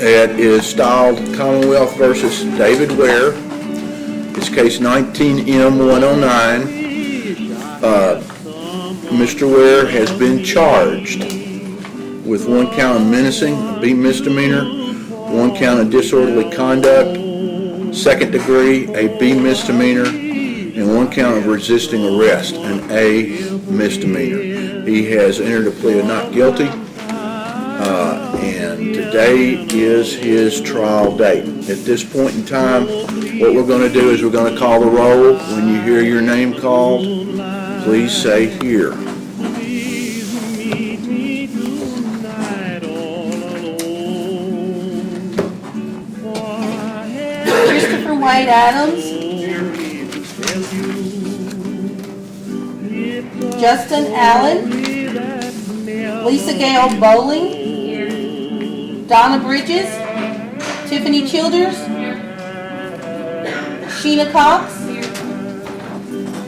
It is styled Commonwealth versus David Ware. It's case 19M109. Mr. Ware has been charged with 1 count of menacing, a B misdemeanor, 1 count of disorderly conduct, 2nd degree, a B misdemeanor, and 1 count of resisting arrest, an A misdemeanor. He has entered a plea of not guilty, and today is his trial date. At this point in time, what we're going to do is we're going to call the roll. When you hear your name called, please say here. Christopher White Adams, Justin Allen, Lisa Gale Bowling, Donna Bridges, Tiffany Childers, Sheena Cox,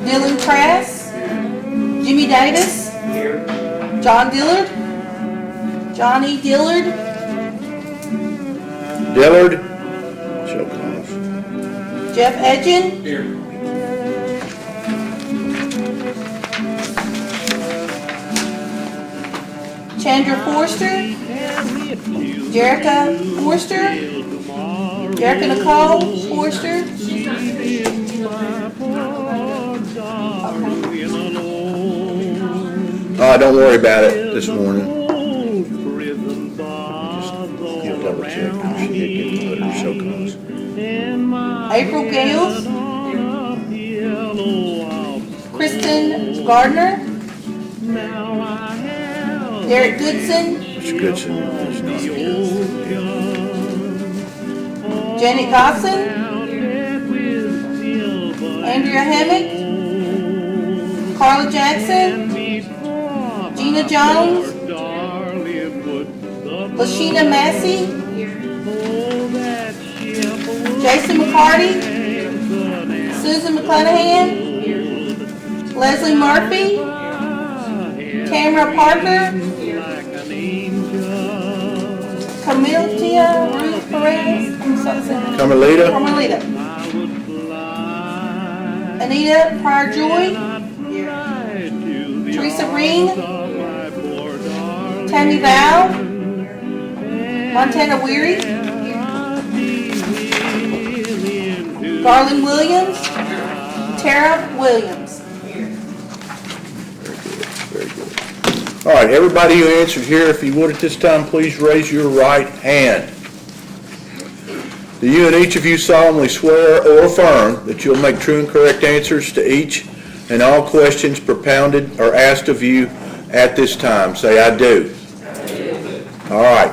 Dylan Trass, Jimmy Davis, John Dillard, Johnny Dillard, Show cause. Jeff Edgen, Chandra Forster, Jerica Forster, Jerica Nicole Forster, Don't worry about it this morning. Just double check. She did get the show cause. April Gales, Kristen Gardner, Derek Goodson, Mr. Goodson is not here. Janet Gosson, Andrea Hammock, Carla Jackson, Gina Jones, Lashina Massey, Jason McCarty, Susan McClanahan, Leslie Murphy, Tamara Parker, Camiltia Ruth Perez, Carmelita, Anita Pryor-Joy, Teresa Ring, Tammy Val, Montana Weary, Garland Williams, Tara Williams. Very good. All right, everybody who answered here, if you would at this time, please raise your right hand. Do you and each of you solemnly swear or affirm that you'll make true and correct answers to each and all questions propounded or asked of you at this time? Say, I do. All right.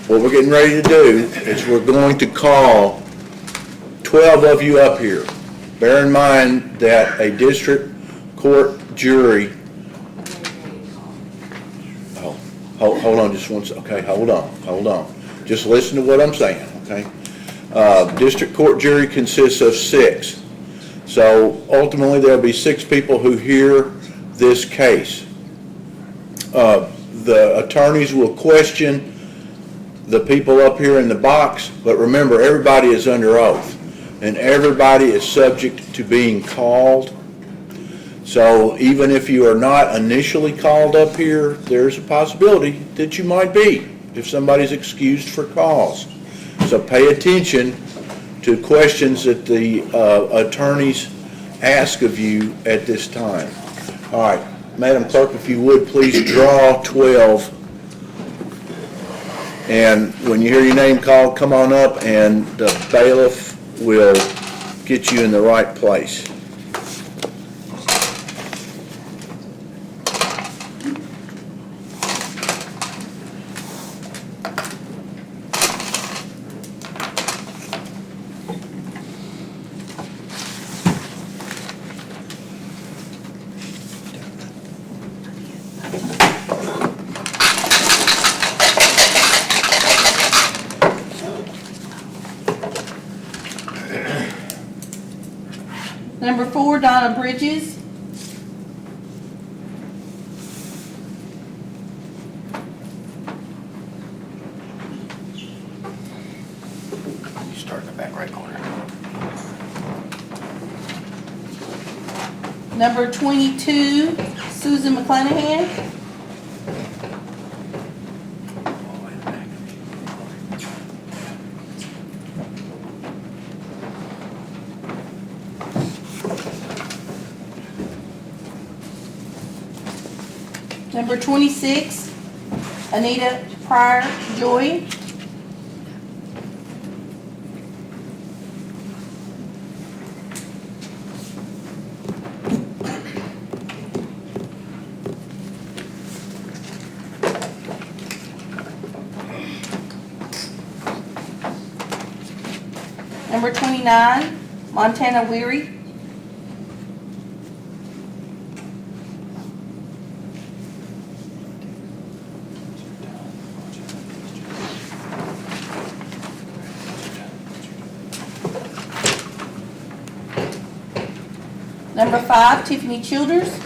What we're getting ready to do is we're going to call 12 of you up here. Bear in mind that a district court jury, hold on just one second. Okay, hold on. Just listen to what I'm saying, okay? District court jury consists of 6. So ultimately there'll be 6 people who hear this case. The attorneys will question the people up here in the box, but remember, everybody is under oath and everybody is subject to being called. So even if you are not initially called up here, there's a possibility that you might be if somebody's excused for cause. So pay attention to questions that the attorneys ask of you at this time. All right, Madam Clerk, if you would please draw 12. And when you hear your name called, come on up and the bailiff will get you in the right place. Number 4, Donna Bridges. Number 22, Susan McClanahan. Number 26, Anita Pryor Joy. Number 29, Montana Weary. Number 5, Tiffany Childers.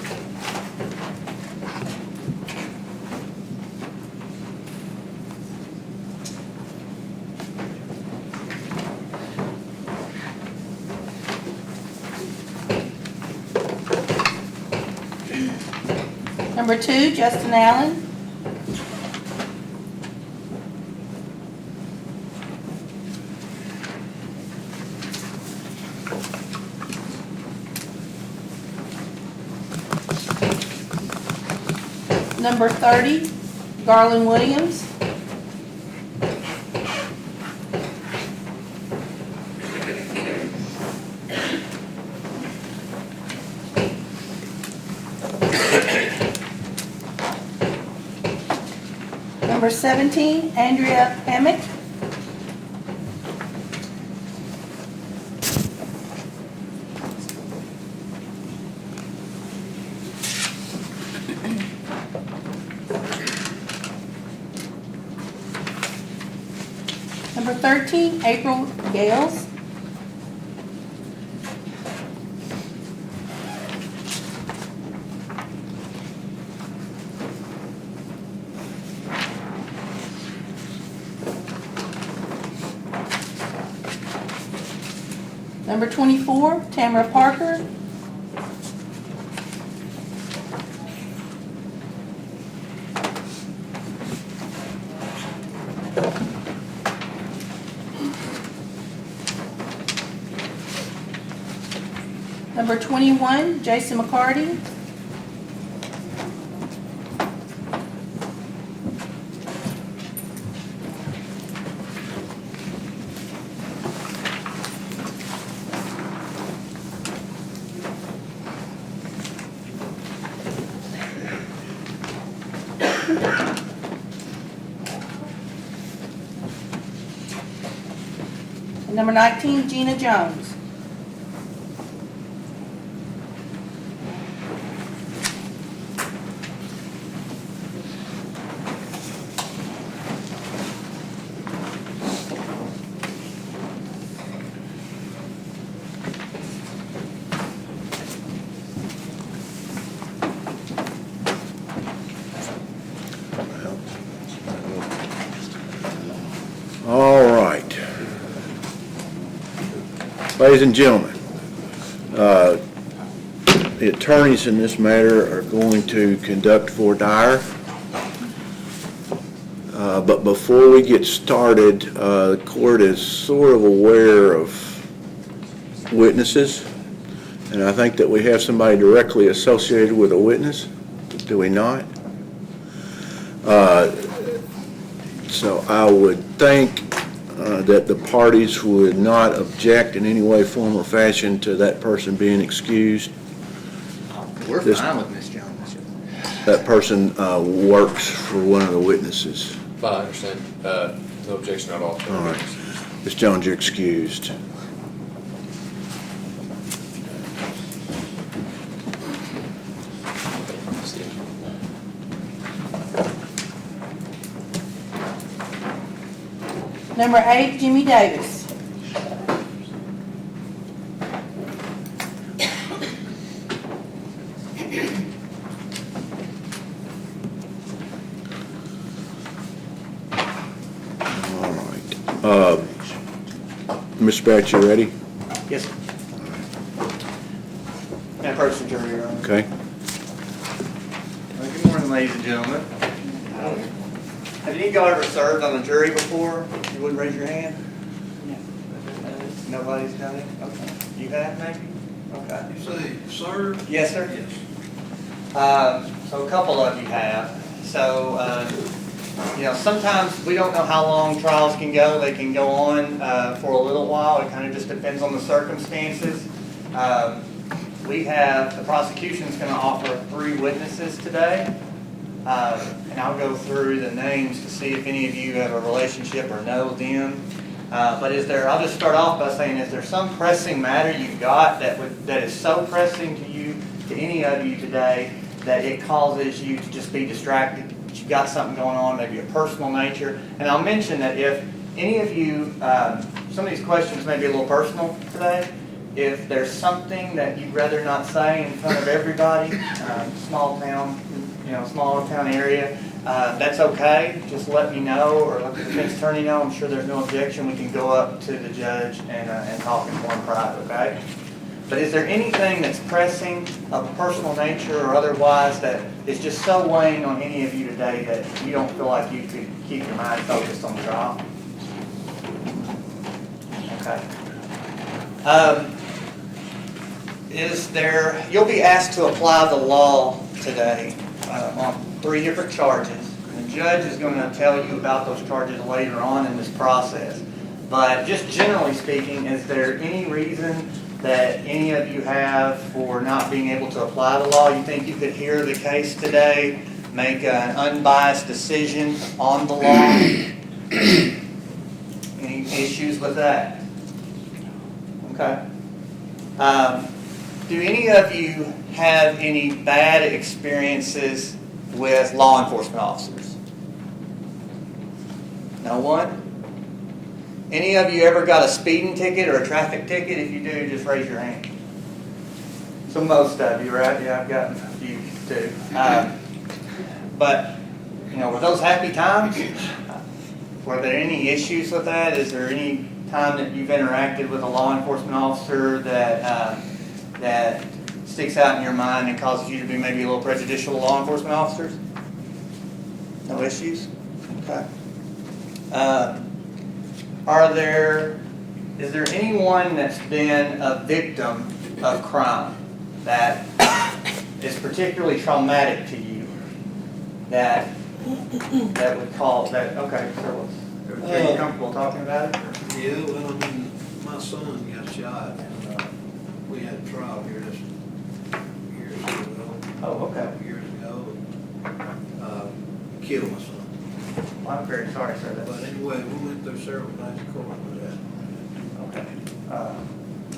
Number 2, Justin Allen. Number 30, Garland Williams. Number 17, Andrea Hammock. Number 13, April Gales. Number 24, Tamara Parker. Number 21, Jason McCarty. And number 19, Gina Jones. All right. Ladies and gentlemen, the attorneys in this matter are going to conduct voir dire. But before we get started, the court is sort of aware of witnesses, and I think that we have somebody directly associated with a witness, do we not? So I would think that the parties would not object in any way, form, or fashion to that person being excused. We're This- fine with Ms. Jones. That person works for one of the witnesses. I understand. No objection at all. All right. Ms. Jones, you're excused. Number 8, Jimmy Davis. All right. Ms. Batch, you ready? Yes, sir. Madam approach the jury, Your Honor. Okay. Good morning, ladies and gentlemen. Have any of y'all ever served on a jury before? You wouldn't raise your hand? Nobody's done it? Okay. You have, maybe? Okay. You say, sir? Yes, sir? Yes. So a couple of you have. So, sometimes we don't know how long trials can go. They can go on for a little while. It kind of just depends on the circumstances. The prosecution's going to offer 3 witnesses today. And I'll go through the names to see if any of you have a relationship or know them. But I'll just start off by saying, is there some pressing matter you've got that is so pressing to any of you today that it causes you to just be distracted, that you've got something going on, maybe a personal nature? And I'll mention that if any of you, some of these questions may be a little personal today. If there's something that you'd rather not say in front of everybody, small town area, that's okay. Just let me know, or let the defense attorney know. I'm sure there's no objection. We can go up to the judge and talk in one private, okay? But is there anything that's pressing of a personal nature or otherwise that is just so weighing on any of you today that you don't feel like you could keep your mind focused on the trial? Okay. You'll be asked to apply the law today on 3 different charges. The judge is going to tell you about those charges later on in this process. But just generally speaking, is there any reason that any of you have for not being able to apply the law? You think you could hear the case today, make an unbiased decision on the law? Any issues with that? Okay. Do any of you have any bad experiences with law enforcement officers? No one? Any of you ever got a speeding ticket or a traffic ticket? If you do, just raise your hand. So most of you, right? Yeah, I've gotten a few too. But, were those happy times? Were there any issues with that? Is there any time that you've interacted with a law enforcement officer that sticks out in your mind and causes you to be maybe a little prejudicial to law enforcement officers? No issues? Okay. Is there anyone that's been a victim of crime that is particularly traumatic to you that would call that? Okay, so are you comfortable talking about it? Yeah, well, my son got shot, and we had a trial here just years ago. Oh, okay. A couple years ago, killed my son. Well, I'm very sorry, sir. But anyway, we went through several days of court with that. Okay.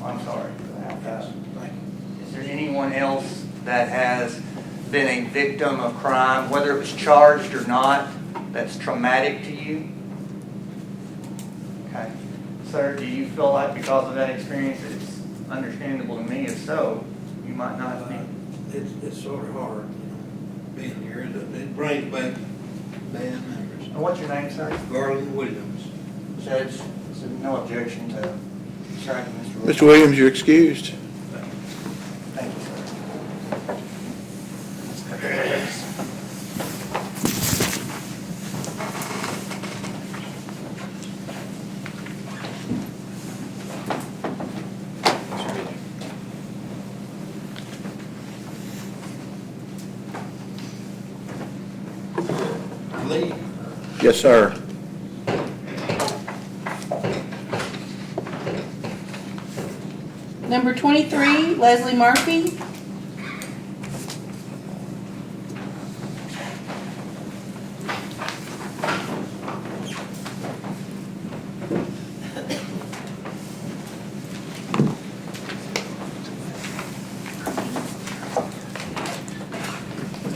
I'm sorry for that. Yes, thank you. Is there anyone else that has been a victim of crime, whether it was charged or not, that's traumatic to you? Okay. Sir, do you feel like because of that experience, it's understandable to me, if so, you might not be? It's sort of hard, being here. It brings back bad memories. And what's your name, sir? Garland Williams. Judge, so no objection to striking Mr. Williams. Mr. Williams, you're excused. Thank you, sir. Lee? Yes, sir. Number 23, Leslie Murphy.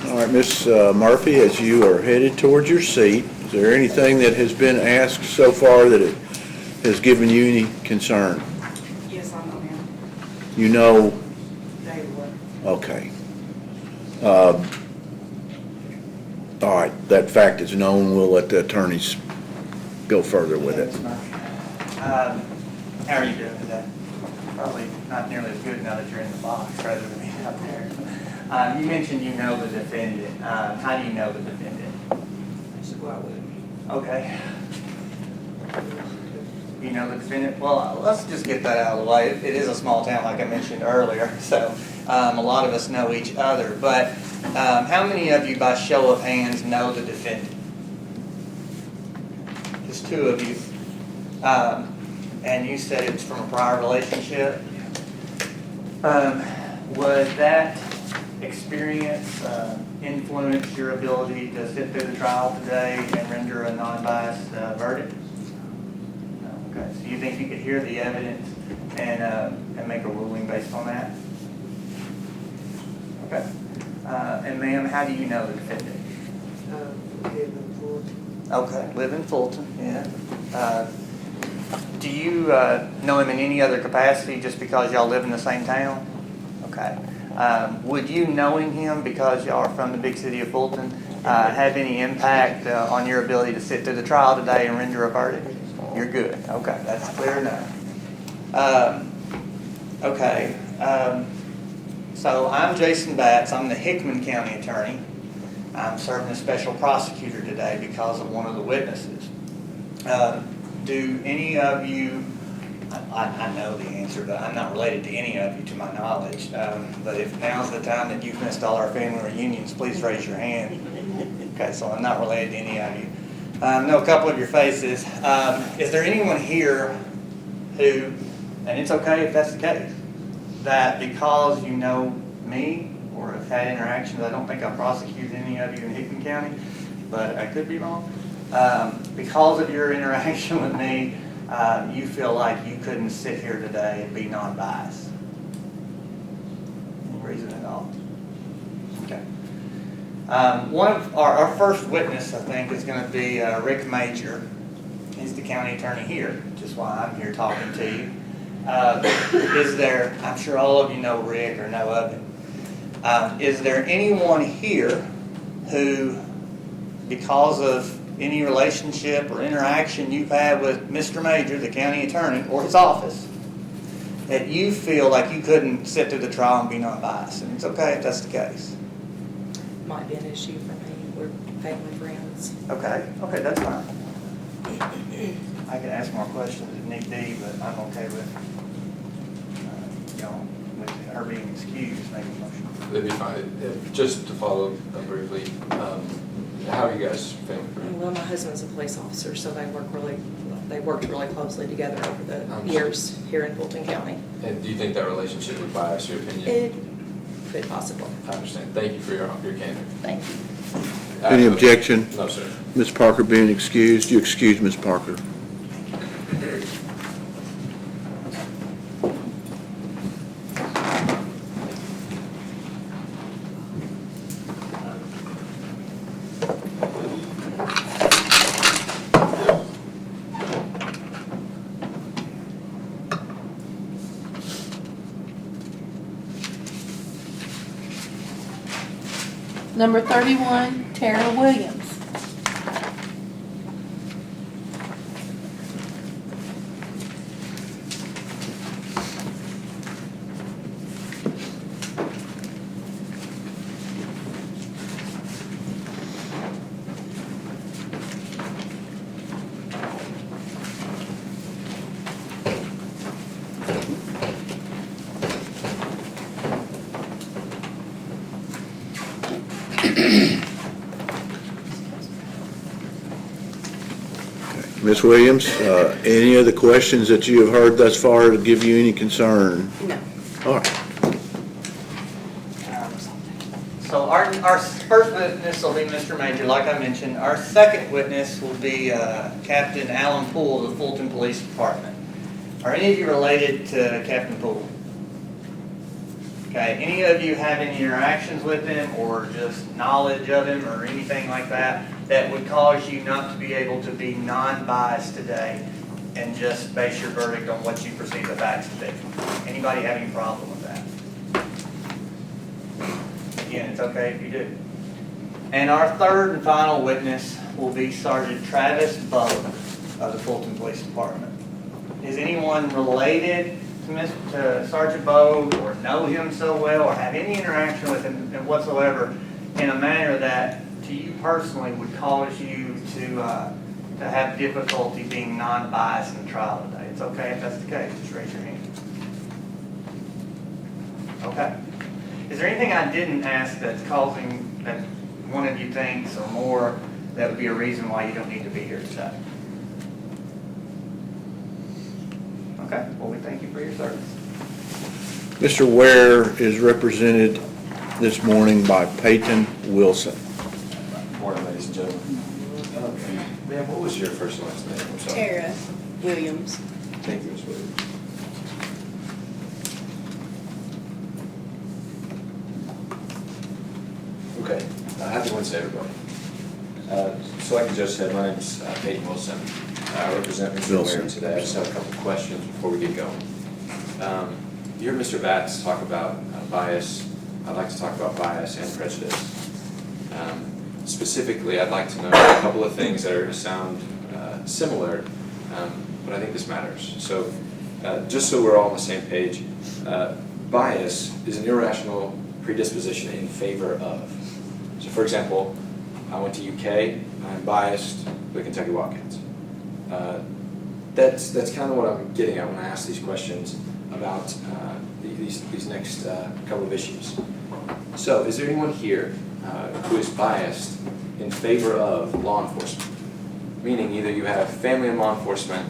All right, Ms. Murphy, as you are headed towards your seat, is there anything that has been asked so far that it has given you any concern? Yes, I know him. You know, David Ware. okay. All right, that fact is known. We'll let the attorneys go further with it. How are you doing today? Probably not nearly as good now that you're in the box rather than out there. You mentioned you know the defendant. How do you know the defendant? That's who I would. Okay. You know the defendant? Well, let's just get that out of the way. It is a small town, like I mentioned earlier, so a lot of us know each other. But how many of you, by show of hands, know the defendant? Just two of you. And you said it's from a prior relationship? Was that experience influence your ability to sit through the trial today and render a non-biased verdict? No. Okay, so you think you could hear the evidence and make a ruling based on that? Okay. And ma'am, how do you know the defendant? Live in Fulton. Okay, live in Fulton, yeah. Do you know him in any other capacity just because y'all live in the same town? Okay. Would you knowing him because y'all are from the big city of Fulton have any impact on your ability to sit through the trial today and render a verdict? You're good. Okay, that's clear enough. Okay. So I'm Jason Batts. I'm the Hickman County attorney. I'm serving as special prosecutor today because of one of the witnesses. Do any of you, I know the answer, but I'm not related to any of you to my knowledge. But if now's the time that you've missed all our family reunions, please raise your hand. Okay, so I'm not related to any of you. I know a couple of your faces. Is there anyone here who, and it's okay if that's the case, that because you know me or have had interactions, I don't think I prosecuted any of you in Hickman County, but I could be wrong. Because of your interaction with me, you feel like you couldn't sit here today and be non-biased? Any reason at all? Okay. One of our first witness, I think, is going to be Rick Major. He's the county attorney here, which is why I'm here talking to you. Is there, I'm sure all of you know Rick or know of him. Is there anyone here who, because of any relationship or interaction you've had with Mr. Major, the county attorney, or his office, that you feel like you couldn't sit through the trial and be non-biased? And it's okay if that's the case. Might be an issue for me. We're family friends. Okay, that's fine. I can ask more questions if need be, but I'm okay with, with her being excused, making a motion. That'd be fine. Just to follow up briefly, how are you guys family friends? Well, my husband's a police officer, so they worked really closely together over the years here in Fulton County. And do you think that relationship would bias your opinion? It could possibly. I understand. Thank you for your candor. Thank you. Any objection? No, sir. Ms. Parker being excused, you excuse Ms. Parker. Number 31, Tara Williams. Ms. Williams, any other questions that you have heard thus far to give you any concern? No. All right. So our first witness will be Mr. Major, like I mentioned. Our second witness will be Captain Alan Poole of the Fulton Police Department. Are any of you related to Captain Poole? Okay, any of you have any interactions with him or just knowledge of him or anything like that that would cause you not to be able to be non-biased today and just base your verdict on what you perceive the facts to be? Anybody have any problem with that? Again, it's okay if you do. And our third and final witness will be Sergeant Travis Bug of the Fulton Police Department. Is anyone related to Sergeant Bode or know him so well or have any interaction with him whatsoever in a manner that to you personally would cause you to have difficulty being non-biased in the trial today? It's okay if that's the case, just raise your hand. Okay. Is there anything I didn't ask that's causing, that one of you thinks or more, that would be a reason why you don't need to be here today? Okay, well, we thank you for your service. Mr. Ware is represented this morning by Peyton Wilson. Morning, ladies and gentlemen. Ma'am, what was your first and last name? I'm sorry. Tara Williams. Thank you, Ms. Williams. Okay, happy Wednesday, everybody. So like the judge said, my name's Peyton Wilson. I represent Mr. Wilson. Ware today. I just have a couple questions before we get going. You heard Mr. Batts talk about bias. I'd like to talk about bias and prejudice. Specifically, I'd like to know a couple of things that are going to sound similar, but I think this matters. So just so we're all on the same page, bias is an irrational predisposition in favor of. So for example, I went to UK, I'm biased with the Kentucky Wildcats. That's kind of what I'm getting at when I ask these questions about these next couple of issues. So is there anyone here who is biased in favor of law enforcement? Meaning either you have family in law enforcement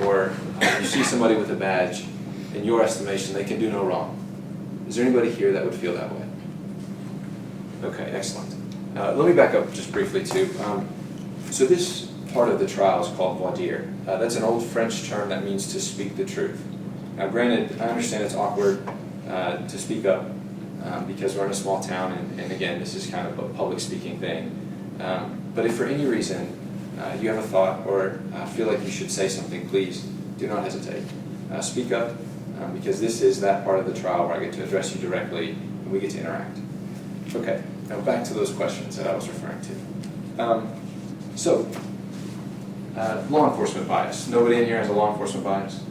or you see somebody with a badge, in your estimation, they can do no wrong. Is there anybody here that would feel that way? Okay, excellent. Let me back up just briefly too. So this part of the trial is called voir dire. That's an old French term that means to speak the truth. Now granted, I understand it's awkward to speak up because we're in a small town and again, this is kind of a public speaking thing. But if for any reason you have a thought or feel like you should say something, please do not hesitate. Speak up because this is that part of the trial where I get to address you directly and we get to interact. Okay, now back to those questions that I was referring to. Law enforcement bias. Nobody in here has a law enforcement bias?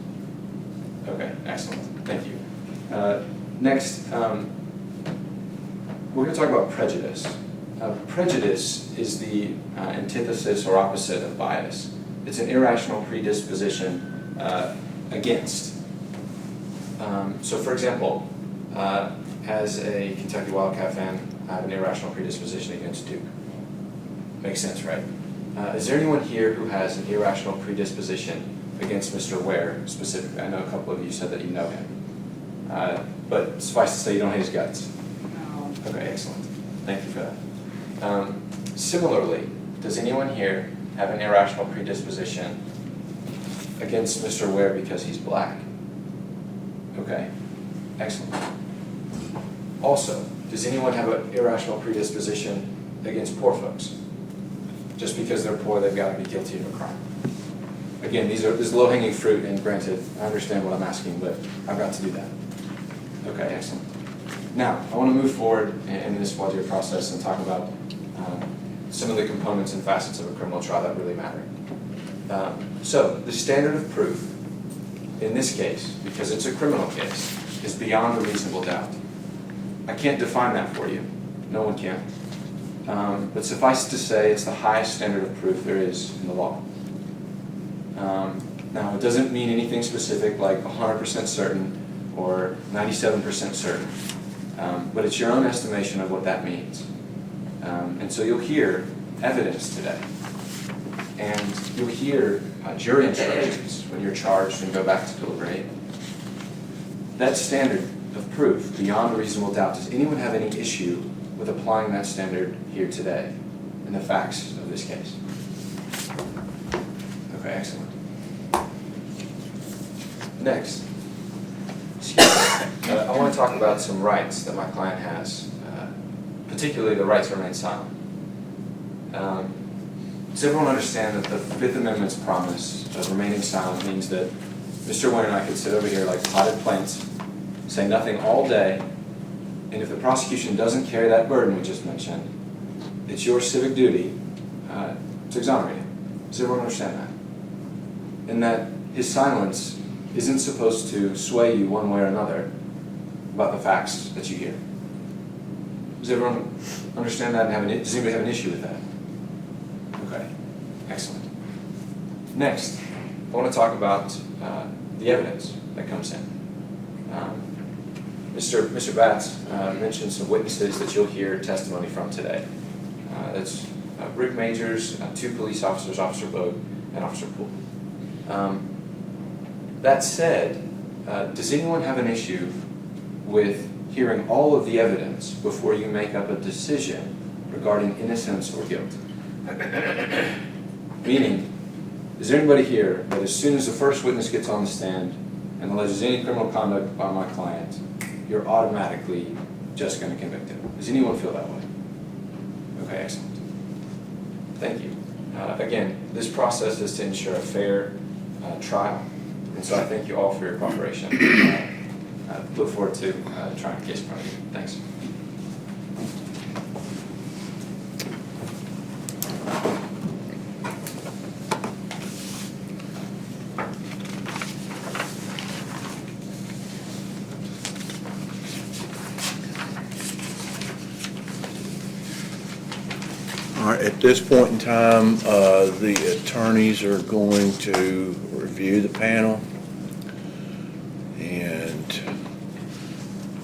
Okay, excellent. Thank you. Next, we're going to talk about prejudice. Prejudice is the antithesis or opposite of bias. It's an irrational predisposition against. So for example, as a Kentucky Wildcat fan, I have an irrational predisposition against Duke. Makes sense, right? Is there anyone here who has an irrational predisposition against Mr. Ware specifically? I know a couple of you said that you know him. But suffice to say, you don't hate his guts. No. Okay, excellent. Thank you for that. Similarly, does anyone here have an irrational predisposition against Mr. Ware because he's black? Okay, excellent. Also, does anyone have an irrational predisposition against poor folks? Just because they're poor, they've got to be guilty of a crime. Again, this is low-hanging fruit, and granted, I understand what I'm asking, but I've got to do that. Okay, excellent. Now, I want to move forward in this voir dire process and talk about some of the components and facets of a criminal trial that really matter. So, the standard of proof in this case, because it's a criminal case, is beyond a reasonable doubt. I can't define that for you. No one can. But suffice to say, it's the highest standard of proof there is in the law. Now, it doesn't mean anything specific like 100% certain or 97% certain, but it's your own estimation of what that means. And so you'll hear evidence today, and you'll hear jury instructions when you're charged and go back to deliberate. That standard of proof, beyond a reasonable doubt, does anyone have any issue with applying that standard here today in the facts of this case? Okay, excellent. Next, I want to talk about some rights that my client has, particularly the right to remain silent. Does everyone understand that the Fifth Amendment's promise of remaining silent means that Mr. Ware and I could sit over here like potted plants, say nothing all day, and if the prosecution doesn't carry that burden we just mentioned, it's your civic duty to exonerate him. Does everyone understand that? And that his silence isn't supposed to sway you one way or another about the facts that you hear. Does everyone understand that and does anybody have an issue with that? Okay, excellent. Next, I want to talk about the evidence that comes in. Mr. Batts mentioned some witnesses that you'll hear testimony from today. That's Rick Majors, 2 police officers, Officer Bogue and Officer Poole. That said, does anyone have an issue with hearing all of the evidence before you make up a decision regarding innocence or guilt? Meaning, is there anybody here that as soon as the first witness gets on the stand and alleges any criminal conduct by my client, you're automatically just going to convict him? Does anyone feel that way? Okay, excellent. Thank you. Again, this process is to ensure a fair trial, and so I thank you all for your cooperation. I look forward to trying the case in front of you. Thanks. All right, at this point in time, the attorneys are going to review the panel and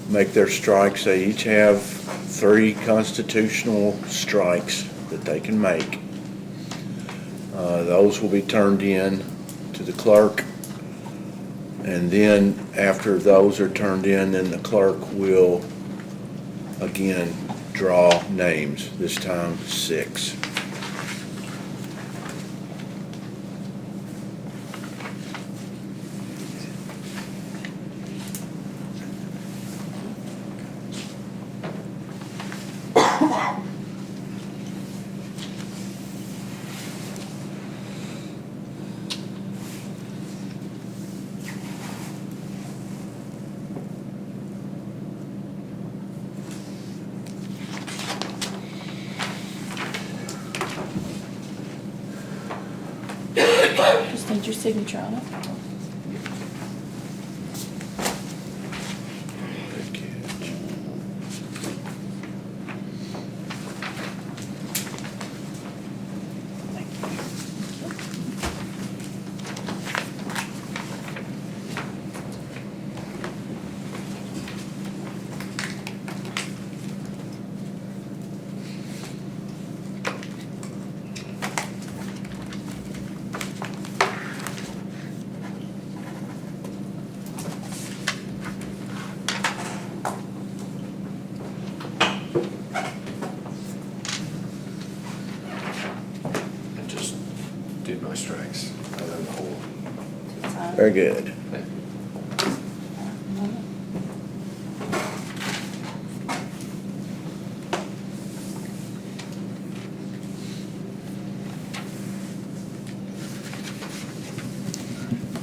make their strikes. They each have 3 constitutional strikes that they can make. Those will be turned in to the clerk, and then after those are turned in, then the clerk will again draw names, this time 6. Just need your signature on it. Good catch. And just did my strikes. I learned the whole. Very good. Thank you.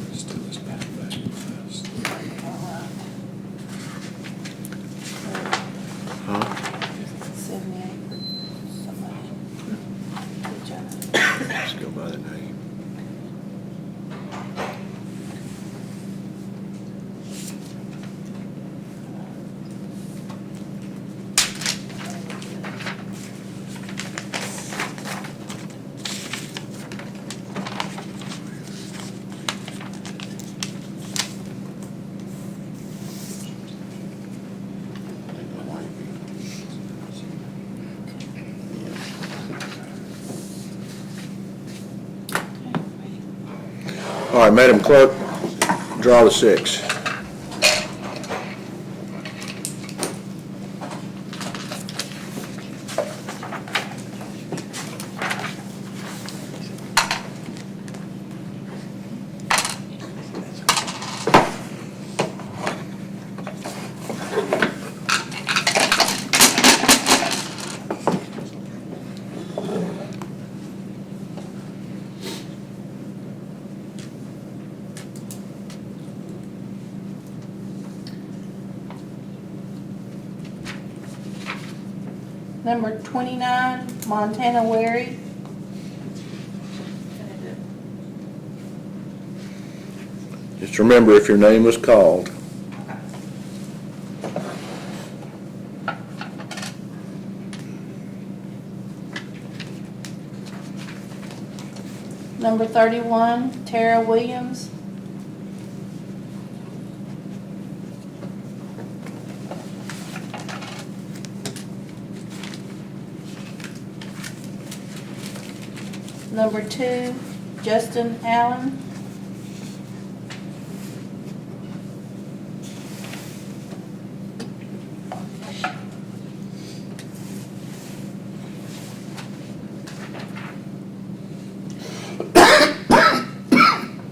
Let's do this back fast. Huh? 78 for somebody. Good job. Let's go by the name. All right, Madam Clerk, draw the 6. Number 29, Montana Ware. Just remember, if your name was called. Number 31, Tara Williams. Number 2, Justin Allen.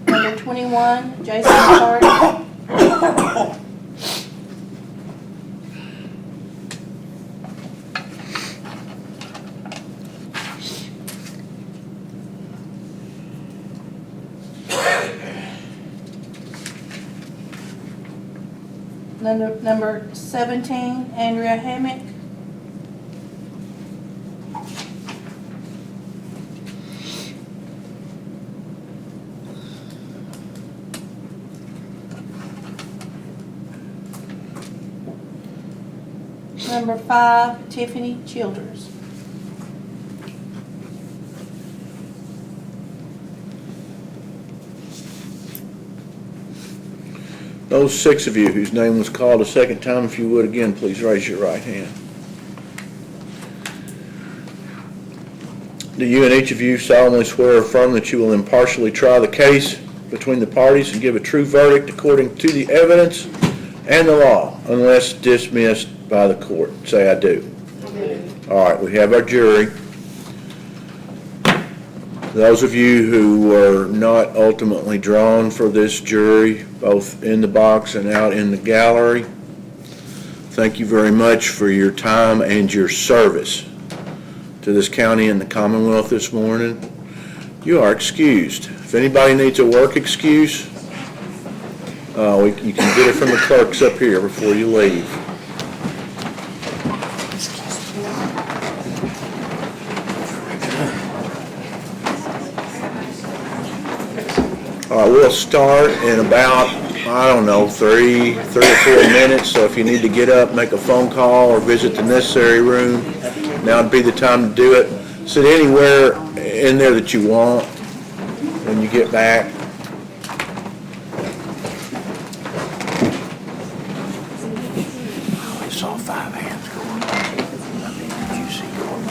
Number 21, Jason McCarty. Number 17, Andrea Hammock. Number 5, Tiffany Childers. Those 6 of you whose name was called a second time, if you would again, please raise your right hand. Do you and each of you solemnly swear or affirm that you will impartially try the case between the parties and give a true verdict according to the evidence and the law, unless dismissed by the court? Say, I do. All right, we have our jury. Those of you who were not ultimately drawn for this jury, both in the box and out in the gallery, thank you very much for your time and your service to this county and the Commonwealth this morning. You are excused. If anybody needs a work excuse, you can get it from the clerks up here before you leave. All right, we'll start in about, I don't know, 3 or 4 minutes. So if you need to get up, make a phone call, or visit the necessary room, now would be the time to do it. Sit anywhere in there that you want when you get back. I saw 5 hands going up. Did you see going?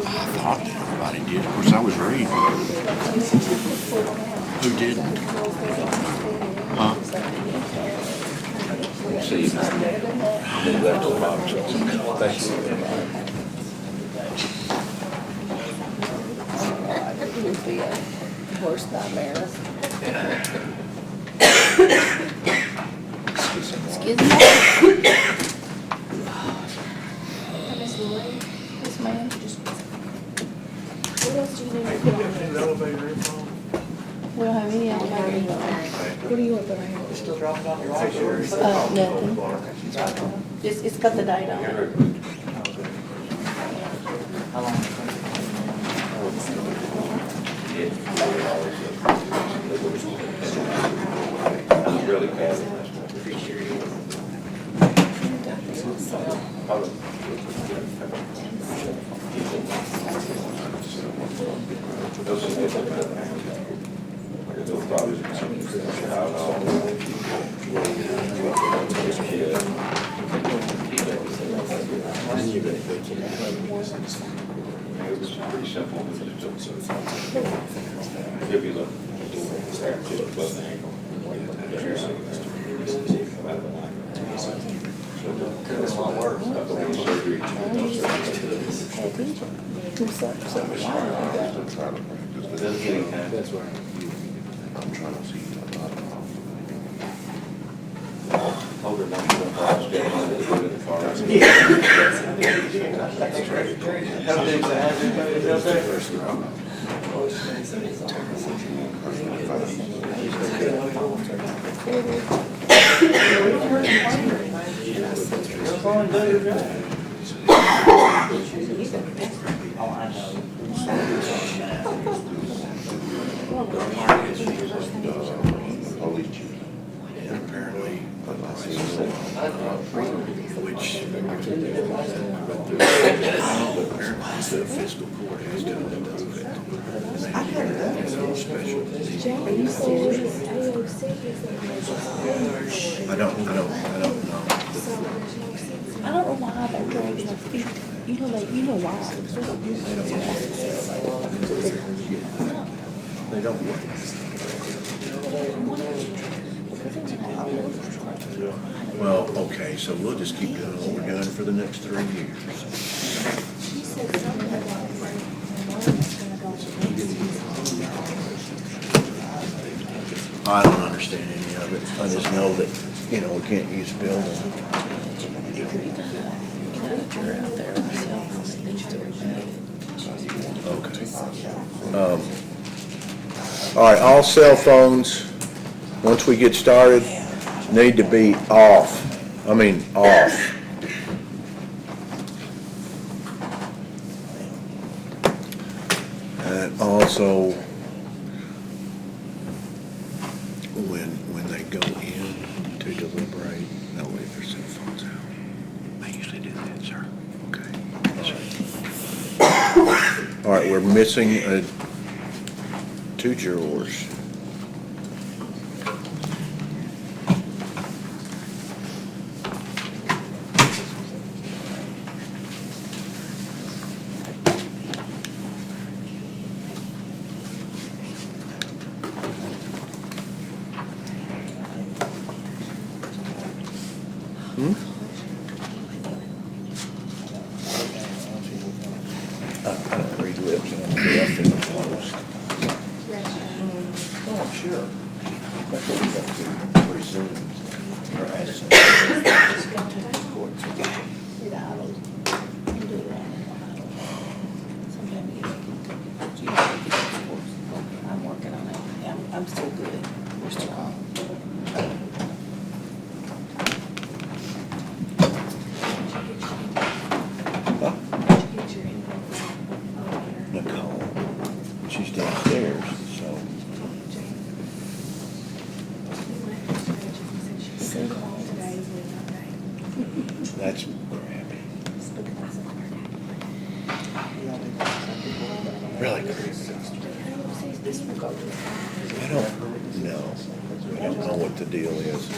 I thought that everybody did. Of course, I was reading. Who didn't? Huh? See, they left the box. Thank you. It would be a worse nightmare. Excuse me? Yes, ma'am. What else do you need to put on? We don't have any elevator. What do you want to put on here? Still dropping off your license? Nothing. It's got the date on it. How long? Really bad. It was pretty simple. Give you the Could have been a lot worse. That's right. I'm trying to see. Older than the car. Police The fiscal court has to approve it. I've never done It's it. a special. Are you serious? I don't know. I don't know why they're dragging their feet. You know why. They don't work. Well, okay, so we'll just keep doing what we're doing for the next 3 years. She said something about I don't understand any of it. I just know that, we can't use building. Okay. All right, all cell phones, once we get started, need to be off. I mean, off. And also, when they go in to deliberate, they'll leave their cell phones out. They usually do that, sir. Okay. Yes, sir. All right, we're missing 2 drawers. I don't read lips and I'm deaf and closed. Oh, I'm sure. That's what we have to presume or assume. I'm working on it. I'm still good. We're still on. Huh? Nicole, she's downstairs, so. That's crappy. Really creepy. I don't know. I don't know what the deal is.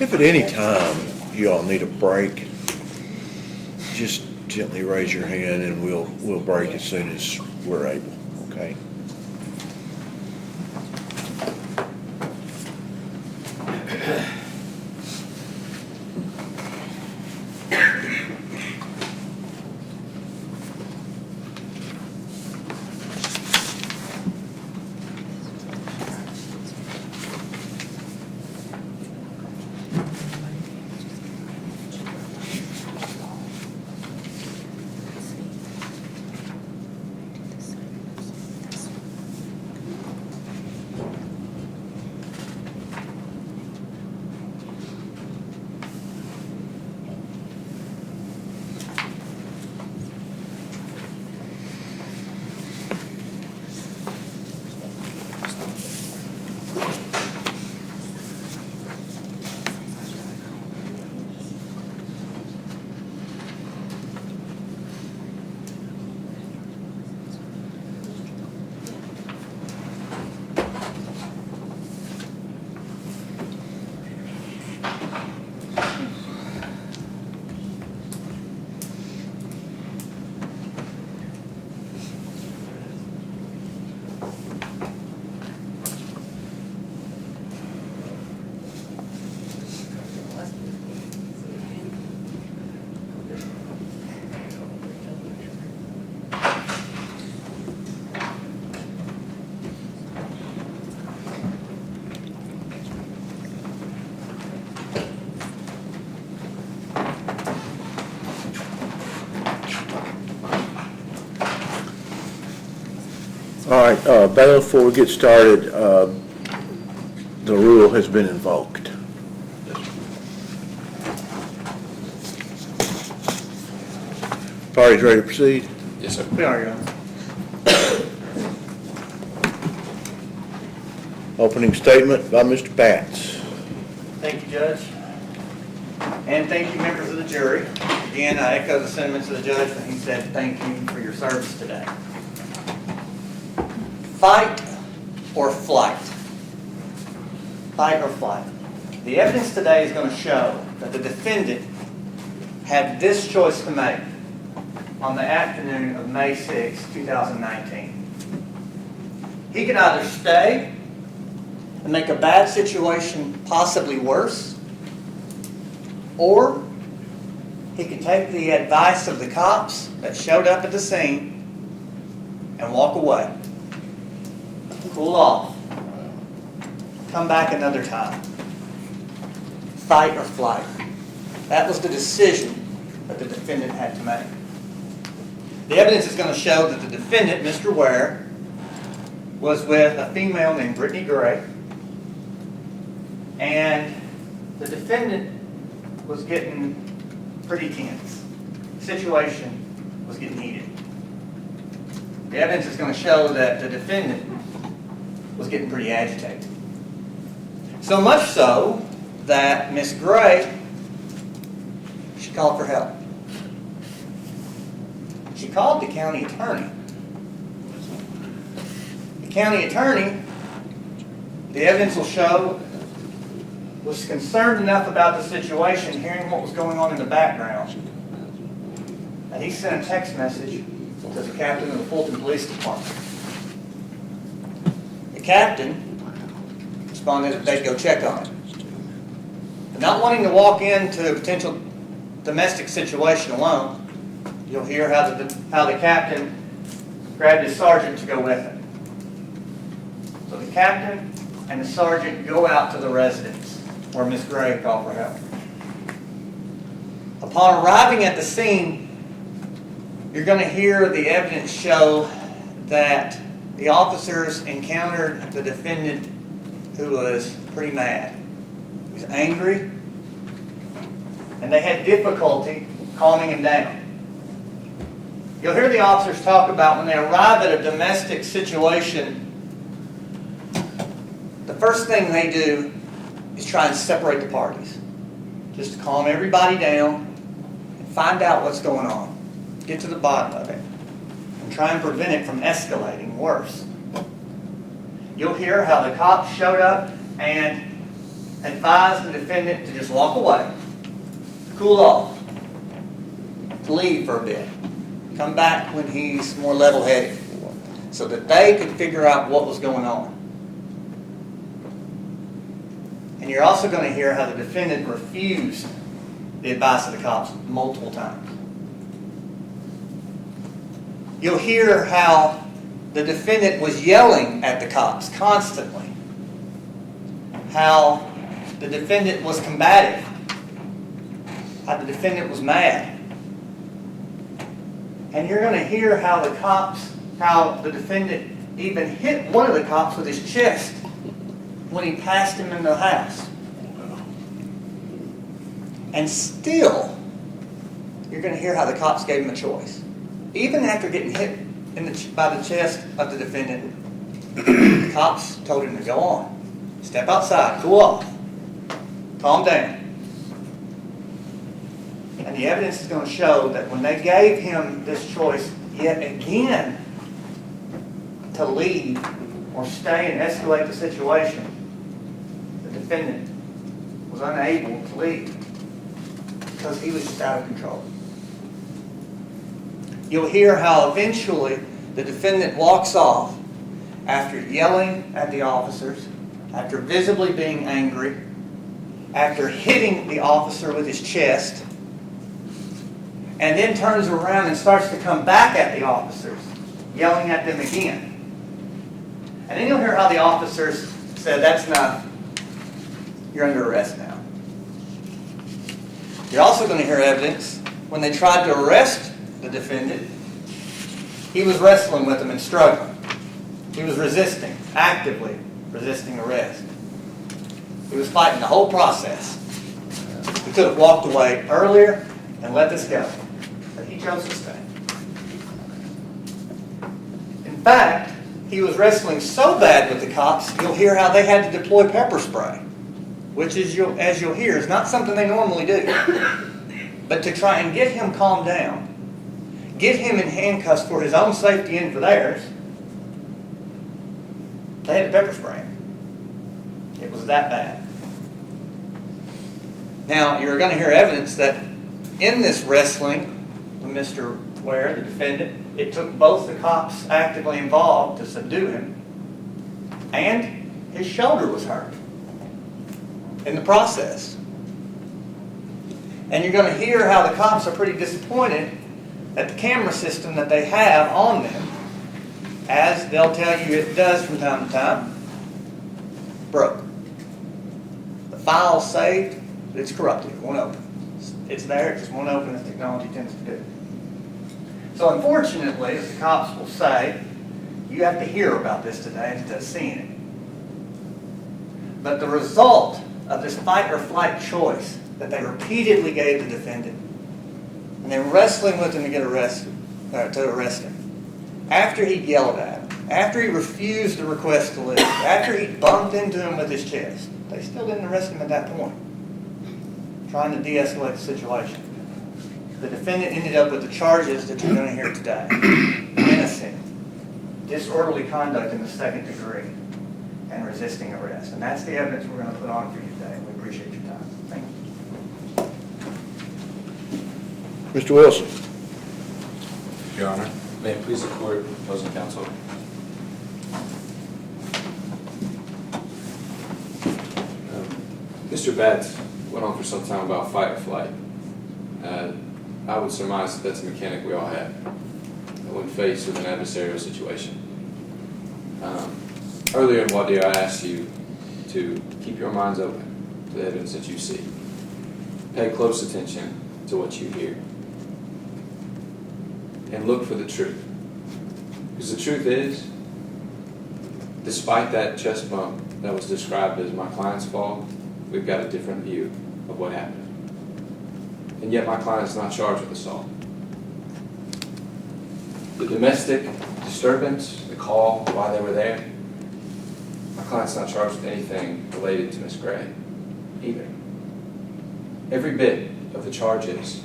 If at any time you all need a break, just gently raise your hand and we'll break as soon as we're able, okay? All right, Bella, before we get started, the rule has been invoked. Party's ready to proceed? Yes, sir. We are, Your Honor. Opening statement by Mr. Pats. Thank you, Judge. And thank you, members of the jury. Again, I echo the sentiments of the judge when he said thank you for your service today. Fight or flight? Fight or flight? The evidence today is going to show that the defendant had this choice to make on the afternoon of May 6, 2019. He could either stay and make a bad situation possibly worse, or he could take the advice of the cops that showed up at the scene and walk away. Cool off. Come back another time. Fight or flight. That was the decision that the defendant had to make. The evidence is going to show that the defendant, Mr. Ware, was with a female named Brittany Gray, and the defendant was getting pretty tense. The situation was getting heated. The evidence is going to show that the defendant was getting pretty agitated. So much so that Miss Gray, she called for help. She called the county attorney. The county attorney, the evidence will show, was concerned enough about the situation, hearing what was going on in the background, that he sent a text message to the captain of the Fulton Police Department. The captain responded that they'd go check on it. But not wanting to walk into a potential domestic situation alone, you'll hear how the captain grabbed his sergeant to go with him. So the captain and the sergeant go out to the residence where Miss Gray called for help. Upon arriving at the scene, you're going to hear the evidence show that the officers encountered the defendant who was pretty mad. He was angry, and they had difficulty calming him down. You'll hear the officers talk about when they arrive at a domestic situation, the first thing they do is try and separate the parties. Just to calm everybody down and find out what's going on. Get to the bottom of it. And try and prevent it from escalating worse. You'll hear how the cops showed up and advised the defendant to just walk away, cool off, to leave for a bit. Come back when he's more level-headed, so that they could figure out what was going on. And you're also going to hear how the defendant refused the advice of the cops multiple times. You'll hear how the defendant was yelling at the cops constantly. How the defendant was combative. How the defendant was mad. And you're going to hear how the defendant even hit one of the cops with his chest when he passed him in the house. And still, you're going to hear how the cops gave him a choice. Even after getting hit by the chest of the defendant, the cops told him to go on. Step outside, cool off, calm down. And the evidence is going to show that when they gave him this choice yet again to leave or stay and escalate the situation, the defendant was unable to leave because he was just out of control. You'll hear how eventually the defendant walks off after yelling at the officers, after visibly being angry, after hitting the officer with his chest, and then turns around and starts to come back at the officers, yelling at them again. And then you'll hear how the officers said, "That's enough. You're under arrest now." You're also going to hear evidence when they tried to arrest the defendant, he was wrestling with them and struggling. He was resisting, actively resisting arrest. He was fighting the whole process. He could have walked away earlier and let this go, but he chose to stay. In fact, he was wrestling so bad with the cops, you'll hear how they had to deploy pepper spray, which is, as you'll hear, is not something they normally do. But to try and get him calmed down, get him in handcuffs for his own safety and for theirs, they had to pepper spray him. It was that bad. Now, you're going to hear evidence that in this wrestling with Mr. Ware, the defendant, it took both the cops actively involved to subdue him, and his shoulder was hurt in the process. And you're going to hear how the cops are pretty disappointed at the camera system that they have on them, as they'll tell you it does from time to time, broke. The file's saved, but it's corrupted. It won't open. It's there, it just won't open as technology tends to do. So unfortunately, as the cops will say, you have to hear about this today instead of seeing it. But the result of this fight or flight choice that they repeatedly gave the defendant, and they're wrestling with him to get arrested, to arrest him, after he yelled at him, after he refused the request to leave, after he bumped into him with his chest, they still didn't arrest him at that point, trying to de-escalate the situation. The defendant ended up with the charges that you're going to hear today. Innocent, disorderly conduct in the second degree, and resisting arrest. And that's the evidence we're going to put on for you today. We appreciate your time. Thank you. Mr. Wilson. Your Honor, may it please the court, opposing counsel. Mr. Batts went on for some time about fight or flight. I would surmise that that's a mechanic we all have when faced with an adversarial situation. Earlier in voir dire, I asked you to keep your minds open to the evidence that you see. Pay close attention to what you hear. And look for the truth. Because the truth is, despite that chest bump that was described as my client's fault, we've got a different view of what happened. And yet my client is not charged with assault. The domestic disturbance, the call, why they were there, my client's not charged with anything related to Ms. Gray either. Every bit of the charges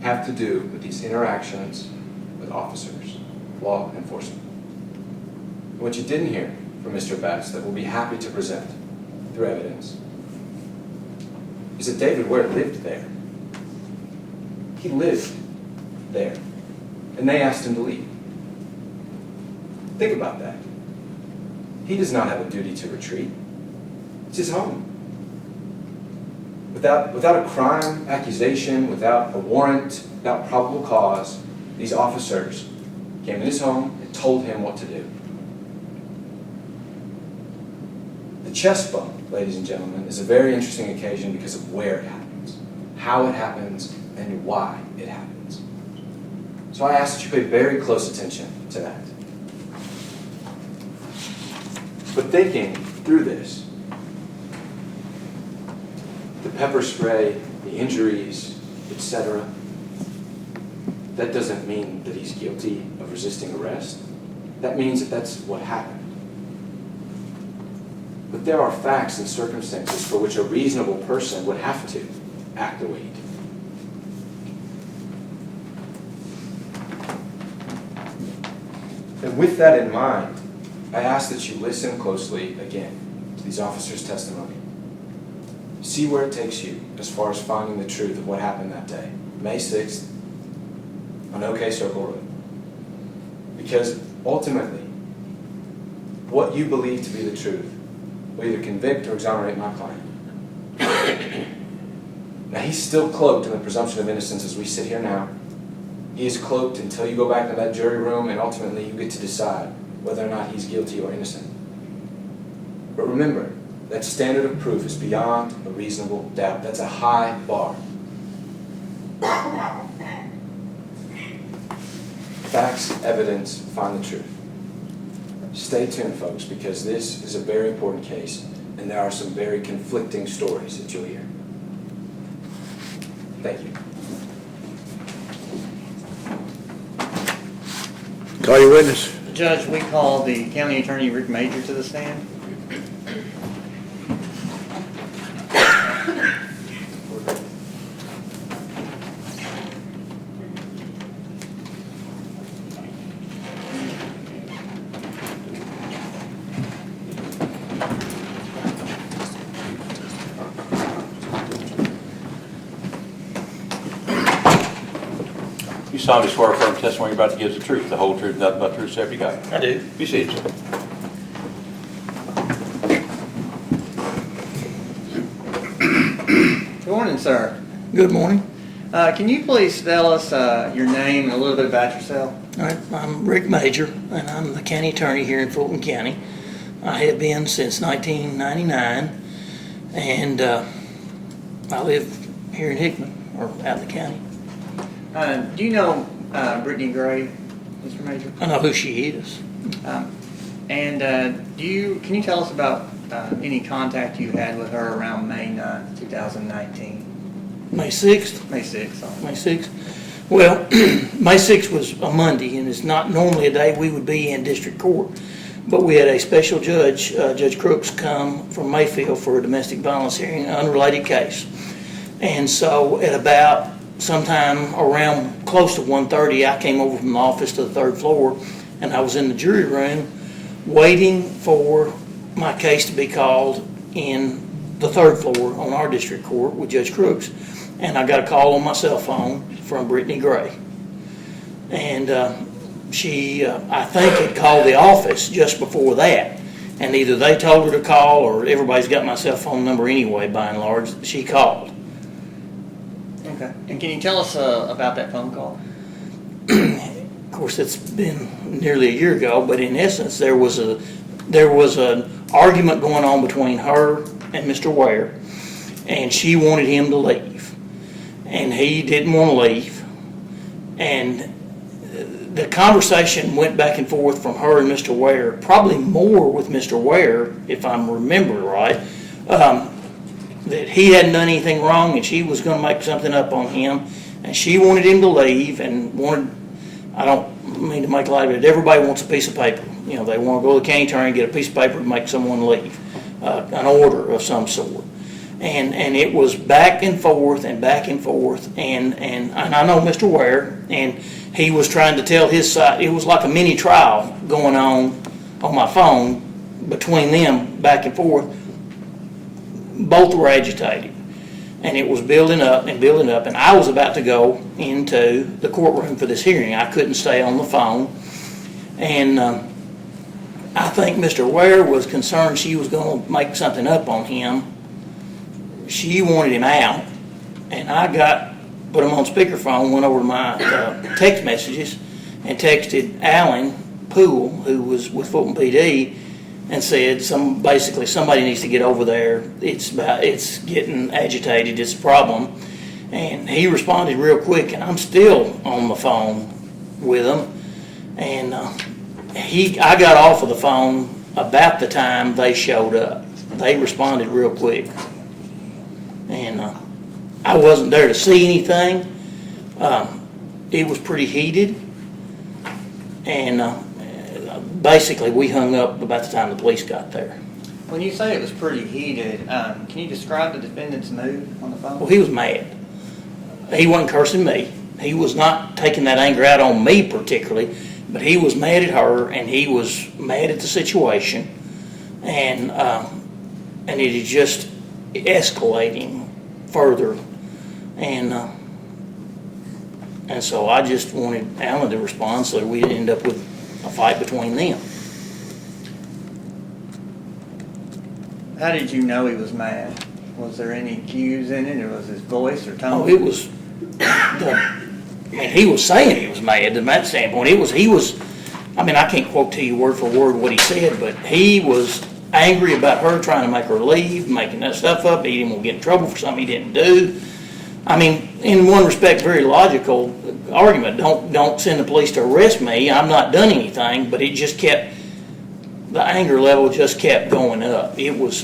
have to do with these interactions with officers, law enforcement. And what you didn't hear from Mr. Batts that we'll be happy to present through evidence is that David Ware lived there. He lived there. And they asked him to leave. Think about that. He does not have a duty to retreat. It's his home. Without a crime accusation, without a warrant, without probable cause, these officers came in his home and told him what to do. The chest bump, ladies and gentlemen, is a very interesting occasion because of where it happens, how it happens, and why it happens. So I ask that you pay very close attention to that. But thinking through this, the pepper spray, the injuries, etc., that doesn't mean that he's guilty of resisting arrest. That means that that's what happened. But there are facts and circumstances for which a reasonable person would have to act the way he did. And with that in mind, I ask that you listen closely again to these officers' testimony. See where it takes you as far as finding the truth of what happened that day, May 6th, on OK Circle Road. Because ultimately, what you believe to be the truth will either convict or exonerate my client. Now, he's still cloaked in the presumption of innocence as we sit here now. He is cloaked until you go back to that jury room and ultimately you get to decide whether or not he's guilty or innocent. But remember, that standard of proof is beyond a reasonable doubt. That's a high bar. Facts, evidence, find the truth. Stay tuned, folks, because this is a very important case and there are some very conflicting stories that you'll hear. Thank you. Call your witness. Judge, we call the county attorney Rick Major to the stand. You solemnly swear affirm testimony you're about to give is the truth, the whole truth, nothing but the truth, so help you God. I do. Be seated, sir. Good morning, sir. Good morning. Can you please tell us your name and a little bit about yourself? All right, I'm Rick Major, and I'm the county attorney here in Fulton County. I have been since 1999, and I live here in Hickman, or out in the county. Do you know Brittany Gray, Mr. Major? I know who she is. And can you tell us about any contact you had with her around May 9th, 2019? May 6th? May 6th, sorry. May 6th? Well, May 6th was a Monday, and it's not normally a day we would be in district court. But we had a special judge, Judge Crooks, come from Mayfield for a domestic violence hearing, an unrelated case. And so at about sometime around close to 1:30, I came over from the office to the 3rd floor, and I was in the jury room waiting for my case to be called in the 3rd floor on our district court with Judge Crooks. And I got a call on my cell phone from Brittany Gray. And she, I think, had called the office just before that. And either they told her to call, or everybody's got my cell phone number anyway, by and large. She called. Okay. And can you tell us about that phone call? Of course, it's been nearly a year ago, but in essence, there was an argument going on between her and Mr. Ware, and she wanted him to leave, and he didn't want to leave, and the conversation went back and forth from her and Mr. Ware, probably more with Mr. Ware, if I'm remembering right, that he hadn't done anything wrong and she was going to make something up on him, and she wanted him to leave and wanted, I don't mean to make light of it, everybody wants a piece of paper. You know, they want to go to the county attorney and get a piece of paper to make someone leave, an order of some sort. And it was back and forth and back and forth, and I know Mr. Ware, and he was trying to tell his side. It was like a mini trial going on my phone between them, back and forth. Both were agitated, and it was building up and building up, and I was about to go into the courtroom for this hearing. I couldn't stay on the phone, and I think Mr. Ware was concerned she was going to make something up on him. She wanted him out, and I put him on speakerphone, went over to my text messages, and texted Alan Poole, who was with Fulton PD, and said, basically somebody needs to get over there. It's getting agitated. It's a problem. And he responded real quick, and I'm still on the phone with him. And I got off of the phone about the time they showed up. They responded real quick. And I wasn't there to see anything. It was pretty heated. And basically we hung up about the time the police got there. When you say it was pretty heated, can you describe the defendant's mood on the phone? Well, he was mad. He wasn't cursing me. He was not taking that anger out on me particularly, but he was mad at her, and he was mad at the situation, and it is just escalating further, and so I just wanted Alan to respond so that we didn't end up with a fight between them. How did you know he was mad? Was there any cues in it, or was his voice or tone? Oh, it was. He was saying he was mad from that standpoint. I can't quote to you word for word what he said, but he was angry about her trying to make her leave, making that stuff up. He didn't want to get in trouble for something he didn't do. I mean, in one respect, very logical argument. Don't send the police to arrest me. I've not done anything, but it just kept, the anger level just kept going up. It was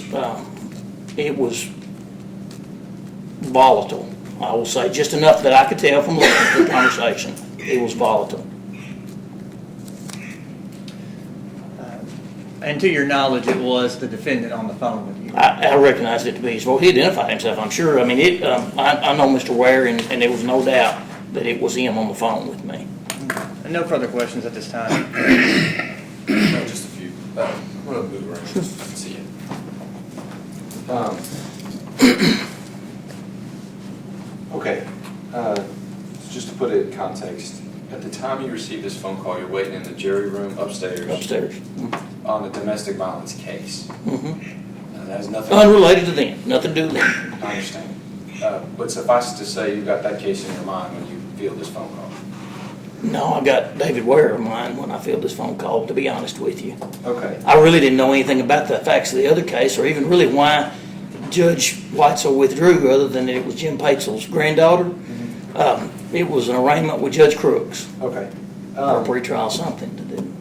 volatile, I will say, just enough that I could tell from listening to the conversation. It was volatile. And to your knowledge, it was the defendant on the phone with you? I recognized it to be his voice. He identified himself, I'm sure. I mean, I know Mr. Ware, and there was no doubt that it was him on the phone with me. And no further questions at this time. No, just a few. I'm gonna move around and see it. Okay, just to put it in context, at the time you received this phone call, you're waiting in the jury room upstairs Upstairs. on a domestic violence case. Mm-hmm. That has nothing. Unrelated to them, nothing to do with them. I understand. But suffice it to say, you've got that case in your mind when you field this phone call. No, I got David Ware in mind when I filled this phone call, to be honest with you. Okay. I really didn't know anything about the facts of the other case, or even really why Judge Whitesell withdrew, other than that it was Jim Paetzel's granddaughter. It was an arraignment with Judge Crooks, Okay. or pretrial something to do.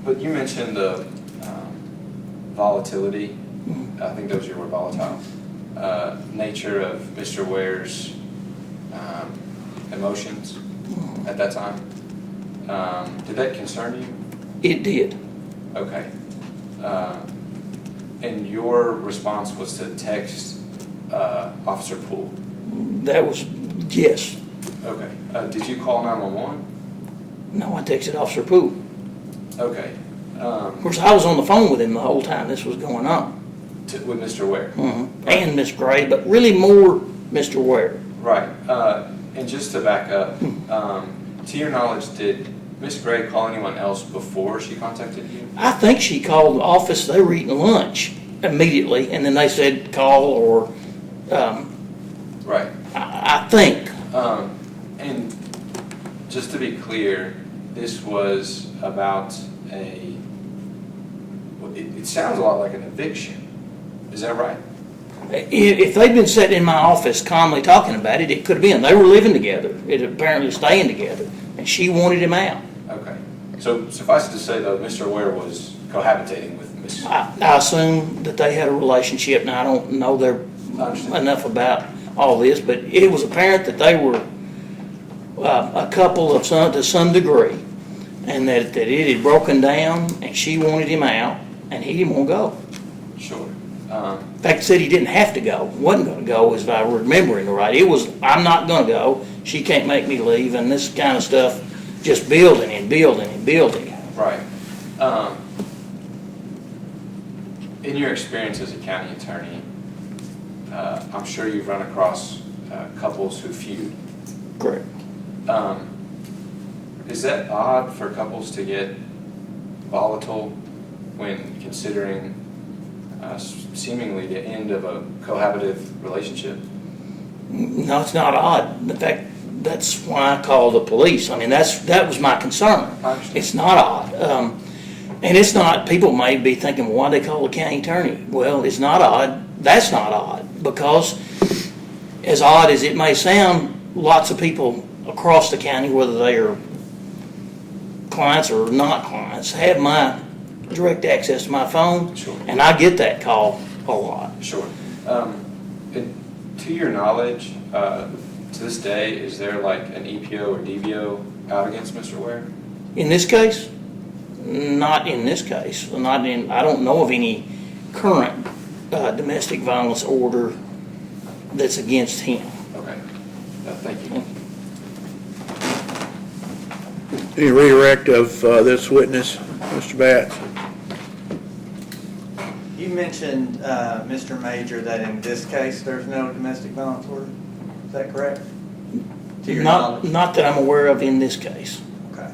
But you mentioned the volatility, I think those are your word, volatile, nature of Mr. Ware's emotions at that time. Did that concern you? It did. Okay. And your response was to text Officer Poole? That was, yes. Okay. Did you call 911? No, I texted Officer Poole. Okay. Of course, I was on the phone with him the whole time this was going on. With Mr. Ware? And Miss Gray, but really more Mr. Ware. Right. And just to back up, to your knowledge, did Miss Gray call anyone else before she contacted you? I think she called the office. They were eating lunch immediately, and then they said call or, Right. I think. And just to be clear, this was about it sounds a lot like an eviction. Is that right? If they'd been sitting in my office calmly talking about it, it could have been. They were living together. It apparently staying together, and she wanted him out. Okay. So suffice it to say, though, Mr. Ware was cohabitating with Miss. I assume that they had a relationship. Now, I don't know enough about all this, but it was apparent that they were a couple to some degree, and that it had broken down, and she wanted him out, and he didn't want to go. Sure. In fact, he said he didn't have to go, wasn't going to go, if I remembering right. It was, I'm not going to go, she can't make me leave, and this kind of stuff just building and building and building. Right. In your experience as a county attorney, I'm sure you've run across couples who feud. Correct. Is that odd for couples to get volatile when considering seemingly the end of a cohabitative relationship? No, it's not odd. In fact, that's why I called the police. I mean, that was my concern. I understand. It's not odd. And it's not, people may be thinking, well, why they call the county attorney? Well, it's not odd. That's not odd, because as odd as it may sound, lots of people across the county, whether they are clients or not clients, have my direct access to my phone. Sure. And I get that call a lot. Sure. And to your knowledge, to this day, is there like an EPO or DVO out against Mr. Ware? In this case? Not in this case. I don't know of any current domestic violence order that's against him. Okay. Thank you. Any redirect of this witness, Mr. Batts? You mentioned, Mr. Major, that in this case, there's no domestic violence order. Is that correct? To your knowledge? Not that I'm aware of in this case. Okay.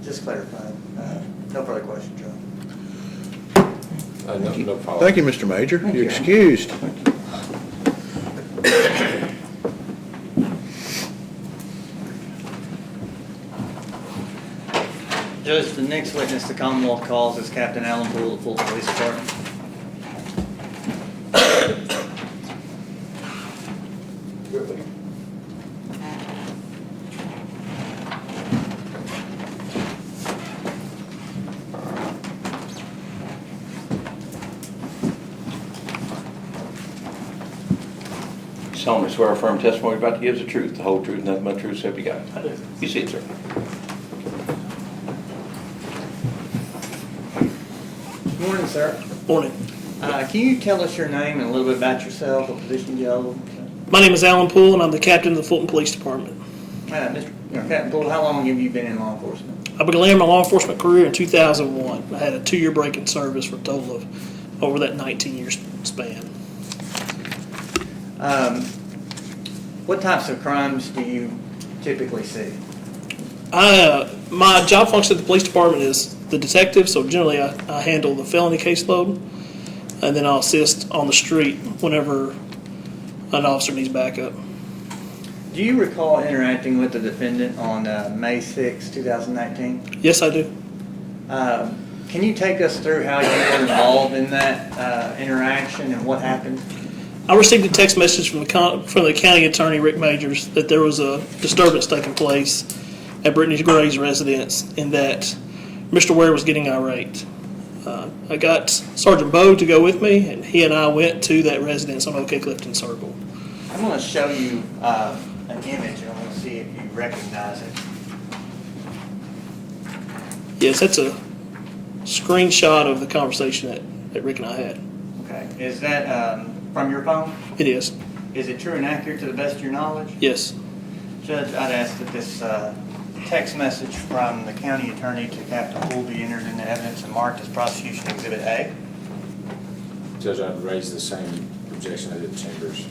Just clarifying. No further questions, Joe. No problem. Thank you, Mr. Major. Thank You're you. excused. Judge, the next witness the Commonwealth calls is Captain Allen Poole of Fulton Police Department. Solemnly swear affirm testimony you're about to give is the truth, the whole truth, nothing but the truth, so help you God. I do. You see it, sir. Morning, sir. Morning. Can you tell us your name and a little bit about yourself, what position you hold? My name is Alan Poole, and I'm the captain of the Fulton Police Department. Captain Poole, how long have you been in law enforcement? I began my law enforcement career in 2001. I had a 2-year break in service for a total of over that 19-year span. What types of crimes do you typically see? My job function at the police department is the detective, so generally I handle the felony caseload, and then I'll assist on the street whenever an officer needs backup. Do you recall interacting with the defendant on May 6, 2019? Yes, I do. Can you take us through how you were involved in that interaction and what happened? I received a text message from the county attorney, Rick Majors, that there was a disturbance taking place at Brittany Gray's residence and that Mr. Ware was getting irate. I got Sergeant Bowe to go with me, and he and I went to that residence on OK Clifton Circle. I'm going to show you an image, and I want to see if you recognize it. Yes, that's a screenshot of the conversation that Rick and I had. Okay. Is that from your phone? It is. Is it true and accurate to the best of your knowledge? Yes. Judge, I'd ask that this text message from the county attorney to Captain Poole be entered into evidence and marked as prosecution exhibit A. Judge, I'd raise the same objection I did in chambers.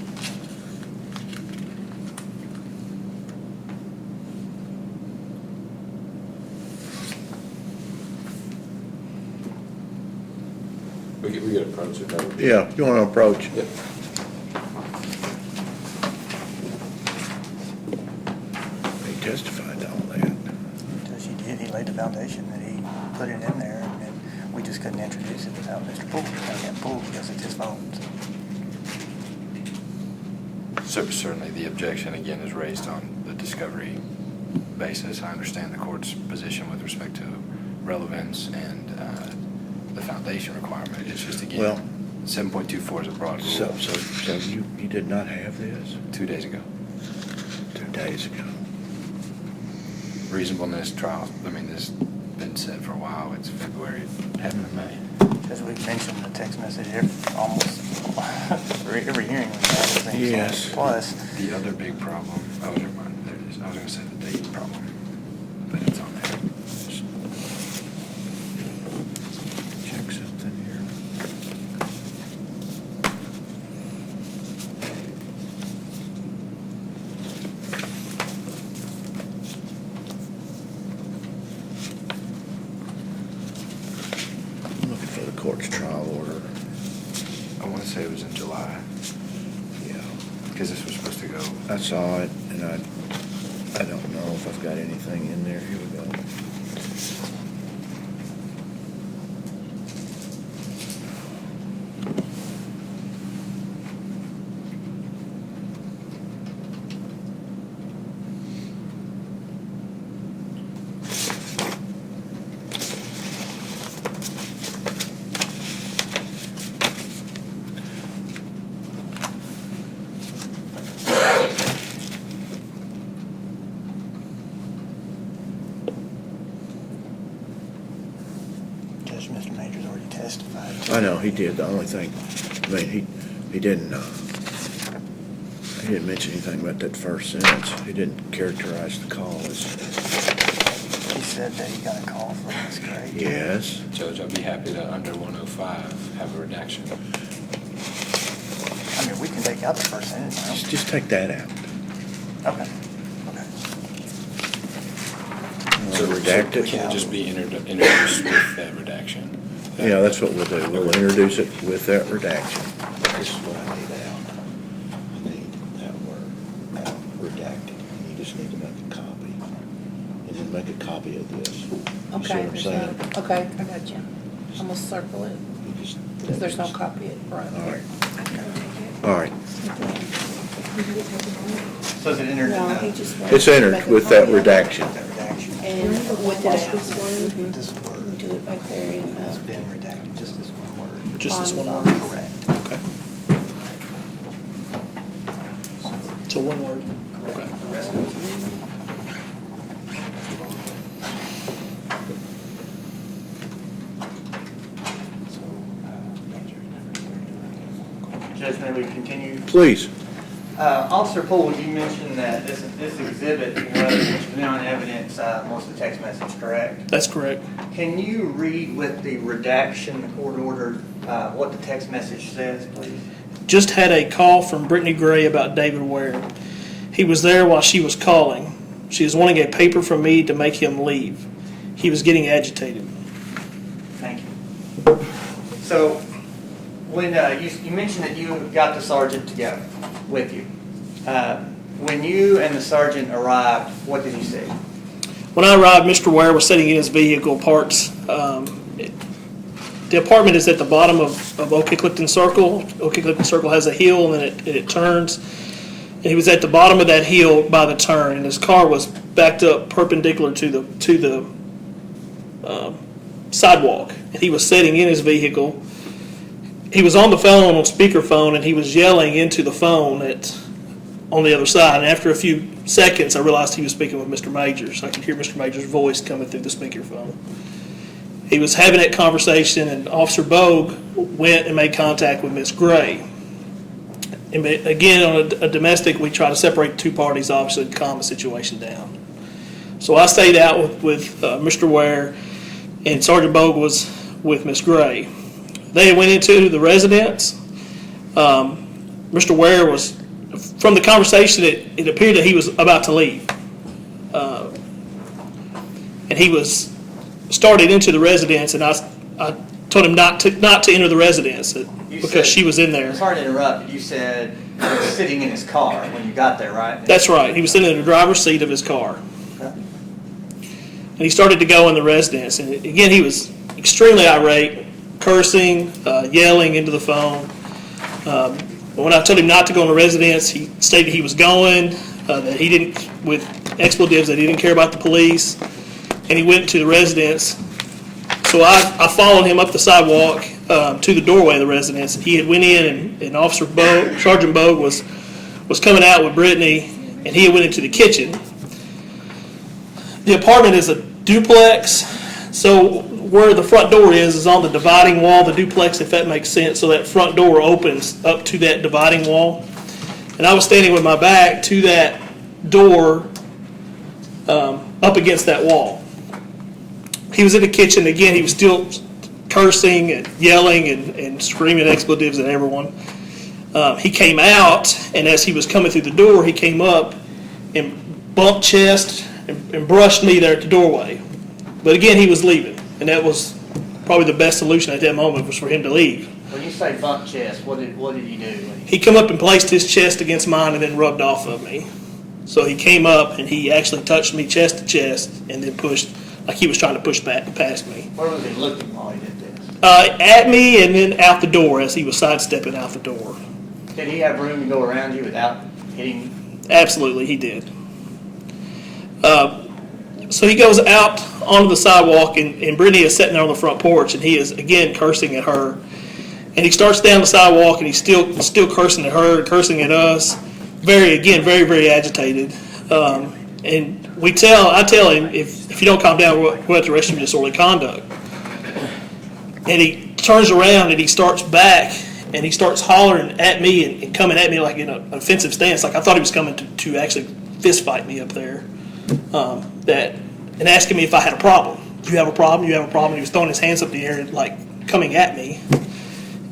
We could approach it, that would be. Yeah, you want to approach? Yep. He testified to all that. Judge, he did. He laid the foundation that he put it in there, and we just couldn't introduce it without Mr. Poole. Captain Poole, because it's his phone. So certainly the objection again is raised on the discovery basis. I understand the court's position with respect to relevance and the foundation requirement. It's just Well, again, 7.24 is a broad rule. So you did not have this 2 days ago. 2 days ago? Reasonableness trial, I mean, this has been set for a while. It's February, happened in May. Because we've mentioned the text message almost every hearing we've had. Yes. Plus, The other big problem, oh, never mind, there it is. I was going to say the date problem, but it's on there. Check something here. I'm looking for the court's trial order. I want to say it was in July, Yeah, because this was supposed to go. I saw it, and I don't know if I've got anything in there. Here we go. Judge, Mr. Major's already testified. I know, he did. The only thing, I mean, he didn't mention anything about that first sentence. He didn't characterize the call as, He said that he got a call from Ms. Gray. yes. Judge, I'd be happy to, under 105, have a redaction. I mean, we can take out the first sentence. now. Just take that out. Okay. Okay. So Redact it. can it just be introduced with that redaction? Yeah, that's what we'll do. We'll introduce it with that redaction. This is what I need out. I need that word out, redacted. You just need to make a copy. And then make a copy of this. You see what Okay, I'm saying? okay, I got you. I'm gonna circle it, You just- because there's no copy right All right, I can take all right. So is it entered in No, he the just. It's entered with that redaction. redaction? And with that, mhm. This word Do it back there in, has been redacted, just this one word. Just this one Bond. word? Correct. Okay. So one word. Okay. The rest of it. So Judge, may we continue? Please. Officer Poole, you mentioned that this exhibit was put on evidence, most of the text message, correct? That's correct. Can you read with the redaction, the court order, what the text message says, please? Just had a call from Brittany Gray about David Ware. He was there while she was calling. She was wanting a paper from me to make him leave. He was getting agitated. Thank you. So, when you mentioned that you got the sergeant together with you, when you and the sergeant arrived, what did you see? When I arrived, Mr. Ware was sitting in his vehicle parked. The apartment is at the bottom of Oak Clifton Circle. Oak Clifton Circle has a hill and then it turns. And he was at the bottom of that hill by the turn, and his car was backed up perpendicular to the sidewalk. And he was sitting in his vehicle. He was on the phone, on speakerphone, and he was yelling into the phone on the other side. And after a few seconds, I realized he was speaking with Mr. Majors. I could hear Mr. Majors' voice coming through the speakerphone. He was having that conversation, and Officer Bogue went and made contact with Miss Gray. And again, on a domestic, we try to separate the two parties, obviously, to calm the situation down. So I stayed out with Mr. Ware, and Sergeant Bogue was with Miss Gray. They went into the residence. Mr. Ware was, from the conversation, it appeared that he was about to leave. And he was started into the residence, and I told him not to enter the residence because she was in there. Sorry to interrupt, you said he was sitting in his car when you got there, right? That's right. He was sitting in the driver's seat of his car. Okay. And he started to go in the residence. And again, he was extremely irate, cursing, yelling into the phone. When I told him not to go in the residence, he stated he was going, that he didn't, with expletives, that he didn't care about the police. And he went to the residence. So I followed him up the sidewalk to the doorway of the residence. He had went in, and Officer Bogue, Sergeant Bogue was coming out with Brittany, and he had went into the kitchen. The apartment is a duplex, so where the front door is on the dividing wall, the duplex, if that makes sense. So that front door opens up to that dividing wall. And I was standing with my back to that door up against that wall. He was in the kitchen. Again, he was still cursing and yelling and screaming expletives at everyone. He came out, and as he was coming through the door, he came up and bumped chest and brushed me there at the doorway. But again, he was leaving, and that was probably the best solution at that moment was for him to leave. When you say bump chest, what did he do? He come up and placed his chest against mine and then rubbed off of me. So he came up, and he actually touched me chest to chest and then pushed, like he was trying to push back past me. Where was he looking while he did this? At me and then out the door as he was sidestepping out the door. Did he have room to go around you without hitting you? Absolutely, he did. So he goes out onto the sidewalk, and Brittany is sitting there on the front porch, and he is, again, cursing at her. And he starts down the sidewalk, and he's still cursing at her and cursing at us. Very, very agitated. And I tell him, if you don't calm down, we'll have to arrest you for disorderly conduct. And he turns around, and he starts back, and he starts hollering at me and coming at me like in an offensive stance, like I thought he was coming to actually fist fight me up there. And asking me if I had a problem. Do you have a problem? You have a problem? He was throwing his hands up in the air, like coming at me.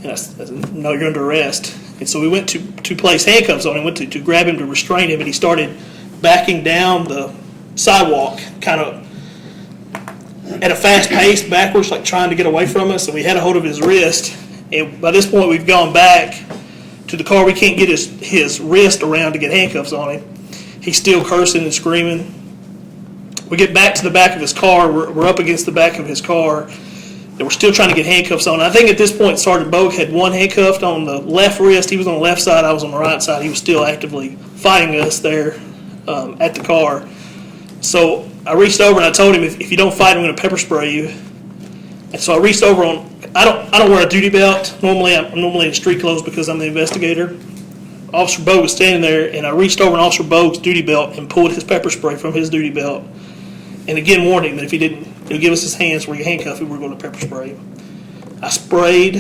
And I said, no, you're under arrest. And so we went to place handcuffs on him, went to grab him to restrain him, and he started backing down the sidewalk, kind of at a fast pace, backwards, like trying to get away from us. And we had a hold of his wrist. And by this point, we've gone back to the car. We can't get his wrist around to get handcuffs on him. He's still cursing and screaming. We get back to the back of his car. We're up against the back of his car, and we're still trying to get handcuffs on. I think at this point, Sergeant Bogue had one handcuffed on the left wrist. He was on the left side. I was on the right side. He was still actively fighting us there at the car. So I reached over and I told him, if you don't fight, I'm going to pepper spray you. And so I reached over on. I don't wear a duty belt. Normally, I'm normally in street clothes because I'm the investigator. Officer Bogue was standing there, and I reached over on Officer Bogue's duty belt and pulled his pepper spray from his duty belt. And again, warned him that if he didn't give us his hands where you handcuff him, we were going to pepper spray him. I sprayed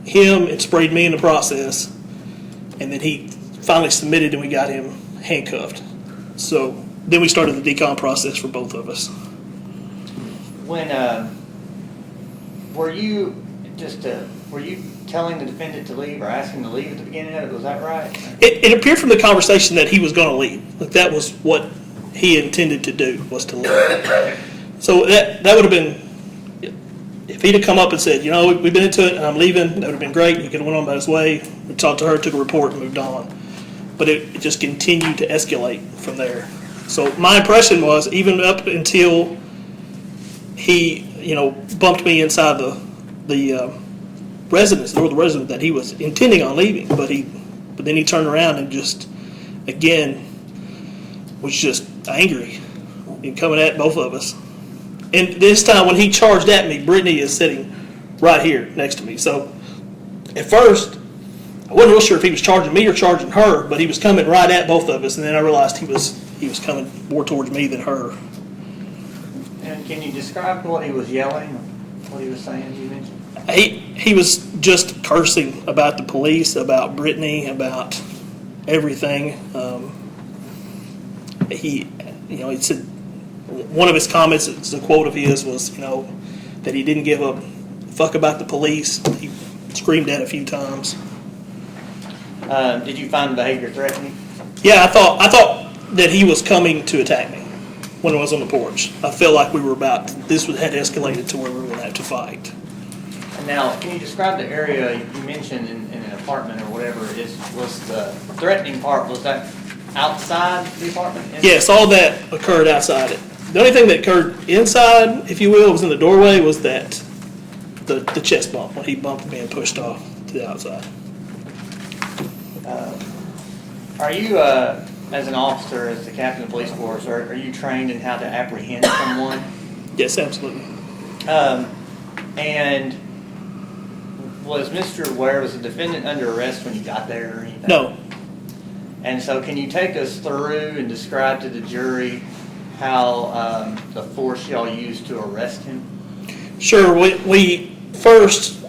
him and sprayed me in the process. And then he finally submitted and we got him handcuffed. So then we started the decon process for both of us. When, were you telling the defendant to leave or asking to leave at the beginning of it? Was that right? It appeared from the conversation that he was going to leave. Like that was what he intended to do, was to leave. So that would have been, if he'd have come up and said, you know, we've been into it and I'm leaving, that would have been great. He could have went on about his way. We talked to her, took a report, and moved on. But it just continued to escalate from there. So my impression was, even up until he, bumped me inside the residence, the residence, that he was intending on leaving, but then he turned around and just, again, was just angry and coming at both of us. And this time when he charged at me, Brittany is sitting right here next to me. So at first, I wasn't real sure if he was charging me or charging her, but he was coming right at both of us, and then I realized he was coming more towards me than her. And can you describe what he was yelling, what he was saying, you mentioned? He was just cursing about the police, about Brittany, about everything. He said one of his comments, it's a quote of his, was that he didn't give a fuck about the police. He screamed that a few times. Did you find the behavior threatening? Yeah, I thought that he was coming to attack me when I was on the porch. I felt like this had escalated to where we were going to have to fight. And now, can you describe the area you mentioned in an apartment or whatever it is? Was the threatening part, was that outside the apartment? Yes, all that occurred outside it. The only thing that occurred inside, if you will, was in the doorway, was that the chest bump when he bumped me and pushed off to the outside. Are you, as an officer, as the captain of the police force, are you trained in how to apprehend someone? Yes, absolutely. And was Mr. Ware, was the defendant under arrest when you got there or anything? No. And so can you take us through and describe to the jury how the force y'all used to arrest him? Sure. We first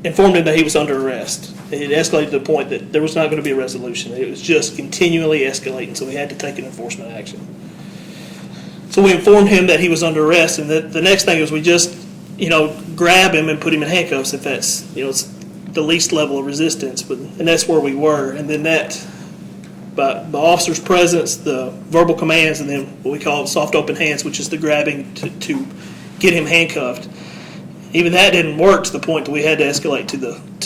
informed him that he was under arrest. It escalated to the point that there was not going to be a resolution. It was just continually escalating, so we had to take an enforcement action. So we informed him that he was under arrest, and the next thing is we just, grab him and put him in handcuffs if that's, it's the least level of resistance. And that's where we were. And then by the officer's presence, the verbal commands, and then what we call soft open hands, which is the grabbing to get him handcuffed. Even that didn't work to the point that we had to escalate to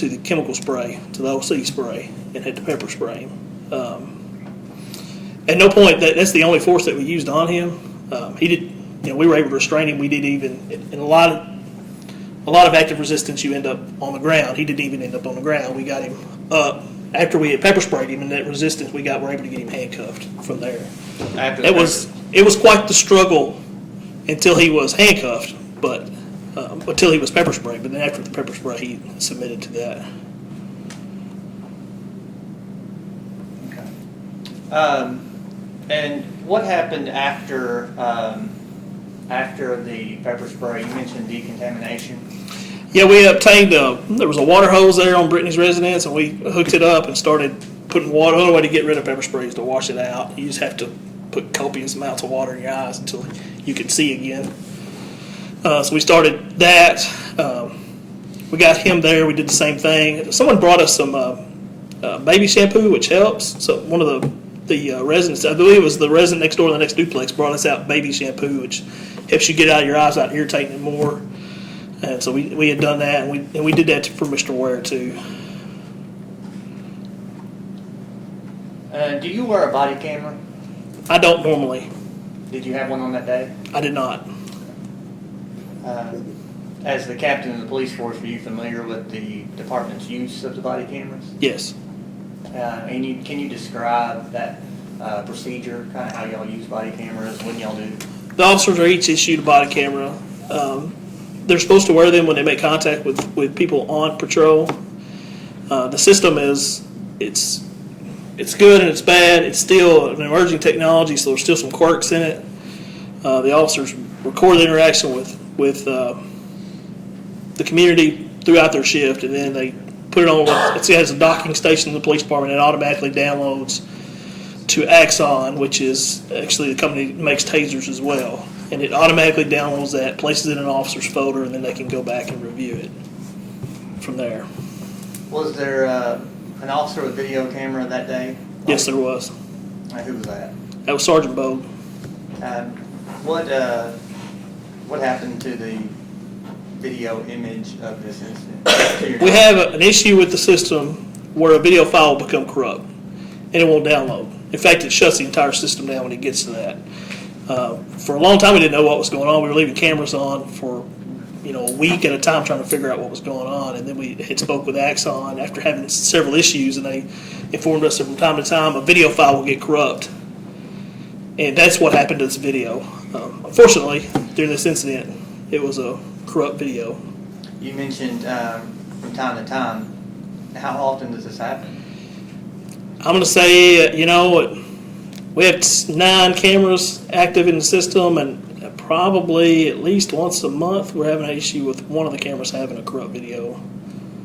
the chemical spray, to the OC spray, and had to pepper spray him. At no point, that's the only force that we used on him. He did, we were able to restrain him. We didn't even, in a lot of active resistance, you end up on the ground. He didn't even end up on the ground. We got him up. After we had pepper sprayed him in that resistance, we were able to get him handcuffed from there. It was quite the struggle until he was handcuffed, but until he was pepper sprayed. But then after the pepper spray, he submitted to that. Okay. And what happened after the pepper spray? You mentioned decontamination. Yeah, we obtained, there was a water hose there on Brittany's residence, and we hooked it up and started putting water. The only way to get rid of pepper spray is to wash it out. You just have to put copious amounts of water in your eyes until you can see again. So we started that. We got him there. We did the same thing. Someone brought us some baby shampoo, which helps. So one of the residents, I believe it was the resident next door to the next duplex, brought us out baby shampoo, which helps you get out of your eyes without irritating it more. And so we had done that, and we did that for Mr. Ware too. Do you wear a body camera? I don't normally. Did you have one on that day? I did not. As the captain of the police force, are you familiar with the department's use of the body cameras? Yes. And can you describe that procedure, kind of how y'all use body cameras, when y'all do? The officers are each issued a body camera. They're supposed to wear them when they make contact with people on patrol. The system it's good and it's bad. It's still an emerging technology, so there's still some quirks in it. The officers record the interaction with the community throughout their shift, and then they put it on, it has a docking station in the police department, and it automatically downloads to Axon, which is actually the company that makes tasers as well. And it automatically downloads that, places it in an officer's folder, and then they can go back and review it from there. Was there an officer with video camera that day? Yes, there was. Who was that? That was Sergeant Bogue. What happened to the video image of this incident? We have an issue with the system where a video file will become corrupt, and it won't download. In fact, it shuts the entire system down when it gets to that. For a long time, we didn't know what was going on. We were leaving cameras on for a week at a time trying to figure out what was going on, and then we had spoke with Axon after having several issues, and they informed us that from time to time a video file will get corrupt, and that's what happened to this video. Unfortunately, during this incident, it was a corrupt video. You mentioned from time to time. How often does this happen? I'm going to say, we have 9 cameras active in the system, and probably at least once a month we're having an issue with one of the cameras having a corrupt video.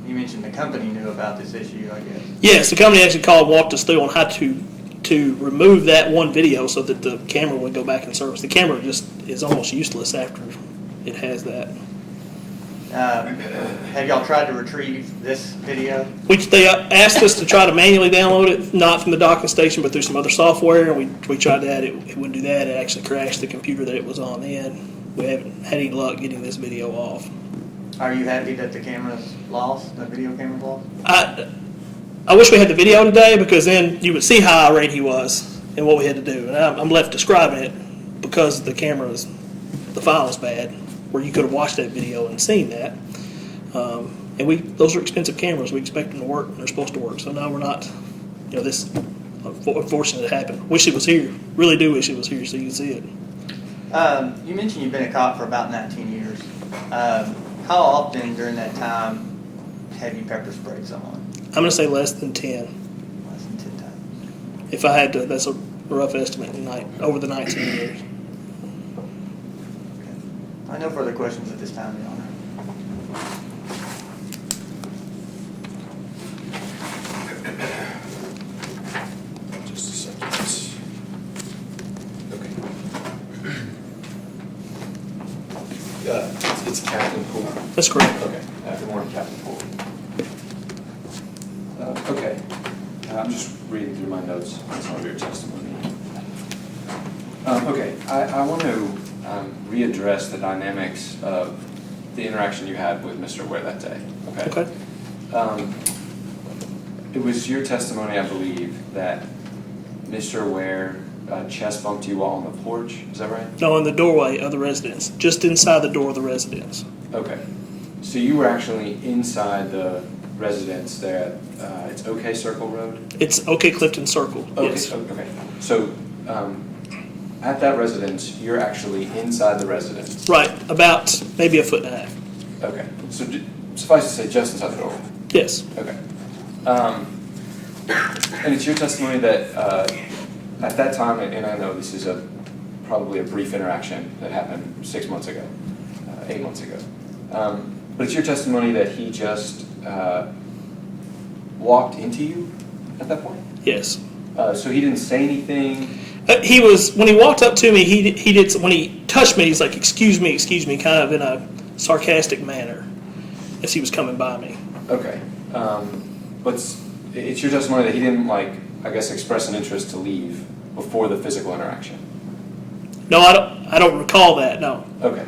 You mentioned the company knew about this issue, I guess. Yes, the company actually called and walked us through on how to remove that one video so that the camera would go back in service. The camera just is almost useless after it has that. Have y'all tried to retrieve this video? They asked us to try to manually download it, not from the docking station, but through some other software, and we tried that. It wouldn't do that. It actually crashed the computer that it was on then. We haven't had any luck getting this video off. Are you happy that the camera's lost, the video camera's lost? I wish we had the video today, because then you would see how irate he was and what we had to do. And I'm left describing it because the file is bad, where you could have watched that video and seen that. And those are expensive cameras. We expect them to work when they're supposed to work. So no, we're not, this unfortunate it happened. Wish it was here. Really do wish it was here so you can see it. You mentioned you've been a cop for about 19 years. How often during that time have you pepper sprayed someone? I'm going to say less than 10. Less than 10 times. If I had to, that's a rough estimate over the 19 years. I have no further questions at this time, Your Honor. Just a second. Okay. It's Captain Poole. That's correct. Okay. Good morning, Captain Poole. Okay. I'm just reading through my notes on some of your testimony. Okay. I want to readdress the dynamics of the interaction you had with Mr. Ware that day. Okay. It was your testimony, I believe, that Mr. Ware chest bumped you while on the porch. Is that right? No, in the doorway of the residence, just inside the door of the residence. Okay. So you were actually inside the residence there at, it's OK Circle Road? It's OK Clifton Circle, yes. Okay. So at that residence, you're actually inside the residence? Right, about maybe a foot and a half. Okay. So suffice to say, just inside the door? Yes. Okay. And it's your testimony that at that time, and I know this is probably a brief interaction that happened 6 months ago, 8 months ago, but it's your testimony that he just walked into you at that point? Yes. So he didn't say anything? He was, when he walked up to me, he did, when he touched me, he's like, excuse me, kind of in a sarcastic manner as he was coming by me. Okay. But it's your testimony that he didn't, I guess, express an interest to leave before the physical interaction? No, I don't recall that, no. Okay.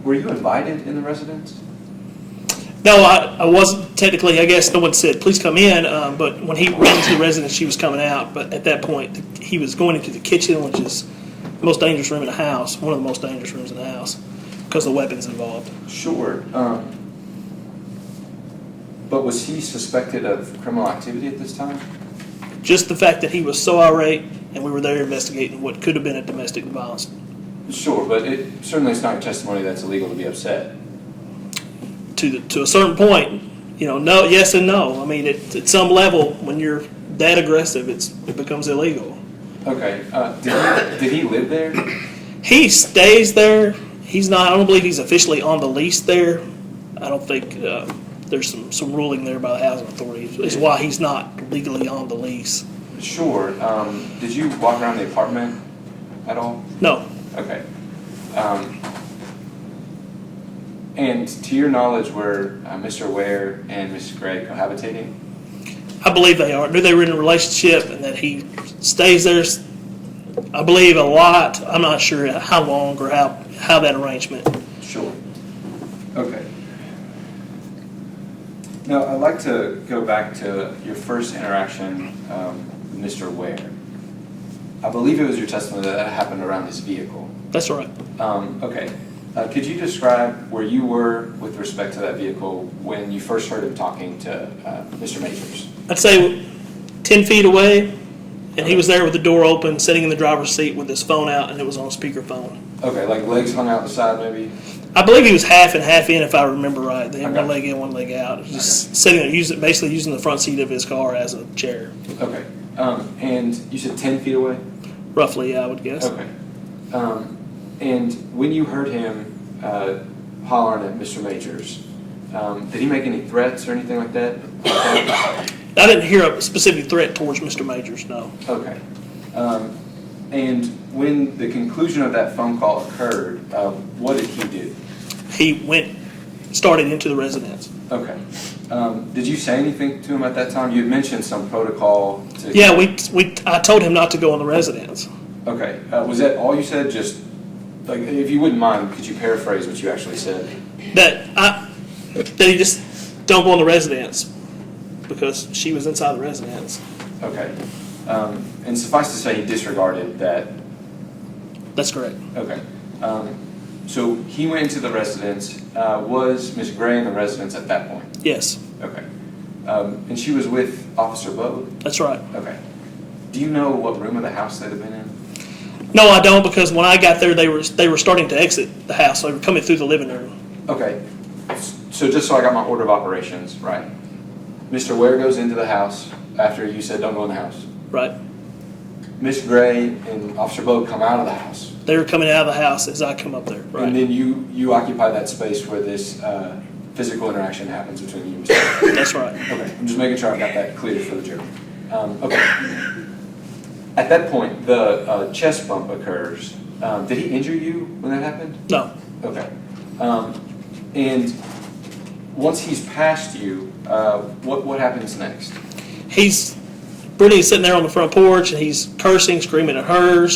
Were you invited in the residence? No, I wasn't technically. I guess no one said, please come in, but when he ran into the residence, she was coming out. But at that point, he was going into the kitchen, which is the most dangerous room in the house, one of the most dangerous rooms in the house, because of the weapons involved. Sure. But was he suspected of criminal activity at this time? Just the fact that he was so irate, and we were there investigating what could have been a domestic violence. Sure, but it certainly is not your testimony that's illegal to be upset. To a certain point, no, yes and no. I mean, at some level, when you're that aggressive, it becomes illegal. Okay. Did he live there? He stays there. He's not, I don't believe he's officially on the lease there. I don't think, there's some ruling there by the housing authority, is why he's not legally on the lease. Sure. Did you walk around the apartment at all? No, Okay. And to your knowledge, were Mr. Ware and Mrs. Gray cohabitating? I believe they are. Knew they were in a relationship and that he stays there, I believe, a lot. I'm not sure how long or how that arrangement. Sure. Okay. Now, I'd like to go back to your first interaction with Mr. Ware. I believe it was your testimony that happened around his vehicle. That's right. Okay. Could you describe where you were with respect to that vehicle when you first heard him talking to Mr. Majors? I'd say 10 feet away, and he was there with the door open, sitting in the driver's seat with his phone out, and it was on speakerphone. Okay, like legs hung out the side maybe? I believe he was half and half in, if I remember right. They had Okay. one leg in, one leg out. Just sitting there, basically using the front seat of his car as a chair. Okay. And you said 10 feet away? Roughly, I would guess. Okay. And when you heard him hollering at Mr. Majors, did he make any threats or anything like that? I didn't hear a specific threat towards Mr. Majors, no. Okay. And when the conclusion of that phone call occurred, what did he do? He started into the residence. Okay. Did you say anything to him at that time? You had mentioned some protocol to... Yeah, I told him not to go in the residence. Okay. Was that all you said? Just, like, if you wouldn't mind, could you paraphrase what you actually said? That he just don't go in the residence because she was inside the residence. Okay. And suffice to say, he disregarded that. That's correct. Okay. So he went into the residence. Was Ms. Gray in the residence at that point? Yes. Okay. And she was with Officer Bode? That's right. Okay. Do you know what room of the house they'd have been in? No, I don't, because when I got there, they were starting to exit the house. They were coming through the living room. Okay. So just so I got my order of operations right. Mr. Ware goes into the house after you said don't go in the house. Right. Ms. Gray and Officer Bode come out of the house. They were coming out of the house as I come up there. Right. And then you occupy that space where this physical interaction happens between you and Mr. Ware. That's right. Okay. I'm just making sure I've got that clear for the jury. Okay. At that point, the chest bump occurs. Did he injure you when that happened? No. Okay. And once he's past you, what happens next? Brittany's sitting there on the front porch, and he's cursing, screaming at her,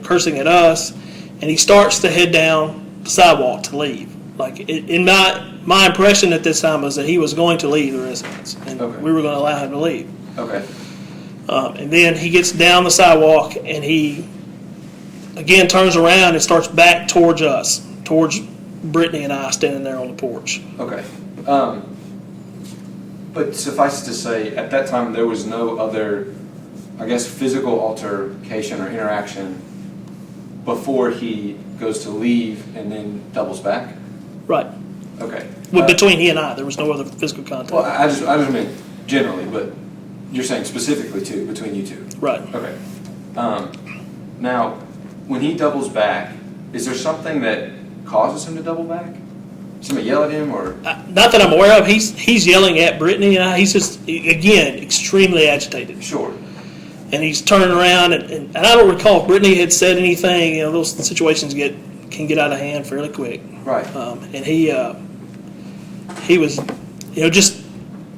cursing at us, and he starts to head down the sidewalk to leave. Like, in my impression at this time was that he was going to leave the residence, and we were going to allow him to leave. Okay. And then he gets down the sidewalk, and he again turns around and starts back towards us, towards Brittany and I standing there on the porch. Okay. But suffice it to say, at that time there was no other, I guess, physical altercation or interaction before he goes to leave and then doubles back? Right. Okay. Between he and I, there was no other physical contact. Well, I just meant generally, but you're saying specifically too, between you two? Right. Okay. Now, when he doubles back, is there something that causes him to double back? Somebody yell at him, or? Not that I'm aware of. He's yelling at Brittany, and he's just, again, extremely agitated. Sure. And he's turning around, and I don't recall if Brittany had said anything. Those situations can get out of hand fairly quick. Right. And he was, just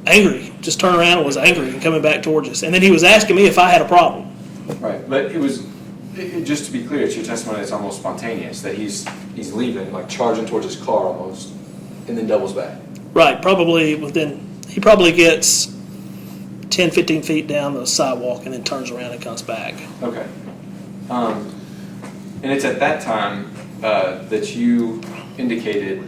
angry. Just turned around and was angry and coming back towards us. And then he was asking me if I had a problem. Right, but just to be clear, it's your testimony that's almost spontaneous, that he's leaving, like charging towards his car almost, and then doubles back. Right, he probably gets 10, 15 feet down the sidewalk and then turns around and comes back. Okay. And it's at that time that you indicated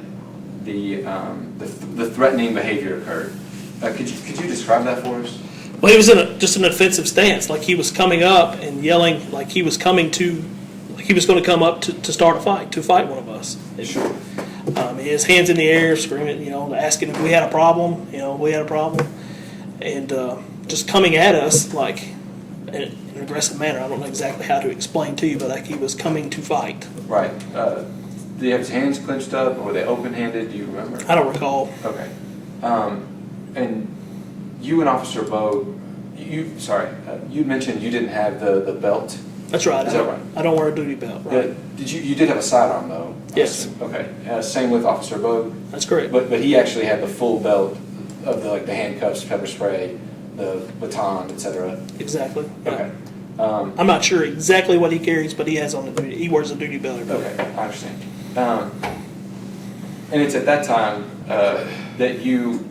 the threatening behavior occurred. Could you describe that for us? Well, he was just an offensive stance, like he was coming up and yelling, like he was going to come up to start a fight, to fight one of us. Sure. His hands in the air, screaming, asking if we had a problem, and just coming at us, like, and an aggressive manner. I don't know exactly how to explain to you, but like he was coming to fight. Right. Did he have his hands clenched up, or were they open-handed? Do you remember? I don't recall. Okay. And you and Officer Bogue, you mentioned you didn't have the belt. That's right. Is that right? I don't wear a duty belt. Right. You did have a sidearm though? Yes. Okay. Same with Officer Bogue? That's correct. But he actually had the full belt of the handcuffs, pepper spray, the baton, etc. Exactly. Yeah. Okay. I'm not sure exactly what he carries, but he has on the duty. He wears a duty belt. Every day. Okay, I understand. And it's at that time that you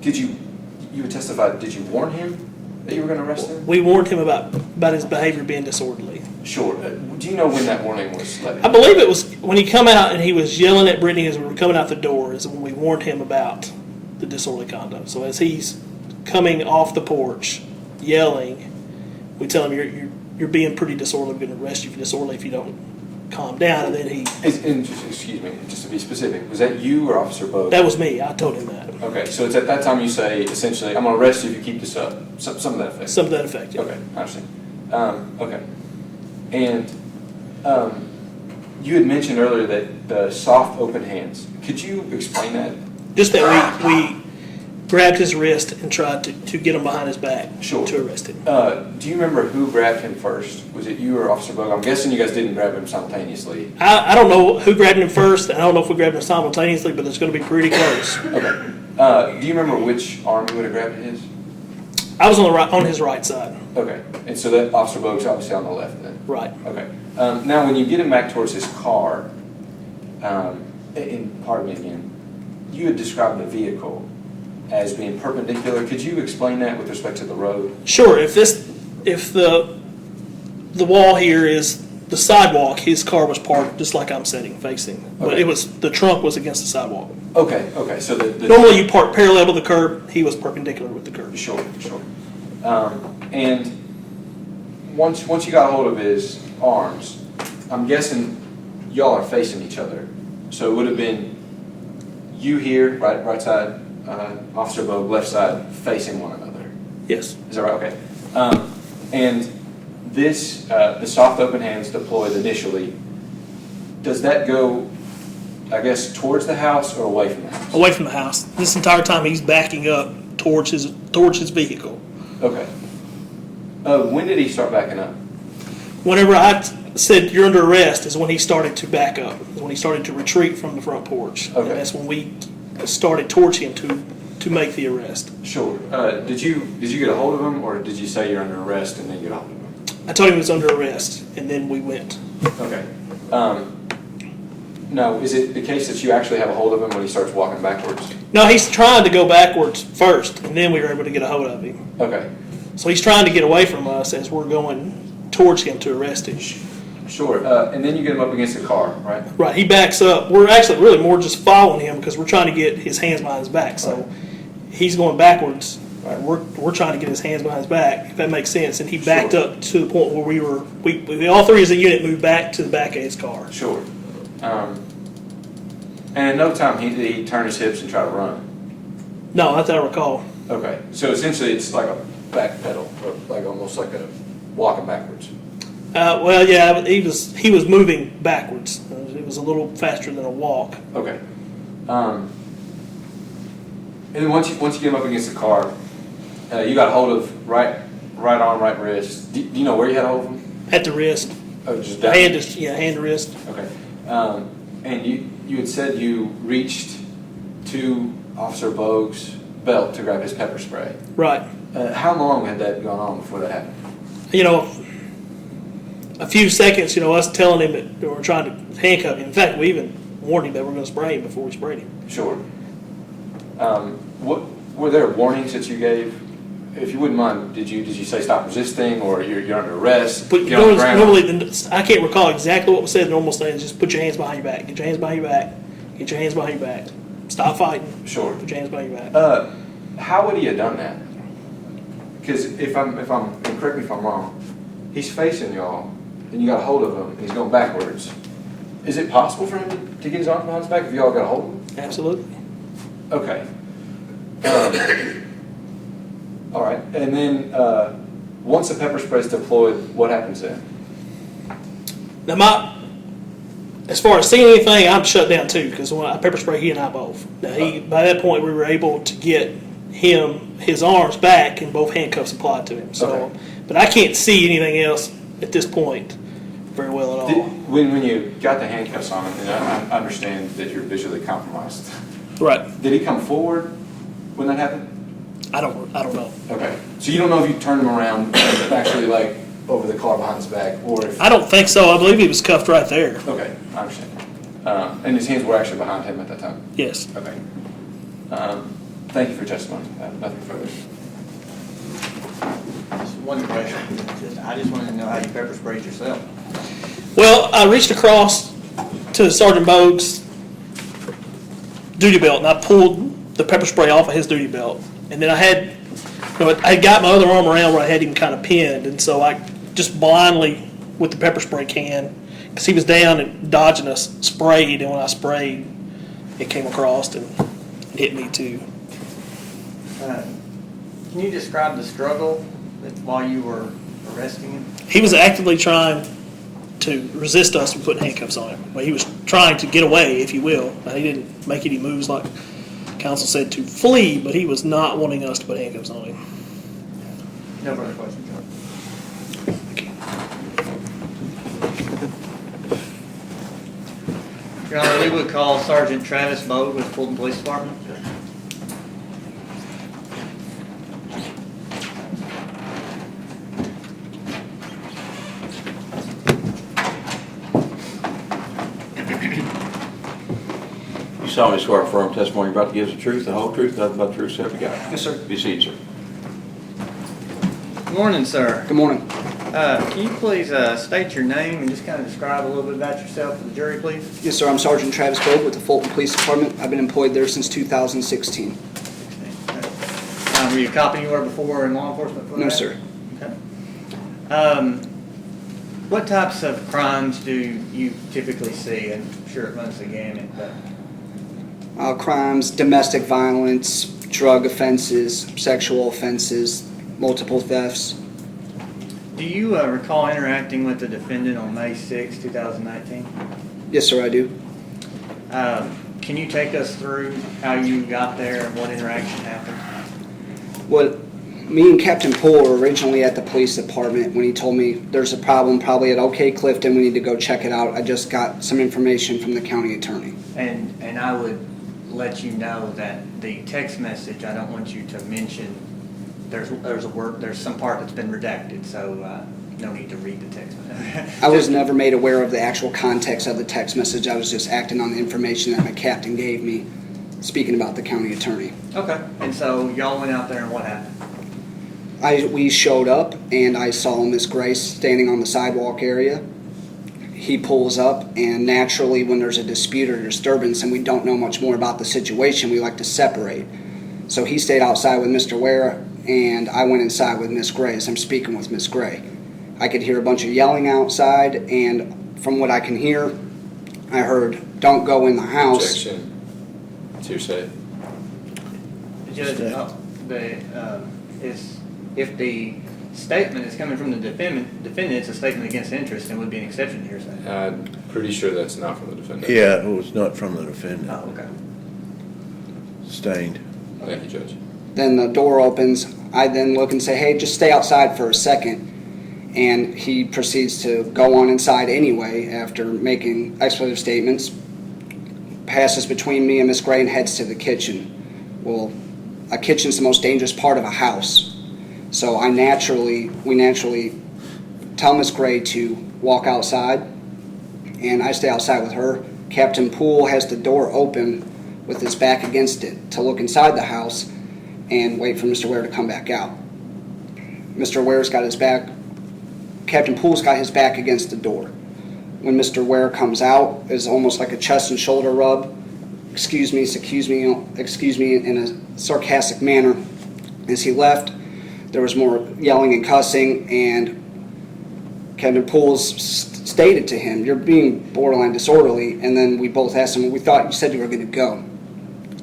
had testified. Did you warn him that you were going to arrest him? We warned him about his behavior being disorderly. Sure. Do you know when that warning was let? I believe it was when he come out and he was yelling at Brittany as we were coming out the door. Is when we warned him about the disorderly conduct. So as he's coming off the porch, yelling, we tell him you're being pretty disorderly. We're going to arrest you for disorderly if you don't calm down. And then excuse me, just to be specific, was that you or Officer Bogue? That was me. I told him that. Okay, so it's at that time you say essentially, I'm going to arrest you if you keep this up. Some of that effect. Some of that effect. Yeah. Okay, I understand. Okay, and you had mentioned earlier that the soft open hands. Could you explain that? Just that we grabbed his wrist and tried to get him behind his back. Sure. To arrest him. Do you remember who grabbed him first? Was it you or Officer Bogue? I'm guessing you guys didn't grab him simultaneously. I don't know who grabbed him first, and I don't know if we grabbed him simultaneously, but it's going to be pretty close. Okay. Do you remember which arm you would have grabbed his? I was on his right side. Okay. And so that Officer Bogue's obviously on the left then? Right. Okay. Now, when you get him back towards his car, and pardon me again, you had described the vehicle as being perpendicular. Could you explain that with respect to the road? Sure. If the wall here is the sidewalk, his car was parked just like I'm sitting, facing. But the trunk was against the sidewalk. Okay. So normally you park parallel to the curb. He was perpendicular with the curb. Sure. And once you got a hold of his arms, I'm guessing y'all are facing each other. So it would have been you here, right side, Officer Bogue, left side, facing one another. Yes. Is that right? Okay. And this, the soft open hands deployed initially, does that go, I guess, towards the house or away from the house? Away from the house. This entire time he's backing up towards his vehicle. Okay. When did he start backing up? Whenever I said you're under arrest is when he started to back up. Is when he started to retreat from the front porch. Okay. And that's when we started towards him to make the arrest. Sure. Did you get a hold of him, or did you say you're under arrest and then get a hold of him? I told him he was under arrest, and then we went. Okay. No, is it the case that you actually have a hold of him when he starts walking backwards? No, he's trying to go backwards first, and then we were able to get a hold of him. Okay. So he's trying to get away from us as we're going towards him to arrest him. Sure. And then you get him up against the car, right? Right. He backs up. We're actually really more just following him because we're trying to get his hands behind his back. So he's going backwards. Right. We're trying to get his hands behind his back, if that makes sense. And he backed up to the point where we all three as a unit moved back to the back of his car. Sure. And in no time he turned his hips and tried to run. No, not that I recall. Okay. So essentially it's like a back pedal, or like almost like a walking backwards. Well, yeah, he was moving backwards. It was a little faster than a walk. Okay. And then once you get him up against the car, you got a hold of right arm, right wrist. Do you know where you had a hold of him? At the wrist. Oh, just down? Hand to wrist. Okay. And you had said you reached to Officer Bogue's belt to grab his pepper spray. Right. How long had that gone on before that happened? A few seconds, us telling him that we were trying to handcuff him. In fact, we even warned him that we were going to spray him before we sprayed him. Sure. What were there warnings that you gave? If you wouldn't mind, did you say stop resisting, or you're under arrest? But get on the ground? normally, I can't recall exactly what was said. The normal saying is just put your hands behind your back. Get your hands behind your back. Get your hands behind your back. Stop fighting. Sure. Put your hands behind your back. How would he have done that? Because if I'm, and correct me if I'm wrong, he's facing y'all, and you got a hold of him, and he's going backwards. Is it possible for him to get his arms behind his back if y'all got a hold of him? Absolutely. Okay. All right. And then Once the pepper spray is deployed, what happens then? Now, as far as seeing anything, I'm shut down too, because when I pepper spray, he and I both. Now, by that point, we were able to get his arms back and both handcuffs applied to him. So, Okay. but I can't see anything else at this point very well at all. When you got the handcuffs on him, and I understand that you're visually compromised, Right. did he come forward when that happened? I don't know. Okay, so you don't know if you turned him around actually like over the car behind his back, or if... I don't think so. I believe he was cuffed right there. Okay, I understand. And his hands were actually behind him at that time? Yes. Okay. Thank you for your testimony. Nothing further. Just one question. I just wanted to know how you pepper sprayed yourself. Well, I reached across to Sergeant Bogue's duty belt and I pulled the pepper spray off of his duty belt. And then I got my other arm around where I had him kind of pinned. And so I just blindly, with the pepper spray can, because he was down and dodging us, sprayed. And when I sprayed, it came across and hit me too. Can you describe the struggle while you were arresting him? He was actively trying to resist us from putting handcuffs on him. Well, he was trying to get away, if you will. He didn't make any moves like counsel said to flee, but he was not wanting us to put handcuffs on him. No further questions, John. Your Honor, we would call Sergeant Travis Bogue with Fulton Police Department. You solemnly swear or affirm testimony you're about to give is the truth, the whole truth, nothing but the truth, so help you God. Yes, sir. Be seated, sir. Good morning, sir. Good morning. Can you please state your name and just kind of describe a little bit about yourself for the jury, please? Yes, sir. I'm Sergeant Travis Bogue with the Fulton Police Department. I've been employed there since 2016. Were you a cop anywhere before in law enforcement? For No, that? sir. Okay. What types of crimes do you typically see? I'm sure it runs the gamut, but Crimes, domestic violence, drug offenses, sexual offenses, multiple thefts. do you recall interacting with the defendant on May 6, 2019? Yes, sir, I do. Can you take us through how you got there and what interaction happened? Well, me and Captain Poole were originally at the police department when he told me there's a problem probably at OK Clifton. We need to go check it out. I just got some information from the county attorney. And I would let you know that the text message, I don't want you to mention, there's some part that's been redacted, so no need to read the text message. I was never made aware of the actual context of the text message. I was just acting on the information that my captain gave me, speaking about the county attorney. Okay, and so y'all went out there and what happened? We showed up and I saw Miss Grace standing on the sidewalk area. He pulls up, and naturally when there's a dispute or disturbance and we don't know much more about the situation, we like to separate. So he stayed outside with Mr. Ware and I went inside with Miss Gray as I'm speaking with Miss Gray. I could hear a bunch of yelling outside, and from what I can hear, I heard, "Don't go in the house." Objection. It's hearsay. Judge, if the statement is coming from the defendant, it's a statement against interest and would be an exception to hearsay. I'm pretty sure that's not from the defendant. Yeah, it was not from the defendant. Oh, okay. Stained. Thank you, Judge. Then the door opens. I then look and say, "Hey, just stay outside for a second." And he proceeds to go on inside anyway after making expletive statements, passes between me and Miss Gray and heads to the kitchen. Well, a kitchen's the most dangerous part of a house. So we naturally tell Miss Gray to walk outside, and I stay outside with her. Captain Poole has the door open with his back against it to look inside the house and wait for Mr. Ware to come back out. Mr. Ware's got his back, Captain Poole's got his back against the door. When Mr. Ware comes out, it's almost like a chest and shoulder rub. Excuse me in a sarcastic manner. As he left, there was more yelling and cussing, and Captain Poole stated to him, "You're being borderline disorderly." And then we both asked him, "We thought you said you were going to go."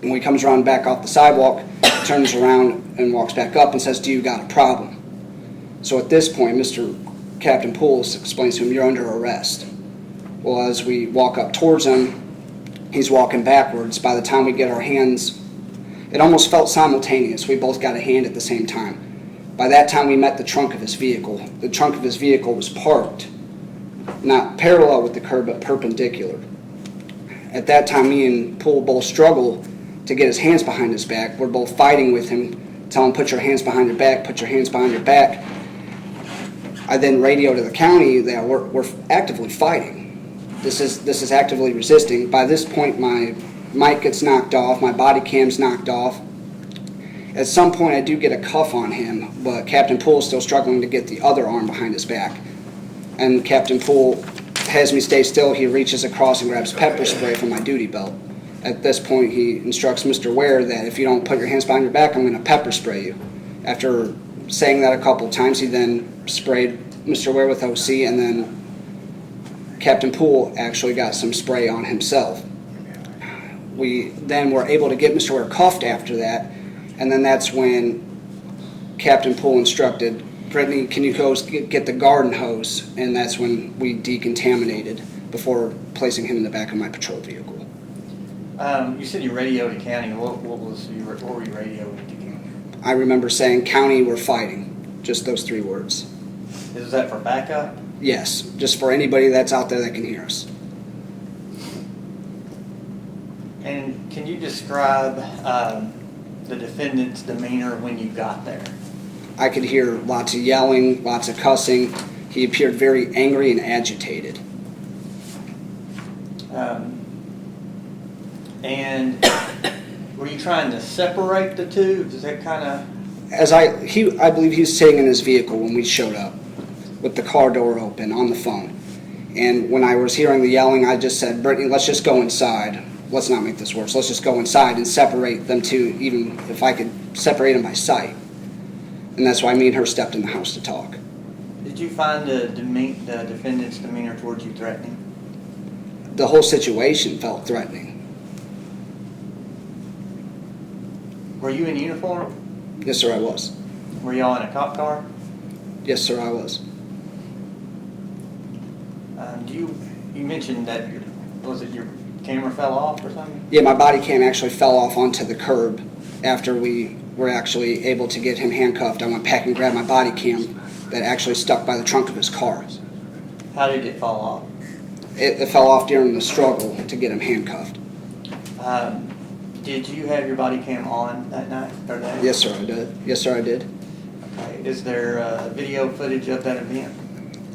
And when he comes around back off the sidewalk, turns around and walks back up and says, "Do you got a problem?" So at this point, Captain Pools explains to him, "You're under arrest." Well, as we walk up towards him, he's walking backwards. By the time we get our hands, it almost felt simultaneous. We both got a hand at the same time. By that time, we met the trunk of his vehicle. The trunk of his vehicle was parked, not parallel with the curb, but perpendicular. At that time, me and Poole both struggle to get his hands behind his back. We're both fighting with him, tell him, "Put your hands behind your back, put your hands behind your back." I then radio to the county that we're actively fighting. This is actively resisting. By this point, my mic gets knocked off, my body cam's knocked off. At some point, I do get a cuff on him, but Captain Poole is still struggling to get the other arm behind his back. And Captain Poole has me stay still. He reaches across and grabs pepper spray from my duty belt. At this point, he instructs Mr. Ware that if you don't put your hands behind your back, I'm going to pepper spray you. After saying that a couple of times, he then sprayed Mr. Ware with OC, and then Captain Poole actually got some spray on himself. We then were able to get Mr. Ware cuffed after that, and then that's when Captain Poole instructed, "Brittany, can you go get the garden hose?" And that's when we decontaminated before placing him in the back of my patrol vehicle. You said you radioed to county. What were you radioing to county? I remember saying, "County, we're fighting." Just those 3 words. Is that for backup? Yes, just for anybody that's out there that can hear us. And can you describe the defendant's demeanor when you got there? I could hear lots of yelling, lots of cussing. He appeared very angry and agitated. And were you trying to separate the two? Does that kind of... I believe he was sitting in his vehicle when we showed up with the car door open on the phone. And when I was hearing the yelling, I just said, "Brittany, let's just go inside. Let's not make this worse. Let's just go inside and separate them two, even if I could separate them by sight." And that's why me and her stepped in the house to talk. Did you find the defendant's demeanor towards you threatening? The whole situation felt threatening. Were you in uniform? Yes, sir, I was. Were y'all in a cop car? Yes, sir, I was. You mentioned that your camera fell off or something? Yeah, my body cam actually fell off onto the curb after we were actually able to get him handcuffed. I went back and grabbed my body cam that actually stuck by the trunk of his car. How did it fall off? It fell off during the struggle to get him handcuffed. Did you have your body cam on that night or day? Yes, sir, I did. Yes, sir, I did. Okay. Is there video footage of that event?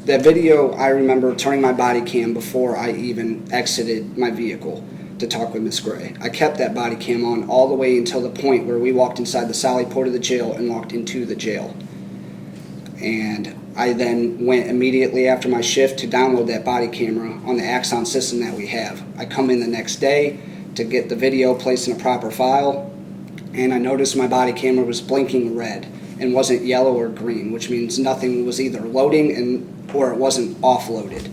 That video, I remember turning my body cam before I even exited my vehicle to talk with Miss Gray. I kept that body cam on all the way until the point where we walked inside the Sally Port of the jail and walked into the jail. And I then went immediately after my shift to download that body camera on the Axon system that we have. I come in the next day to get the video placed in a proper file, and I noticed my body camera was blinking red and wasn't yellow or green, which means nothing was either loading or it wasn't offloaded.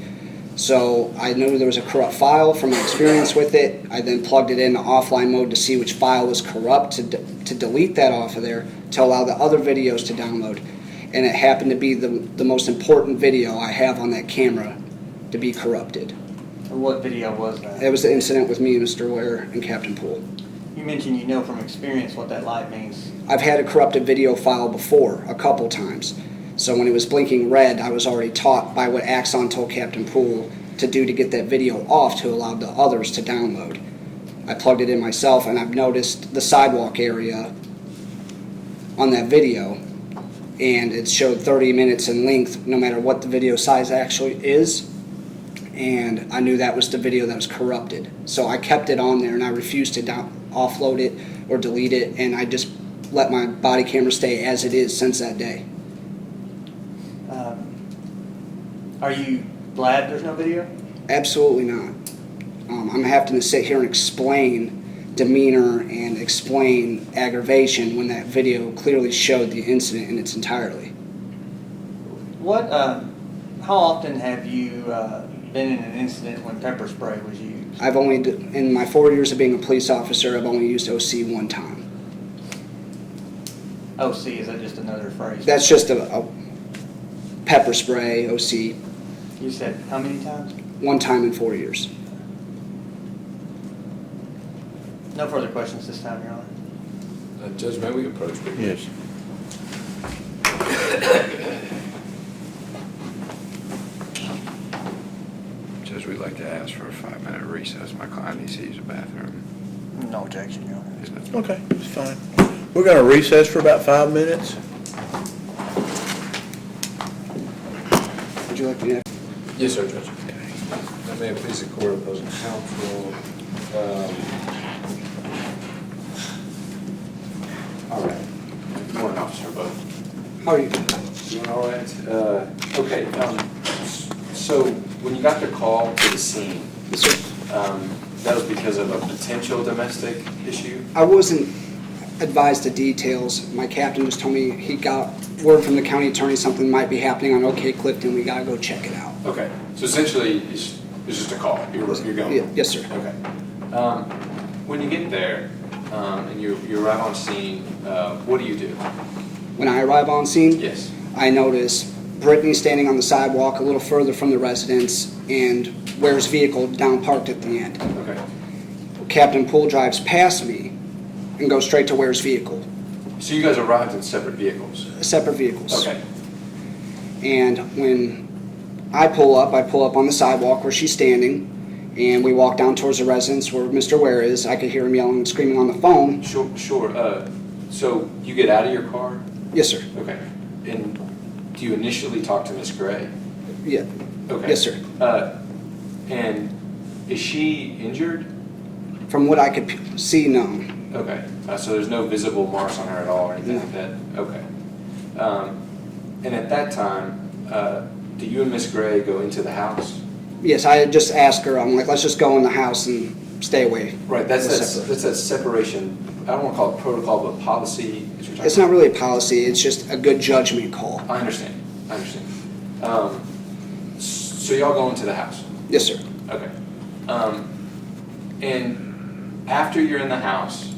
So I knew there was a corrupt file from my experience with it. I then plugged it into offline mode to see which file was corrupt, to delete that off of there, to allow the other videos to download. And it happened to be the most important video I have on that camera to be corrupted. What video was that? It was the incident with me, Mr. Ware, and Captain Poole. You mentioned you know from experience what that light means. I've had a corrupted video file before, a couple times. So when it was blinking red, I was already taught by what Axon told Captain Poole to do to get that video off to allow the others to download. I plugged it in myself, and I've noticed the sidewalk area on that video, and it showed 30 minutes in length no matter what the video size actually is, and I knew that was the video that was corrupted. So I kept it on there, and I refused to offload it or delete it, and I just let my body camera stay as it is since that day. Are you glad there's no video? Absolutely not. I'm having to sit here and explain demeanor and explain aggravation when that video clearly showed the incident in its entirety. How often have you been in an incident when pepper spray was used? In my 4 years of being a police officer, I've only used OC one time. OC, is that just another phrase? That's just pepper spray, OC, You said how many times? one time in 4 years. No further questions this time, Your Honor. Judge, may we approach? Yes. Judge, we'd like to ask for a 5-minute recess. My client needs to use the bathroom. No objection, Your Honor. Okay, it's fine. We're gonna recess for about 5 minutes. Would you like me to? Yes, sir, Judge. I may please the court opposing counsel. All right. Good morning, Officer Bud. How are you? Doing all right? Okay, so when you got the call to the scene, Yes, sir. that was because of a potential domestic issue? I wasn't advised of details. My captain just told me he got word from the county attorney something might be happening on OK Clifton. We gotta go check it out. Okay, so essentially, it's just a call. You're going? Yes, sir. Okay. When you get there, and you arrive on scene, what do you do? When I arrive on scene, Yes. I notice Brittany standing on the sidewalk a little further from the residence and Ware's vehicle down parked at the end. Okay. Captain Poole drives past me and goes straight to Ware's vehicle, So you guys arrived in separate vehicles? separate vehicles. Okay. And when I pull up on the sidewalk where she's standing, and we walk down towards the residence where Mr. Ware is. I could hear him yelling and screaming on the phone. Sure. So you get out of your car? Yes, sir. Okay. And do you initially talk to Miss Gray? Yeah. Okay. Yes, sir. And is she injured? From what I could see, no. Okay. So there's no visible marks on her at all or anything like that? Okay. And at that time, do you and Miss Gray go into the house? Yes, I just asked her, I'm like, let's just go in the house and stay away. Right, that's that separation, I don't want to call it protocol, but policy. It's not really a policy, it's just a good judgment call. I understand. So y'all go into the house? Yes, sir. Okay. And after you're in the house,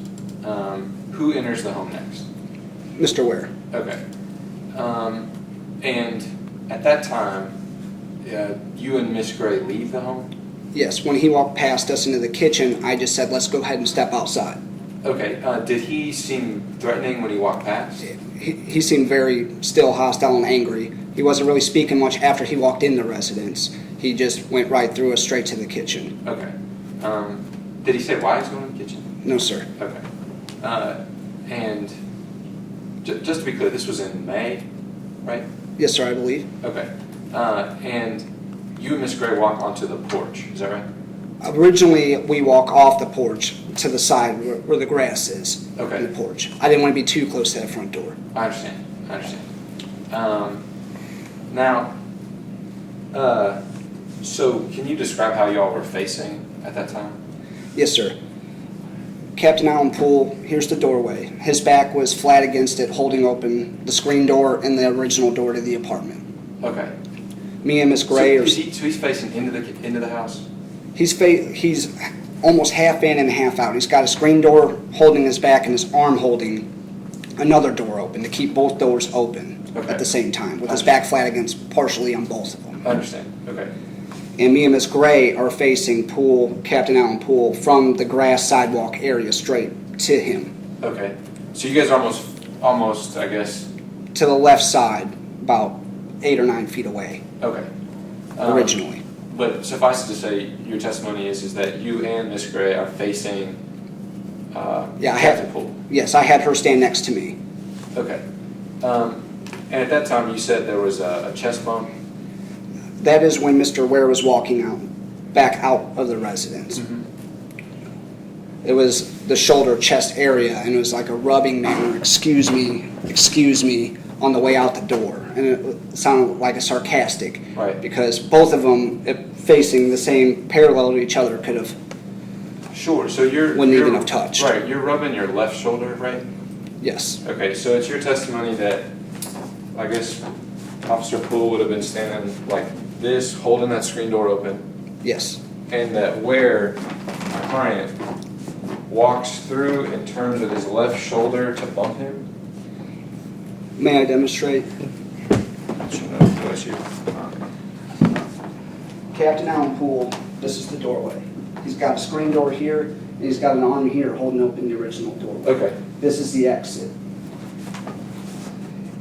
who enters the home next? Mr. Ware. Okay. And at that time, you and Miss Gray leave the home? Yes, when he walked past us into the kitchen, I just said, let's go ahead and step outside. Okay. Did he seem threatening when he walked past? He seemed very still hostile and angry. He wasn't really speaking much after he walked in the residence. He just went right through us straight to the kitchen. Okay. Did he say why he's going to the kitchen? No, sir. Okay. And just to be clear, this was in May, right? Yes, sir, I believe. Okay. And you and Miss Gray walk onto the porch, is that right? Originally, we walk off the porch to the side where the grass is. Okay. In the porch. I didn't want to be too close to that front door. I understand. Now, so can you describe how y'all were facing at that time? Yes, sir. Captain Allen Poole, here's the doorway. His back was flat against it, holding open the screen door and the original door to the apartment. Okay. Me and Miss Gray so are... So he's facing into the house? He's almost half in and half out. He's got a screen door holding his back and his arm holding another door open to keep both doors open at the same time, with his back flat against partially on both of them. I understand. Okay. And me and Miss Gray are facing Captain Allen Poole from the grass sidewalk area straight to him. Okay. So you guys are almost, I guess... To the left side, about 8 or 9 feet away. Okay. Originally. But suffice it to say, your testimony is that you and Miss Gray are facing Captain Poole. Yes, I had her stand next to me. Okay. And at that time, you said there was a chest bump? That is when Mr. Ware was walking back out of the residence. Mm-hmm. It was the shoulder chest area, and it was like a rubbing manner, excuse me, on the way out the door. And it sounded like a sarcastic. Right. Because both of them, facing the same parallel to each other, could have... Sure, so wouldn't even have touched. Right, you're rubbing your left shoulder, right? Yes. Okay, so it's your testimony that, I guess, Officer Poole would have been standing like this, holding that screen door open. Yes. And that Ware, my client, walks through and turns with his left shoulder to bump him? May I demonstrate? Go ahead. issue? Captain Allen Pool, this is the doorway. He's got a screen door here, and he's got an arm here holding open the original doorway. Okay. This is the exit.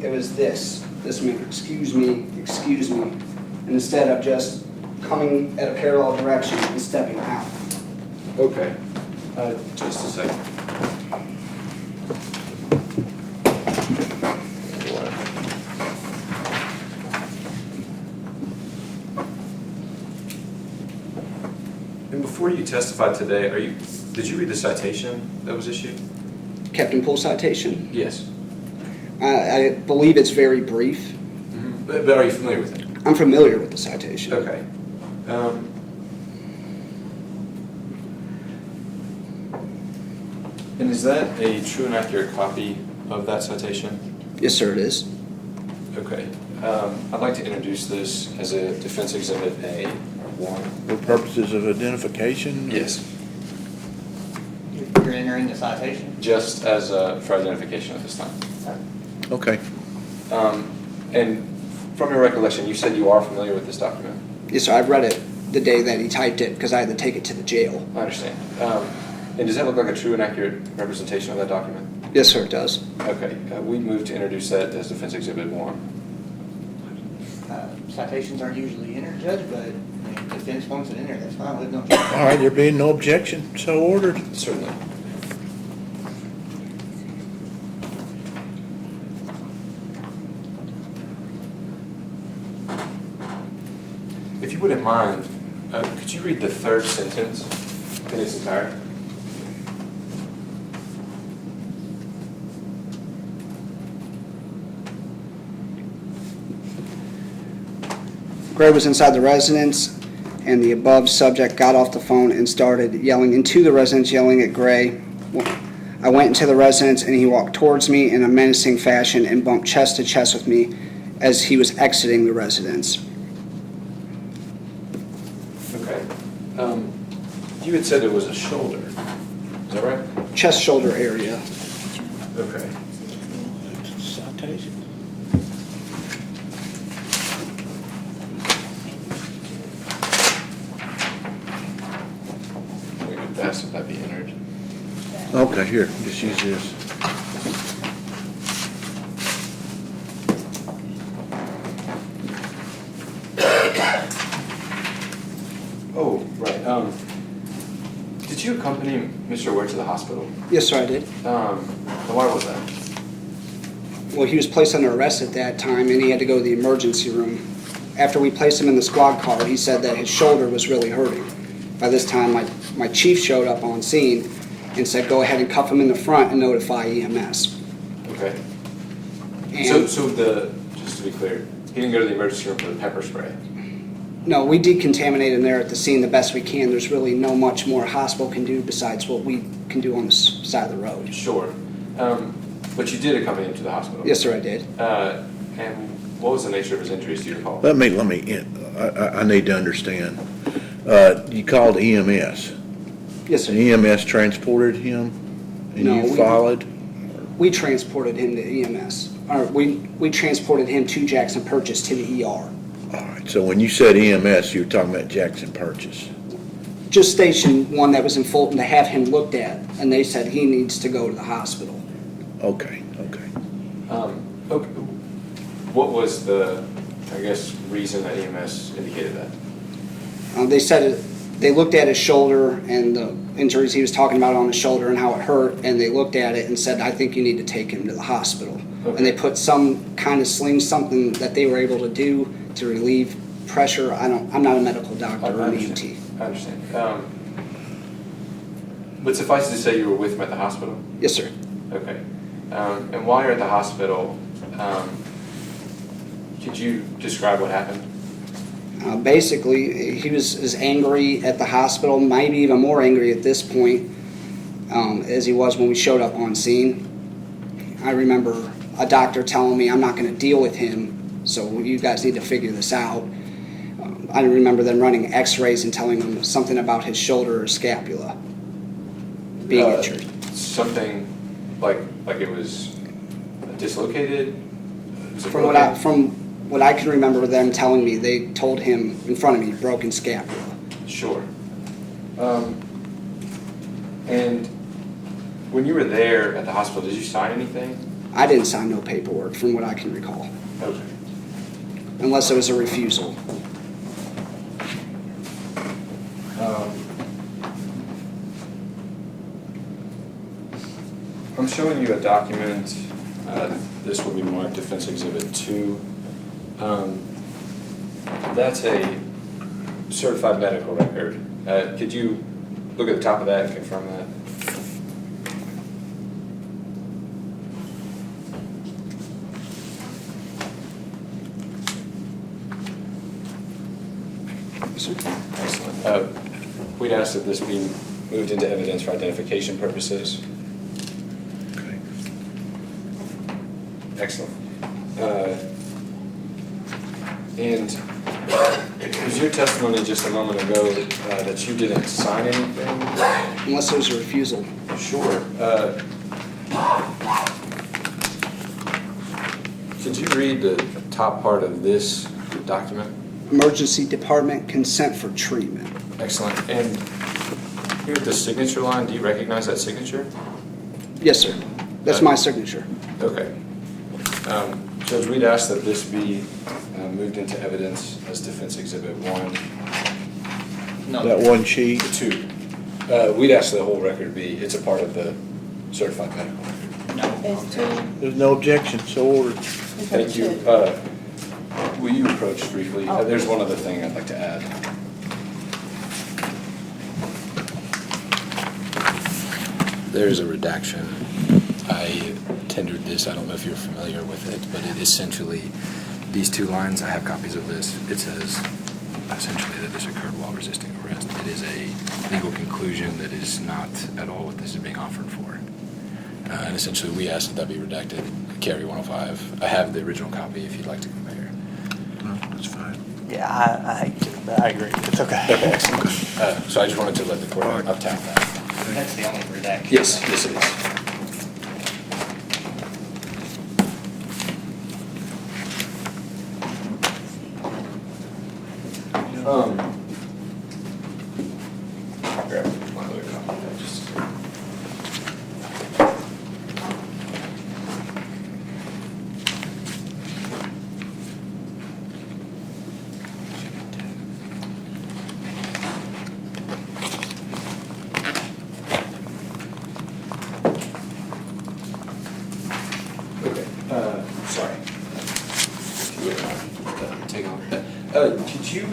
It was this man, excuse me, and instead of just coming at a parallel direction and stepping out. Okay. Just a second. And before you testified today, did you read the citation that was issued? Captain Pool citation? Yes. I believe it's very brief. But are you familiar with it? I'm familiar with the citation. Okay. And is that a true and accurate copy of that citation? Yes, sir, it is. Okay. I'd like to introduce this as a Defense Exhibit A1. For purposes of identification? Yes. You're entering the citation? Just as for identification at this time. Okay. And from your recollection, you said you are familiar with this document? Yes, sir, I read it the day that he typed it because I had to take it to the jail. I understand. And does that look like a true and accurate representation of that document? Yes, sir, it does. Okay. We move to introduce that as Defense Exhibit 1. Citations aren't usually entered, Judge, but if defense wants it in there, that's fine. We've no All right, there being no objection, so ordered. Certainly. If you wouldn't mind, could you read the third sentence in its entirety? Gray was inside the residence, and the above subject got off the phone and started yelling into the residence, yelling at Gray. I went into the residence, and he walked towards me in a menacing fashion and bumped chest to chest with me as he was exiting the residence. Okay. You had said it was a shoulder. Is that right? Chest shoulder area. Okay. Citation. We could ask if that be entered. Okay, here, just use this. Oh, right. Did you accompany Mr. Ware to the hospital? Yes, sir, I did. And why was that? Well, he was placed under arrest at that time, and he had to go to the emergency room. After we placed him in the squad car, he said that his shoulder was really hurting. By this time, my chief showed up on scene and said, go ahead and cuff him in the front and notify EMS. Okay. And So just to be clear, he didn't go to the emergency room for the pepper spray? no, we decontaminate him there at the scene the best we can. There's really no much more a hospital can do besides what we can do on the side of the road. Sure. But you did accompany him to the hospital? Yes, sir, I did. And what was the nature of his injuries, do you recall? Let me, I need to understand. You called EMS. Yes, And sir. EMS transported him, and No, you we- followed? We transported him to EMS. Or we transported him to Jackson Purchase to the ER. All right, so when you said EMS, you were talking about Jackson Purchase. Just station one that was in Fulton to have him looked at, and they said he needs to go to the hospital. Okay. Okay. What was the, I guess, reason that EMS indicated that? They said they looked at his shoulder and the injuries he was talking about on his shoulder and how it hurt, and they looked at it and said, I think you need to take him to the hospital. Okay. And they put some kind of sling, something that they were able to do to relieve pressure. I'm not a medical doctor or an EMT. I understand. But suffice it to say you were with him at the hospital? Yes, sir. Okay. And while you're at the hospital, could you describe what happened? Basically, he was as angry at the hospital, maybe even more angry at this point, as he was when we showed up on scene. I remember a doctor telling me, I'm not going to deal with him, so you guys need to figure this out. I remember them running x-rays and telling him something about his shoulder or scapula being injured. Something like it was dislocated? Was it From broken? what I can remember them telling me, they told him in front of me, broken scapula. Sure. And when you were there at the hospital, did you sign anything? I didn't sign no paperwork from what I can recall, Okay. unless it was a refusal. I'm showing you a document. This will be marked Defense Exhibit 2. That's a certified medical record. Could you look at the top of that and confirm that? Excellent. We'd ask that this be moved into evidence for identification purposes. Okay. Excellent. And was your testimony just a moment ago that you didn't sign anything? Unless it was a refusal. Sure. Could you read the top part of this document? Emergency Department consent for treatment. Excellent. And here at the signature line, do you recognize that signature? Yes, sir. That's my signature. Okay. Judge, we'd ask that this be moved into evidence as Defense Exhibit 1. No. That one sheet? 2. We'd ask the whole record be, it's a part of the certified medical record. It's two. There's no objection, so ordered. Thank you. Will you approach briefly? There's one other thing I'd like to add. There's a redaction. I tendered this. I don't know if you're familiar with it, but it essentially, these two lines, I have copies of this. It says essentially that this occurred while resisting arrest. It is a legal conclusion that is not at all what this is being offered for. And essentially, we asked that that be redacted. Carry 105. I have the original copy if you'd like to compare. No, that's fine. Yeah, I hate to, but I agree. It's okay. Okay, excellent. So I just wanted to let the court know I've tapped that. That's the only redaction. Yes, yes it is. I'll grab my other copy of that just a second. Okay, sorry. If you would take a look at that. Could you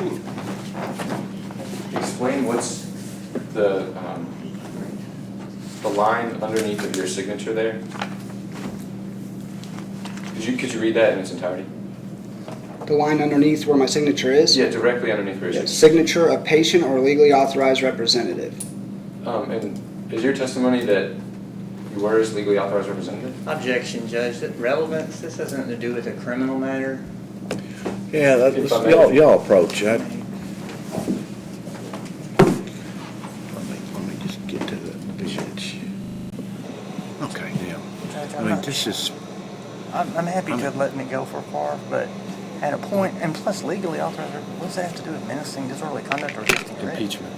explain what's the line underneath of your signature there? Could you read that in its entirety? The line underneath where my signature is? Yeah, directly underneath where your Yes. signature. Signature of patient or legally authorized representative. And is your testimony that you were his legally authorized representative? Objection, Judge. That relevance, this has nothing to do with a criminal matter. Yeah, If I may. y'all approach that. Let me just get to the bitch. Okay, now, Judge, I mean, this is, I'm happy to have let it go for far, but at a point, and plus legally authorized, what does that have to do with menacing, disorderly conduct, or resisting arrest? Impeachment.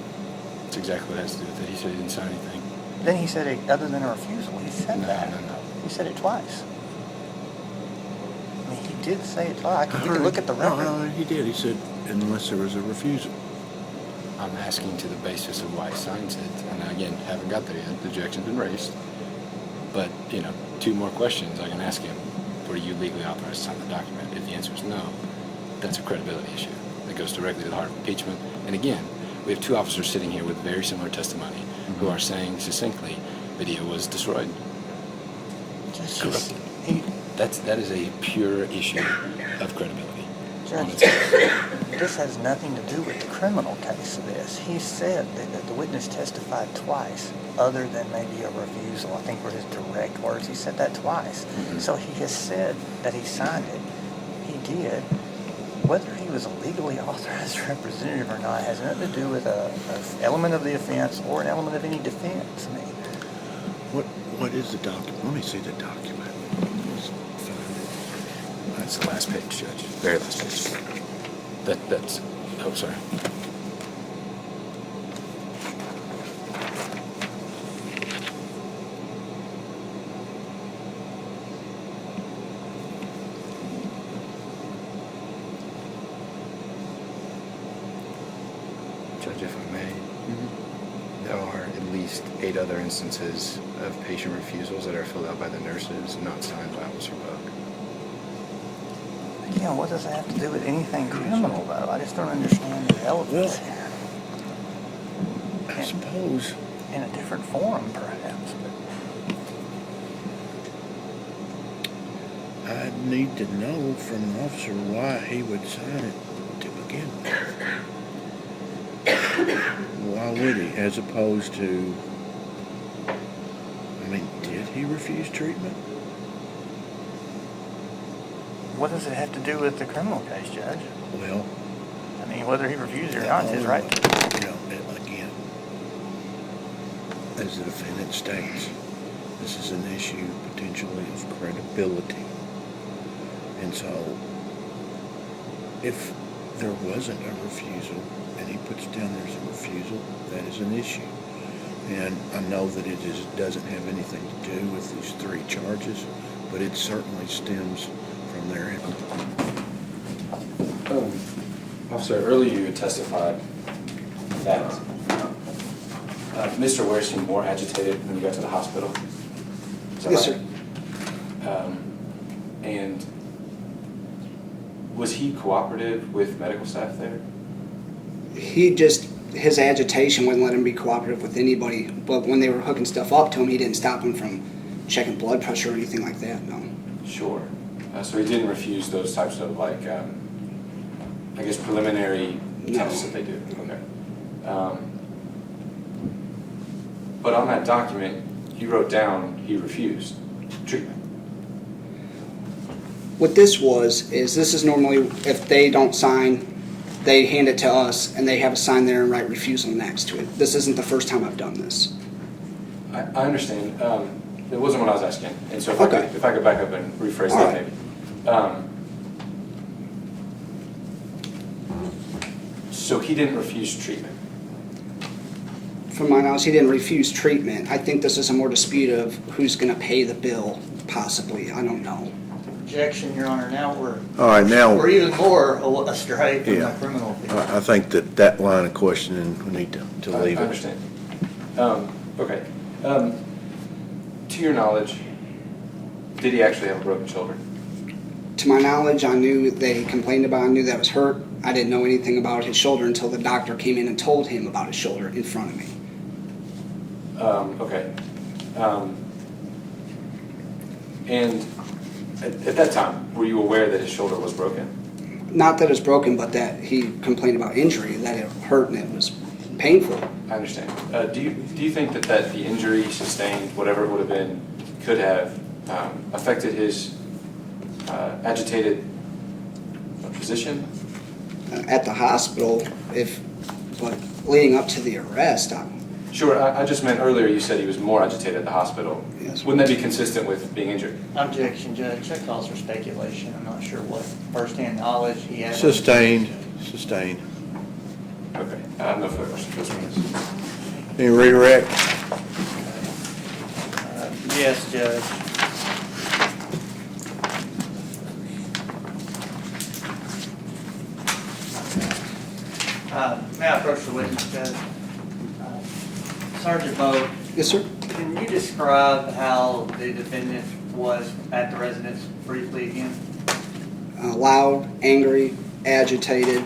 That's exactly what it has to do with it. He said he didn't sign anything. Then he said, other than a refusal, he said that. No. He said it twice. I mean, he did say it twice. You can look at the record. No, he did. He said, unless there was a refusal. I'm asking to the basis of why he signs it. And again, haven't got there yet. The objection's been raised. But, 2 more questions I can ask him. Were you legally authorized to sign the document? If the answer is no, that's a credibility issue. That goes directly to the heart of impeachment. And again, we have 2 officers sitting here with very similar testimony who are saying succinctly, video was destroyed. Judge, That is a pure issue of credibility. Judge, this has nothing to do with the criminal case of this. He said that the witness testified twice, other than maybe a refusal. I think were his direct words. He said that twice. Mm-hmm. So he has said that he signed it. He did. Whether he was a legally authorized representative or not has nothing to do with an element of the offense or an element of any defense. I mean, What is the document? Let me see the document. Let's find it. That's the last page, Judge. Very last page. That's, oh, sorry. Judge, if I may, there are at least 8 other instances of patient refusals that are filled out by the nurses, not signed by Officer Buck. Again, what does that have to do with anything criminal, though? I just don't understand the relevance here. I suppose. In a different form, perhaps. I'd need to know from an officer why he would sign it to begin with. Why would he, as opposed to, I mean, did he refuse treatment? What does it have to do with the criminal case, Judge? Well, I mean, whether he refused it or not, it's his right. You know, again, as the defendant states, this is an issue potentially of credibility. And so, if there wasn't a refusal, and he puts down there's a refusal, that is an issue. And I know that doesn't have anything to do with these 3 charges, but it certainly stems from their Officer, earlier you had testified that Mr. Ware seemed more agitated when you got to the hospital. Is that Yes, right? sir. And was he cooperative with medical staff there? His agitation wouldn't let him be cooperative with anybody, but when they were hooking stuff up to him, he didn't stop him from checking blood pressure or anything like that, no. Sure. So he didn't refuse those types of, like, I guess, preliminary tests that they do? Okay. But on that document, you wrote down he refused treatment. What this is normally, if they don't sign, they hand it to us, and they have a sign there and write refusal next to it. This isn't the first time I've done this. I understand. It wasn't what I was asking. And so if Okay. I could back up and rephrase All that right. maybe. So he didn't refuse treatment? From my knowledge, he didn't refuse treatment. I think this is a more dispute of who's gonna pay the bill, possibly. I don't know. Objection, Your Honor. Now we're All right, now, we're even more astray from Yeah. the criminal case. I think that line of questioning, we need to leave I it. understand. Okay. To your knowledge, did he actually have a broken shoulder? To my knowledge, I knew they complained about, I knew that was hurt. I didn't know anything about his shoulder until the doctor came in and told him about his shoulder in front of me. Okay. And at that time, were you aware that his shoulder was broken? Not that it's broken, but that he complained about injury, that it hurt and it was painful. I understand. Do you think that the injury sustained, whatever it would have been, could have affected his agitated position? At the hospital, but leading up to the arrest, Sure, I just meant earlier you said he was more agitated at the hospital. Yes. Wouldn't that be consistent with being injured? Objection, Judge. That calls for speculation. I'm not sure what firsthand knowledge he had. Sustained. Okay, I have no further questions. Any redirect? Yes, Judge. May I approach the witness, Judge? Sergeant Moe, yes, sir. can you describe how the defendant was at the residence briefly again? Loud, angry, agitated.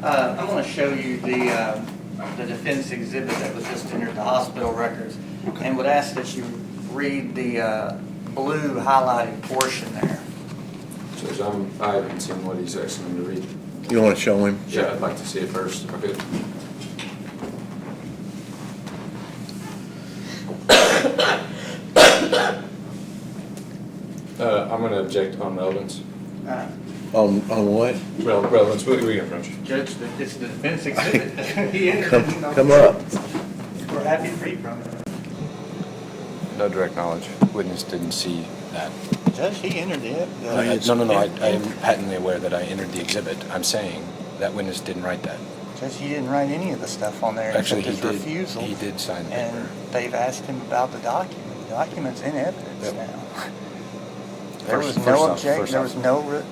I'm going to show you the defense exhibit that was just entered the hospital records, and would ask that you read the blue highlighted portion there. Judge, I haven't seen what he's asking me to read. You want to show him? Yeah, I'd like to see it first, if I could. I'm going to object on relevance. On what? Relevance, we can approach. Judge, it's the defense exhibit. He entered it, you know. Come up. We're happy to read from it. No direct knowledge. Witness didn't see that Judge, he entered it. No, I am patently aware that I entered the exhibit. I'm saying that witness didn't write that. Judge, he didn't write any of the stuff on there Actually, except his refusal. He did sign the And paper. they've asked him about the document. The document's in evidence Yep. now. There First- was first no off- objection, first there off- was no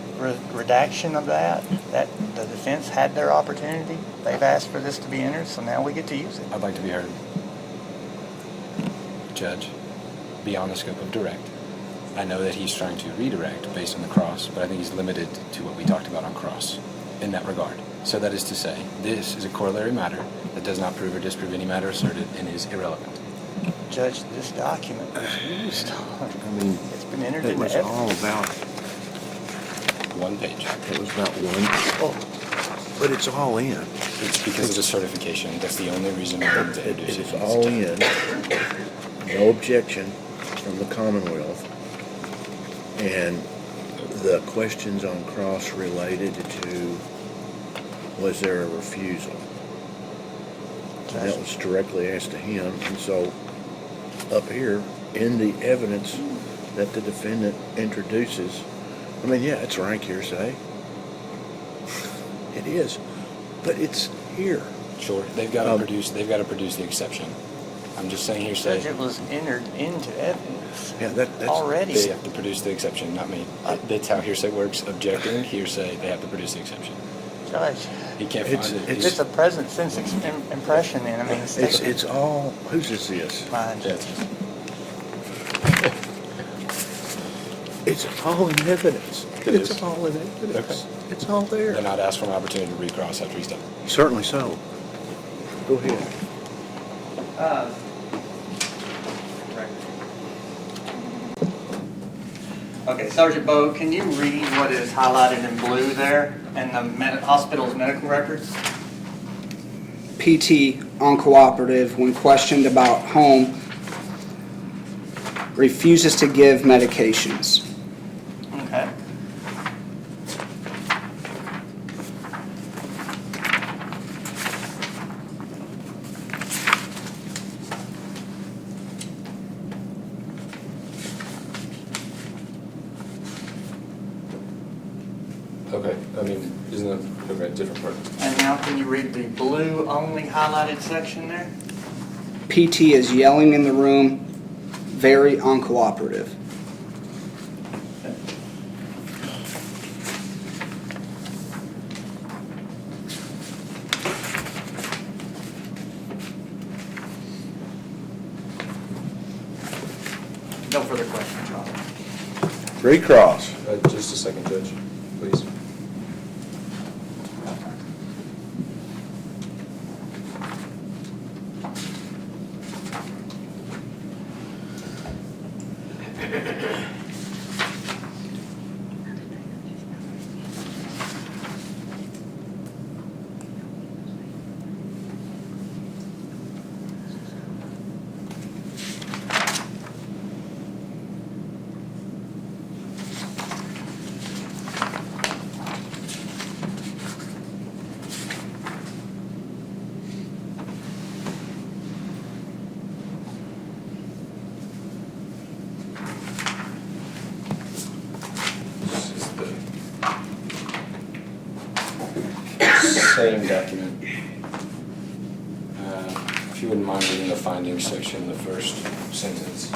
redaction of that. That the defense had their opportunity. They've asked for this to be entered, so now we get to use it. I'd like to be heard. Judge, beyond the scope of direct. I know that he's trying to redirect based on the cross, but I think he's limited to what we talked about on cross in that regard. So that is to say, this is a corollary matter that does not prove or disprove any matter asserted and is irrelevant. Judge, this document was used. I mean, It's been entered it into was evidence. all about, One page. it was about one, but it's all in. It's because of the certification. That's the only reason I wanted to It introduce is it. all in, no objection from the Commonwealth. And the questions on cross related to, was there a refusal? And that was directly asked to him, and so up here, in the evidence that the defendant introduces, I mean, yeah, it's rank hearsay. It is, but it's here. Sure, they've got to produce the exception. I'm just saying hearsay. Judge, it was entered into evidence Yeah, that's already. They have to produce the exception, not me. That's how hearsay works. Objecting, hearsay, they have to produce the exception. Judge, He can't find it. it's a present sense impression, and I mean, It's all, whose is this? mine. Judge. It's all in evidence. It It's is. all in evidence. Okay. It's all there. They're not asked for an opportunity to recross after he's done. Certainly so. Go ahead. Okay, Sergeant Bo, can you read what is highlighted in blue there in the hospital's medical records? PT uncooperative when questioned about home, refuses to give medications. Okay. Okay, I mean, isn't that, okay, different part. And now can you read the blue only highlighted section there? PT is yelling in the room, very uncooperative. No further questions, Your Honor. Recross. Just a second, Judge, please. Same document. If you wouldn't mind reading the findings section, the first sentence.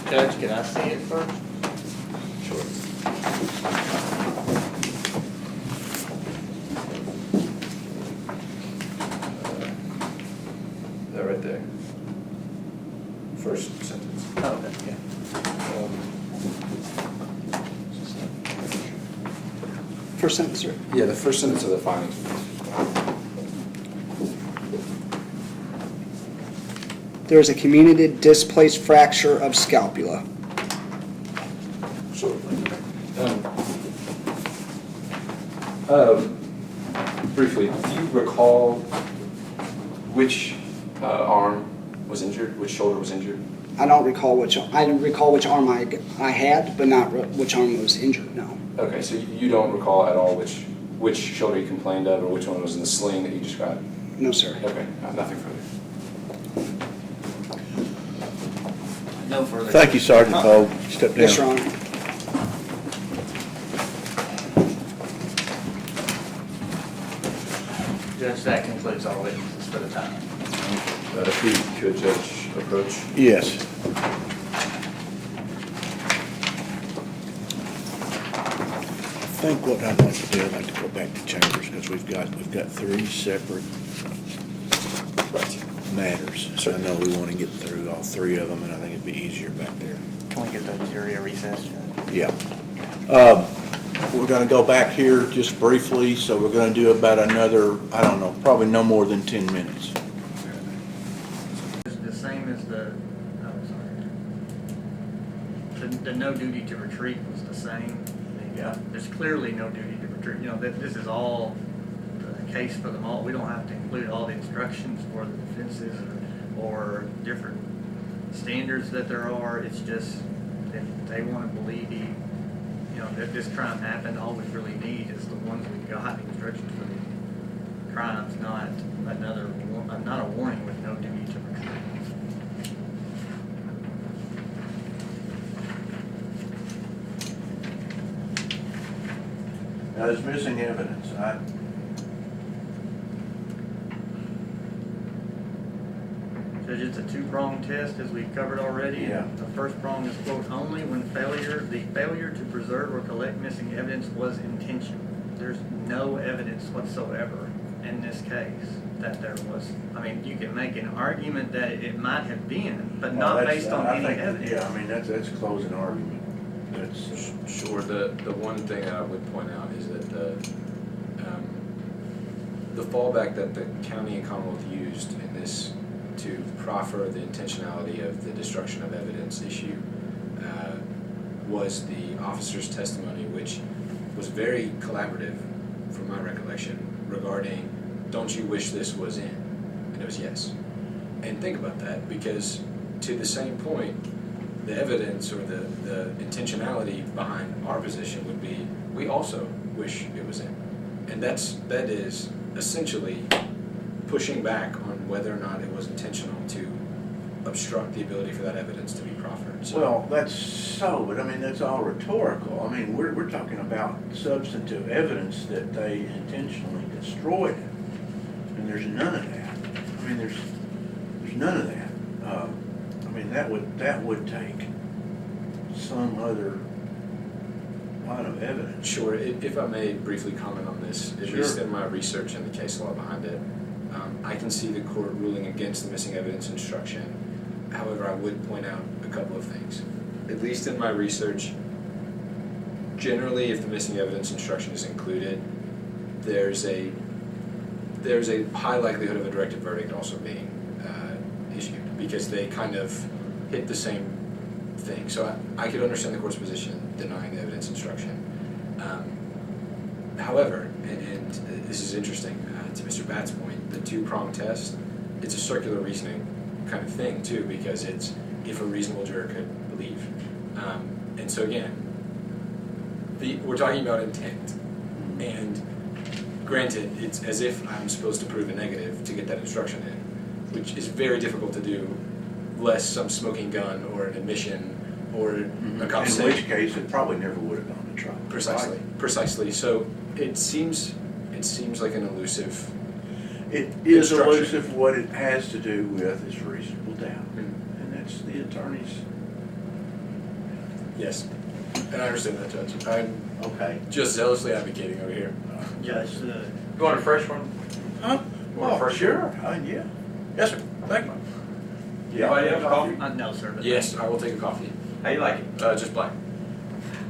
Judge, can I see it first? Sure. That right there. First sentence. Oh, okay, yeah. First sentence, sir. Yeah, the first sentence of the findings. There is a communicated displaced fracture of scapula. Sure. Briefly, do you recall which arm was injured, which shoulder was injured? I don't recall which arm I had, but not which arm was injured, no. Okay, so you don't recall at all which shoulder you complained of, or which one was in the sling that you described? No, sir. Okay, nothing further. No further. Thank you, Sergeant Poe. Step down. Yes, Your Honor. Judge, that concludes our witnesses for the time. If we could, Judge, approach. Yes. I think what I'd like to do, I'd like to go back to chambers, because we've got three separate matters. So I know we want to get through all three of them, and I think it'd be easier back there. Can we get the jury a recess, Judge? Yeah. We're gonna go back here just briefly, so we're gonna do about another, I don't know, probably no more than 10 minutes. It's the same as the, the no duty to retreat was the same. Yeah. There's clearly no duty to retreat. You know, this is all the case for them all. We don't have to include all the instructions for the defenses or different standards that there are. It's just, if they want to believe that this crime happened, all we really need is the ones we've got, the instructions for the crimes, not a warning with no duty to retreat. Now, there's missing evidence. Judge, it's a two-pronged test, as we've covered already. Yeah. The first prong is, quote, only when the failure to preserve or collect missing evidence was intentional. There's no evidence whatsoever in this case that there was. I mean, you can make an argument that it might have been, but not based on any evidence. Yeah, I mean, that's a closing argument. That's, Sure, the one thing I would point out is that the fallback that the county and Commonwealth used in this to proffer the intentionality of the destruction of evidence issue was the officer's testimony, which was very collaborative, from my recollection, regarding, don't you wish this was in? And it was yes. And think about that, because to the same point, the evidence or the intentionality behind our position would be, we also wish it was in. And that is essentially pushing back on whether or not it was intentional to obstruct the ability for that evidence to be proffered. So, well, but I mean, that's all rhetorical. I mean, we're talking about substantive evidence that they intentionally destroyed it. And there's none of that. I mean, there's none of that. I mean, that would take some other line of evidence. sure, if I may briefly comment on this, at Sure. least in my research and the case law behind it, I can see the court ruling against the missing evidence instruction. However, I would point out a couple of things. At least in my research, generally, if the missing evidence instruction is included, there's a high likelihood of a directed verdict also being issued, because they kind of hit the same thing. So I could understand the court's position denying the evidence instruction. However, and this is interesting, to Mr. Batt's point, the two-prong test, it's a circular reasoning kind of thing too, because it's if a reasonable juror could believe. And so again, we're talking about intent. And granted, it's as if I'm supposed to prove a negative to get that instruction in, which is very difficult to do, less some smoking gun or an admission or a conversation. In which case, it probably never would have gone to trial. Precisely. So it seems like an elusive. It is instruction. elusive. What it has to do with is reasonable doubt, and that's the attorney's. Yes, and I understand that, Judge. I'm Okay. just zealously advocating over here. Judge, You want a fresh one? Huh? Want a fresh Sure. Yeah. Yes, sir. Thank you. Anybody have coffee? no, sir. But Yes, I will take a coffee. How you like it? Just black.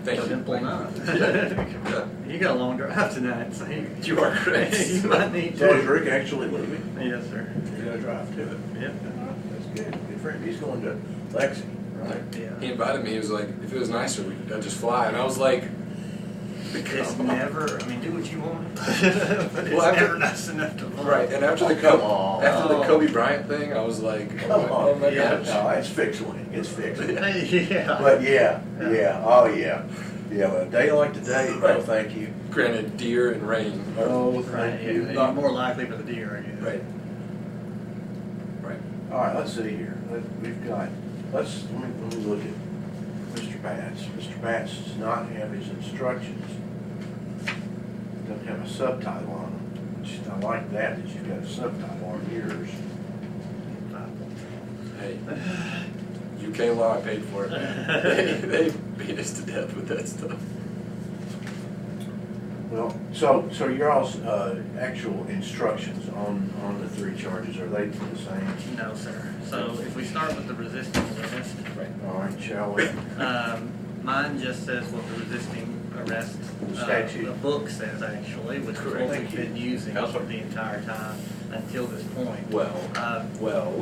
Thank you. Simple enough. Yeah. You got a long drive tonight, so You are correct. you might need So is to. Rick actually leaving? Yes, sir. You're gonna drive to it? Yep. That's good. Good friend. He's going to Lexi, right? Yeah. He invited me. He was like, if it was nicer, I'd just fly. And I was like, It's never, do what you want, but it's Well, after- never nice enough to fly. right. And after Oh, the come on. after the Kobe Bryant thing, I was like, Come oh on. my Yeah. gosh. No, it's fixed winning. It's fixed. Yeah. But yeah. Oh yeah. Yeah. Well, a day like today, no, Right. thank you. Granted, deer and rain. Are, Oh, Right, thank yeah, you. you're more likely for the deer, I guess. Right. Right. All right. Let's see here. We've got let me look at Mr. Batts. Mr. Batts does not have his instructions. Doesn't have a subtitle on them, which I like that you've got a subtitle on yours. Hey, UK law, I paid for it, man. They beat us to death with that stuff. Well, so your all's actual instructions on the three charges, are they the same? No, sir. So if we start with the resisting arrest, All right, shall we? mine just says what the resisting arrest Statute. the book says actually, which is what Correct. we've been using Counselor. the entire time until this point. Well,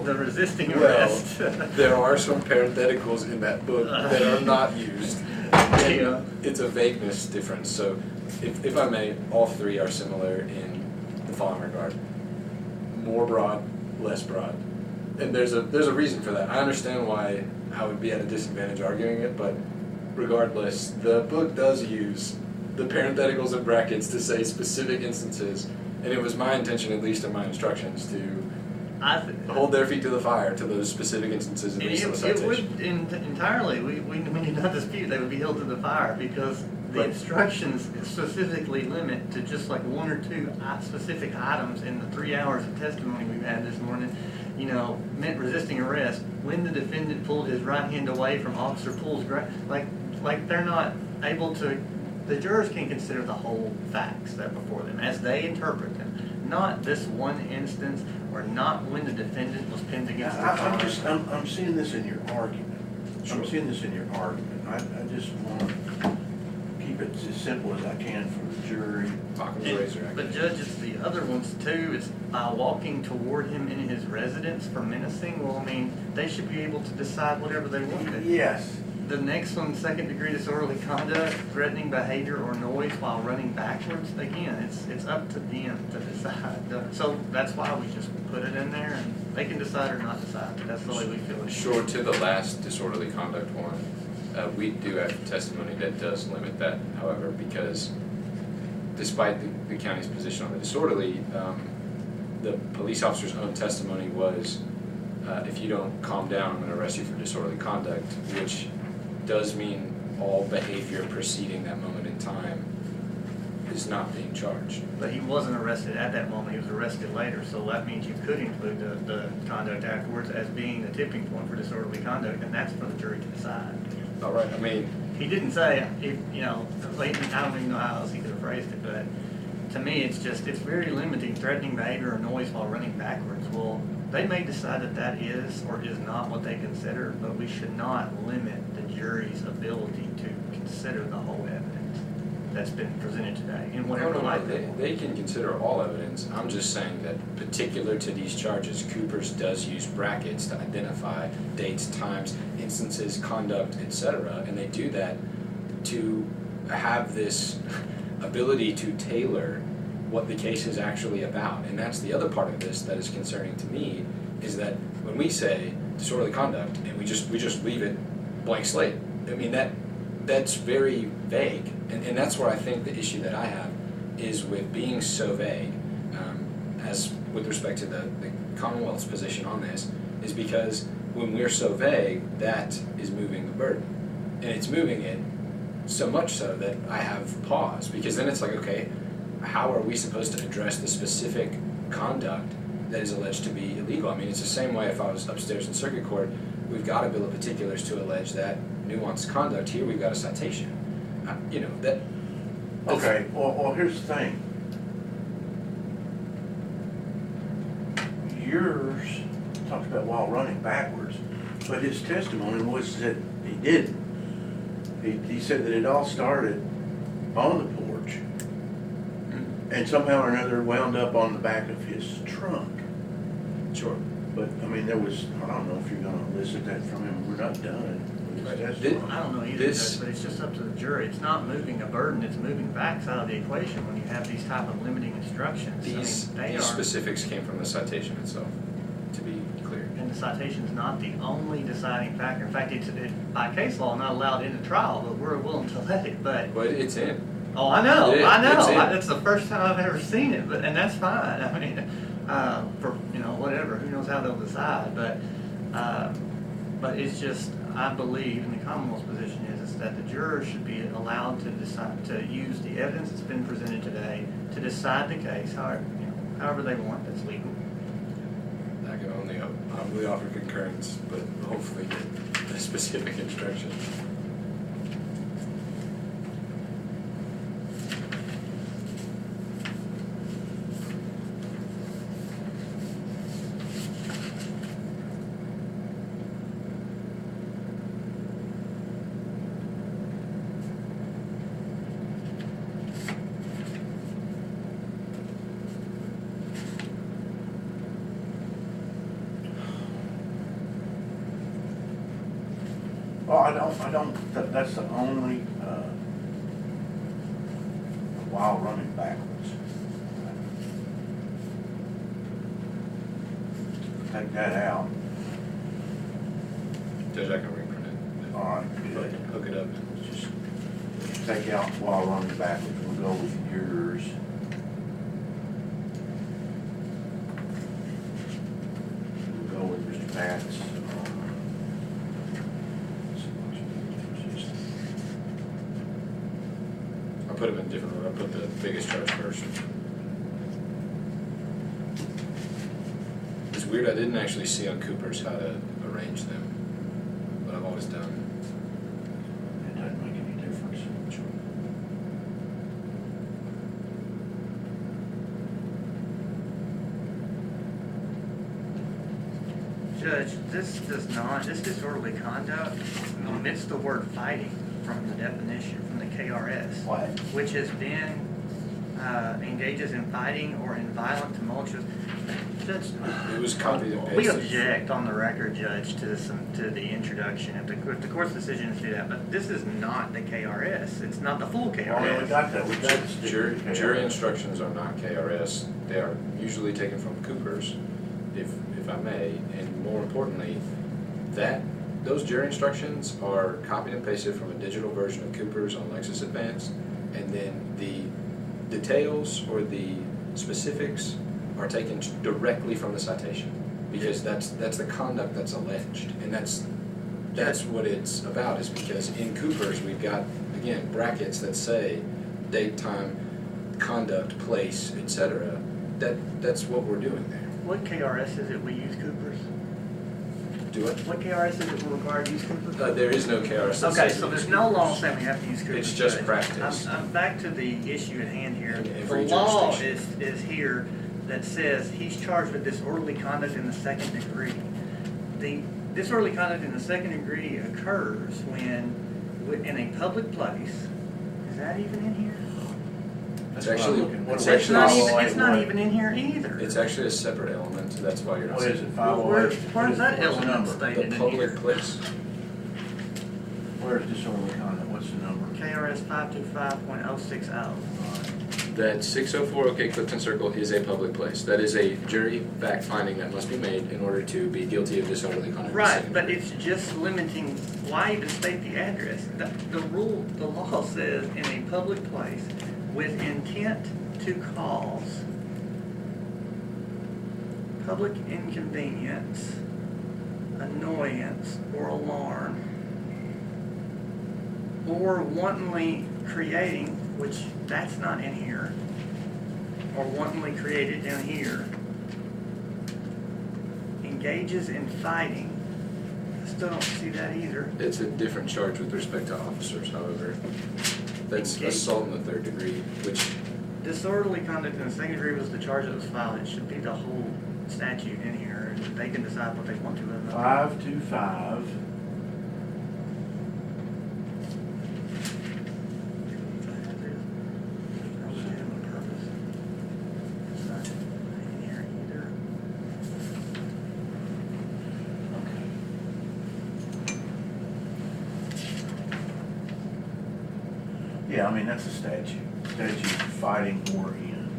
The resisting arrest. there are some parentheticals in that book that are not used. Yeah. It's a vagueness difference, so if I may, all three are similar in the following regard. More broad, less broad. And there's a reason for that. I understand why I would be at a disadvantage arguing it, but regardless, the book does use the parentheticals and brackets to say specific instances, and it was my intention, at least in my instructions, to hold their feet to the fire to those specific instances, at least in the It citation. would entirely, we do not dispute they would be held to the fire because the Right. instructions specifically limit to just like one or two specific items in the 3 hours of testimony we've had this morning. You know, meant resisting arrest when the defendant pulled his right hand away from Officer Poole's like they're not able to. The jurors can consider the whole facts that are before them as they interpret them, not this one instance or not when the defendant was pinned against the car. I'm seeing this in your argument. Sure. I'm seeing this in your argument. I just want to keep it as simple as I can for the jury. Occam's razor, I But guess. Judge, it's the other ones too. It's walking toward him in his residence for menacing. Well, I mean, they should be able to decide whatever they want. Yes. The next one, second degree disorderly conduct, threatening behavior or noise while running backwards. Again, it's up to them to decide. So that's why we just put it in there, and they can decide or not decide. That's the way we feel it. Short to the last disorderly conduct one, we do have testimony that does limit that, however, because despite the county's position on the disorderly, the police officer's own testimony was, if you don't calm down, I'm going to arrest you for disorderly conduct, which does mean all behavior preceding that moment in time is not being charged. But he wasn't arrested at that moment. He was arrested later. So that means you could include the conduct afterwards as being the tipping point for disorderly conduct, and that's for the jury to decide. All right, I mean, He didn't say, if, you know, I don't even know how else he could have phrased it, but to me, it's very limiting, threatening behavior or noise while running backwards. Well, they may decide that that is or is not what they consider, but we should not limit the jury's ability to consider the whole evidence that's been presented today in whatever light they want. they can consider all evidence. I'm just saying that particular to these charges, Cooper's does use brackets to identify dates, times, instances, conduct, etc. And they do that to have this ability to tailor what the case is actually about. And that's the other part of this that is concerning to me, is that when we say disorderly conduct and we just leave it blank slate, I mean that's very vague. And that's where I think the issue that I have is with being so vague, as with respect to the Commonwealth's position on this, is because when we're so vague, that is moving the burden. And it's moving it so much so that I have pause, because then it's like, okay, how are we supposed to address the specific conduct that is alleged to be illegal? I mean, it's the same way if I was upstairs in circuit court, we've got a bill of particulars to allege that nuanced conduct. Here we've got a citation. You know, that's... Okay, well, here's the thing. Yours talks about while running backwards, but his testimony was that he didn't. He said that it all started on the porch and somehow or another wound up on the back of his trunk. Sure. But, I mean, I don't know if you're gonna elicit that from him. We're not done with his testimony. I don't know either, Judge, but it's just up to the jury. It's not moving a burden, it's moving facts out of the equation when you have these type of limiting instructions. These specifics came from the citation itself, to be clear. And the citation is not the only deciding factor. In fact, it's by case law not allowed in a trial, but we're willing to let it. But it's in. Oh, I know. It's in. It's the first time I've ever seen it, and that's fine. I mean, for whatever, who knows how they'll decide. But But it's just, I believe, and the Commonwealth's position is that the jurors should be allowed to decide, to use the evidence that's been presented today to decide the case, however they want, that's legal. I can only offer concurrence, but hopefully get a specific instruction. Well, that's the only, while running backwards. Take that out. Judge, I can reprint it. All right, good. Hook it up. Just take out while running backwards. We'll go with yours. We'll go with Mr. Pat's. I put them in different order. I put the biggest charge first. It's weird, I didn't actually see on Cooper's how to arrange them, but I've always done. It doesn't make any difference. Judge, this disorderly conduct omits the word fighting from the definition, from the KRS. What? Which has been, engages in fighting or in violent tumultuous. Judge, It was copied and pasted. we object on the record, Judge, to the introduction. If the court's decision is to do that, but this is not the KRS. It's not the full KRS. Oh, yeah, we got that. We got the Jury instructions are not KRS. They are usually taken from Cooper's, if I may, and more importantly, those jury instructions are copied and pasted from a digital version of Cooper's on Lexis Advanced, and then the details or the specifics are taken directly from the citation, because that's the conduct that's alleged, and that's what it's about, is because in Cooper's we've got, again, brackets that say date, time, conduct, place, etc. That's what we're doing there. What KRS is it we use Cooper's? Do it. What KRS is it we're required to use Cooper's? There is no KRS. that Okay, says so we there's use no law Cooper's. saying we have to use Cooper's. It's just Judge. practice. I'm back to the issue at hand here. In The every law jurisdiction. is here that says he's charged with disorderly conduct in the second degree. The disorderly conduct in the second degree occurs when, in a public place, is that even in here? It's actually, It's not even in here either. It's actually a separate element, so that's why you're not What is seeing it, Well, where 508? is that What's the element number? stated the in here? public place. Where's disorderly conduct? What's the number? KRS 525.060. That 604 OK Clifton Circle is a public place. That is a jury fact finding that must be made in order to be guilty of disorderly conduct. Right, but it's just limiting, why even state the address? The law says in a public place with intent to cause public inconvenience, annoyance, or alarm, or wantonly creating, which that's not in here, or wantonly created down here, engages in fighting. I still don't see that either. It's a different charge with respect to officers, however. That's Engage- assault in the third degree, which Disorderly conduct in the second degree was the charge that was filed. It should be the whole statute in here, and they can decide what they want to. 525. Yeah, I mean, that's a statute. Statute fighting or in.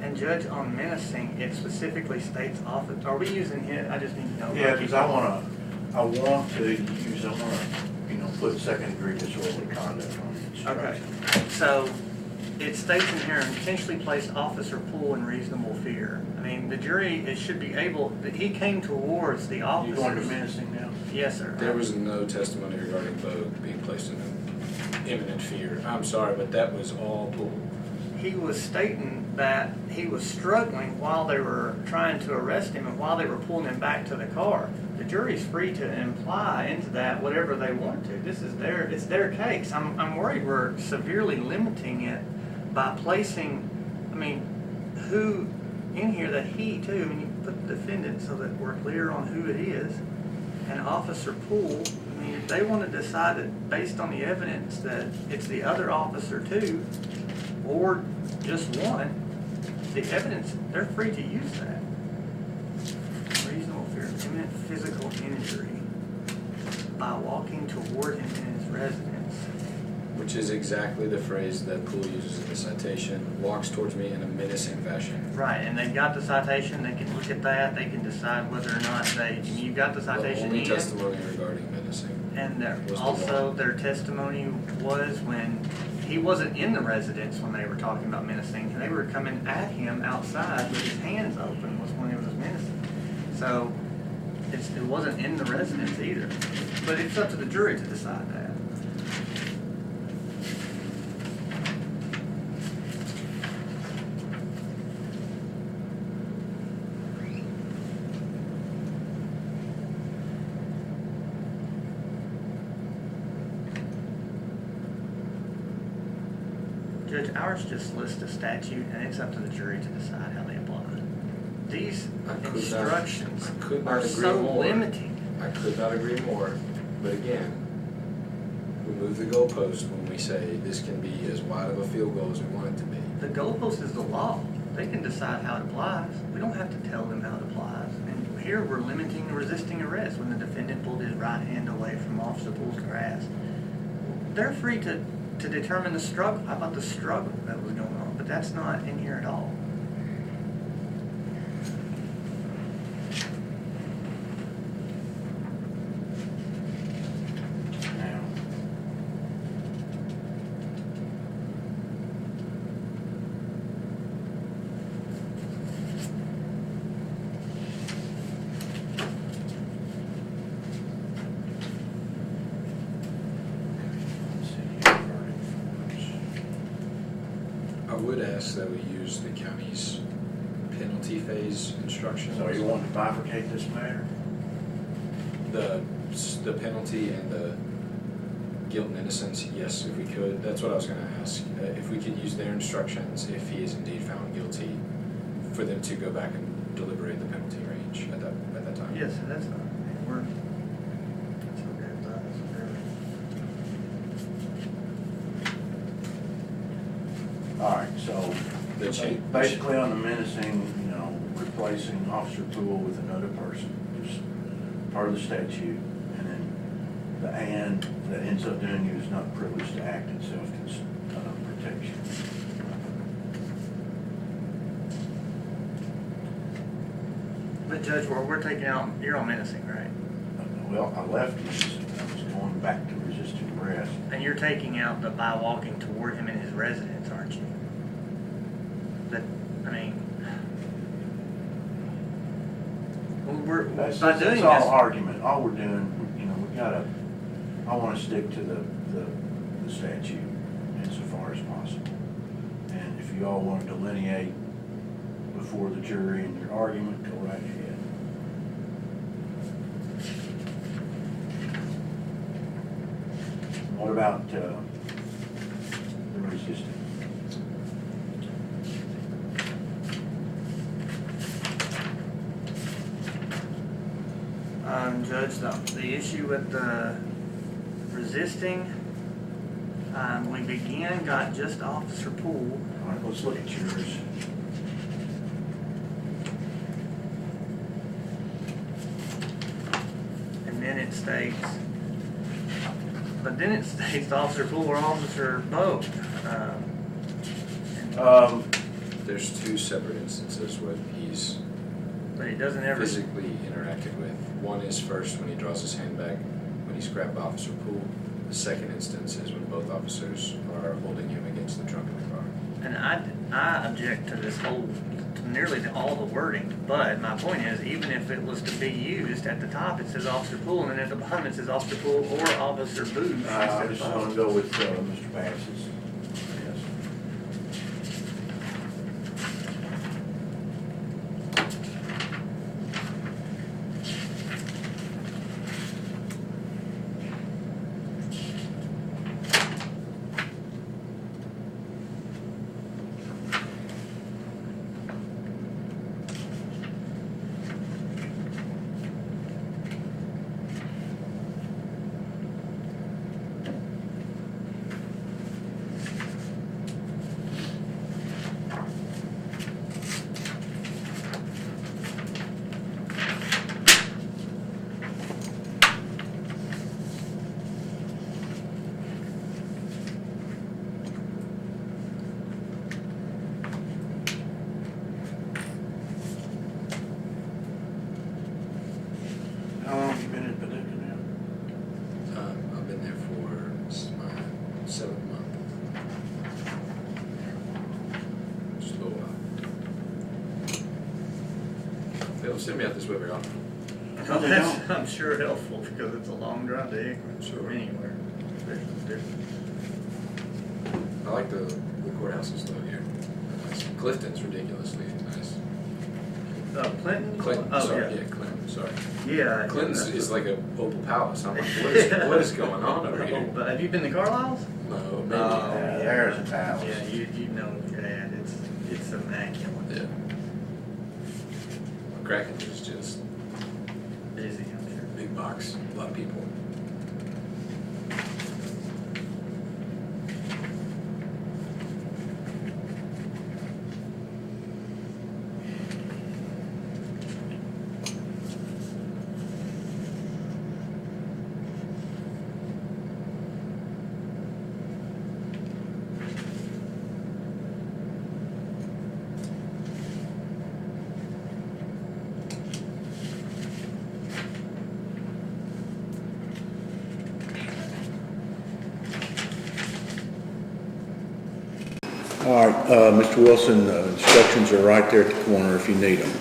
And Judge, on menacing, it specifically states office, are we using hit, I just need to know. Yeah, because I want to put second degree disorderly conduct on the Okay, instruction. so it states in here, intentionally placed officer Poole in reasonable fear. I mean, the jury, it should be able, that he came towards the You officers. going to menacing now? Yes, sir. There was no testimony regarding Bo being placed in imminent fear. I'm sorry, but that was all Poole. He was stating that he was struggling while they were trying to arrest him and while they were pulling him back to the car. The jury's free to imply into that whatever they want to. This is it's their case. I'm worried we're severely limiting it by placing, I mean, who in here that he too, I mean, you put the defendant so that we're clear on who it is. And Officer Poole, I mean, if they want to decide that based on the evidence that it's the other officer too, or just one, the evidence, they're free to use that. Reasonable fear of imminent physical injury by walking toward him in his residence. Which is exactly the phrase that Poole uses in the citation, walks towards me in a menacing fashion. Right, and they've got the citation, they can look at that, they can decide whether or not you've got the The citation only in. testimony regarding menacing. And was the also, one. their testimony was when he wasn't in the residence when they were talking about menacing, and they were coming at him outside with his hands open was when he was menacing. So, it wasn't in the residence either. But it's up to the jury to decide that. Judge, ours just lists a statute, and it's up to the jury to decide how they apply. These instructions I could not are agree so more. limiting. I could not agree more, but again, we move the goalpost when we say this can be as wide of a field goal as we want it to be. The goalpost is the law. They can decide how it applies. We don't have to tell them how it applies. And here we're limiting resisting arrest when the defendant pulled his right hand away from Officer Poole's grasp. They're free to determine the struggle. How about the struggle that was going on? But that's not in here at all. Now, let's see here, verdict forms. I would ask that we use the county's penalty phase instructions. So you want to bifurcate this matter? The penalty and the guilt and innocence, yes, if we could. That's what I was going to ask. If we could use their instructions, if he is indeed found guilty, for them to go back and deliberate the penalty range at that time. Yes, that's fine. That's okay with us. All right, so The change. basically on the menacing, replacing Officer Poole with another person is part of the statute. And then the and that ends up doing it is not privileged to act in self-protection. But Judge, we're taking out, you're on menacing, right? Well, I left this, I was going back to resisting arrest. And you're taking out the by walking toward him in his residence, aren't you? That, I mean, That's by doing all this, argument. All we're doing, I want to stick to the statute insofar as possible. And if you all want to delineate before the jury in your argument, go right ahead. What about the resisting? Judge, the issue with the resisting, we began, got just Officer Poole. All right, let's look at yours. And then it states, Officer Poole or Officer Bo. There's two separate instances where he's But he doesn't ever. physically interacted with. One is first when he draws his hand back, when he's grabbed Officer Poole. The second instance is when both officers are holding him against the trunk of the car. And I object to this whole, to nearly to all the wording, but my point is, even if it was to be used, at the top it says Officer Poole, and then at the bottom it says Officer Poole or Officer Booth. I instead just of want both. to go with Mr. Bass's. Yes. How long have you been in Paducah now? I've been there for my 7th month. Just a little while. They don't send me out this way very often. No, they That's, don't. I'm sure helpful because it's a long drive to Akron, or anywhere. I like the courthouses though here. Clifton's ridiculously nice. Clinton? Clinton, Oh, sorry, yeah. yeah, Clinton, sorry. Yeah. Clinton's that's is what- like a Opal Palace. I'm like, what is going on over here? But have you been to Carlisle's? No, maybe. Yeah, there's a palace. Yeah, you know that. It's immaculate. Yeah. Kraken is just Busy, I'm sure. big box, a lot of people. All right, Mr. Wilson, instructions are right there at the corner if you need them,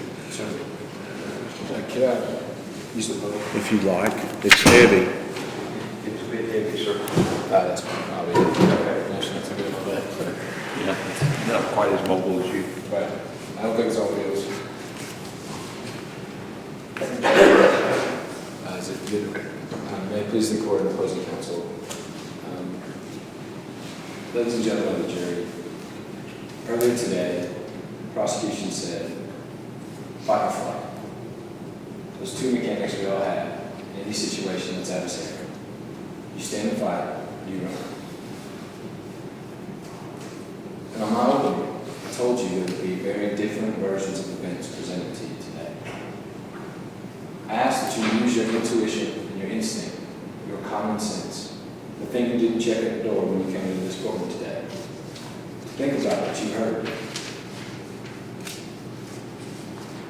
Can I use the vote? if you like. It's heavy. It's a bit heavy, sir. That's fine. I'll be okay. That's a good one. Yeah, not quite as mobile as you. Right. I don't think it's on wheels. Is it good? May it please the court and opposing counsel. Ladies and gentlemen of the jury, earlier today, the prosecution said, fight or flight. Those two mechanics we all have in any situation that's adversarial. You stand and fight, you run. And on my opening, I told you there would be very different versions of events presented to you today. I asked that you use your intuition and your instinct, your common sense, the thing you didn't check at the door when you came into this courtroom today. Think about what you heard.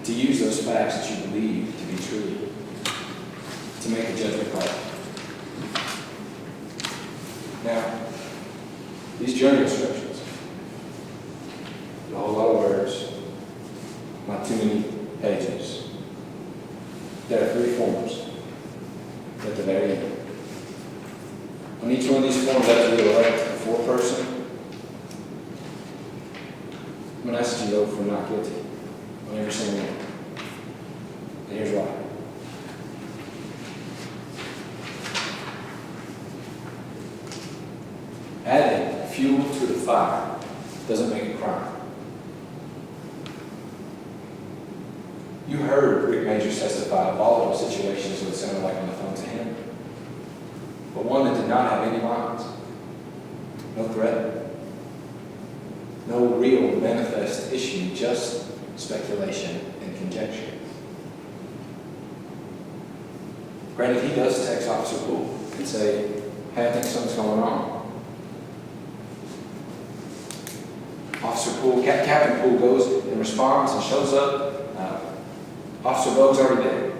To use those facts that you believe to be true, to make a judgment call. Now, these jury instructions, a whole lot of words, not too many pages. There are 3 forms at the very end. On each one of these forms, after you elect a foreperson, I'm going to ask you to vote for not guilty on every single one. And here's why. Adding fuel to the fire doesn't make a crime. You heard Rick Majors testify of all of those situations that sounded like on the phone to him. But one that did not have any lines. No threat. No real manifest issue, just speculation and conjecture. Granted, he does text Officer Poole and say, hey, I think something's going on. Officer Poole, Captain Poole goes and responds and shows up. Officer Bogue's already there.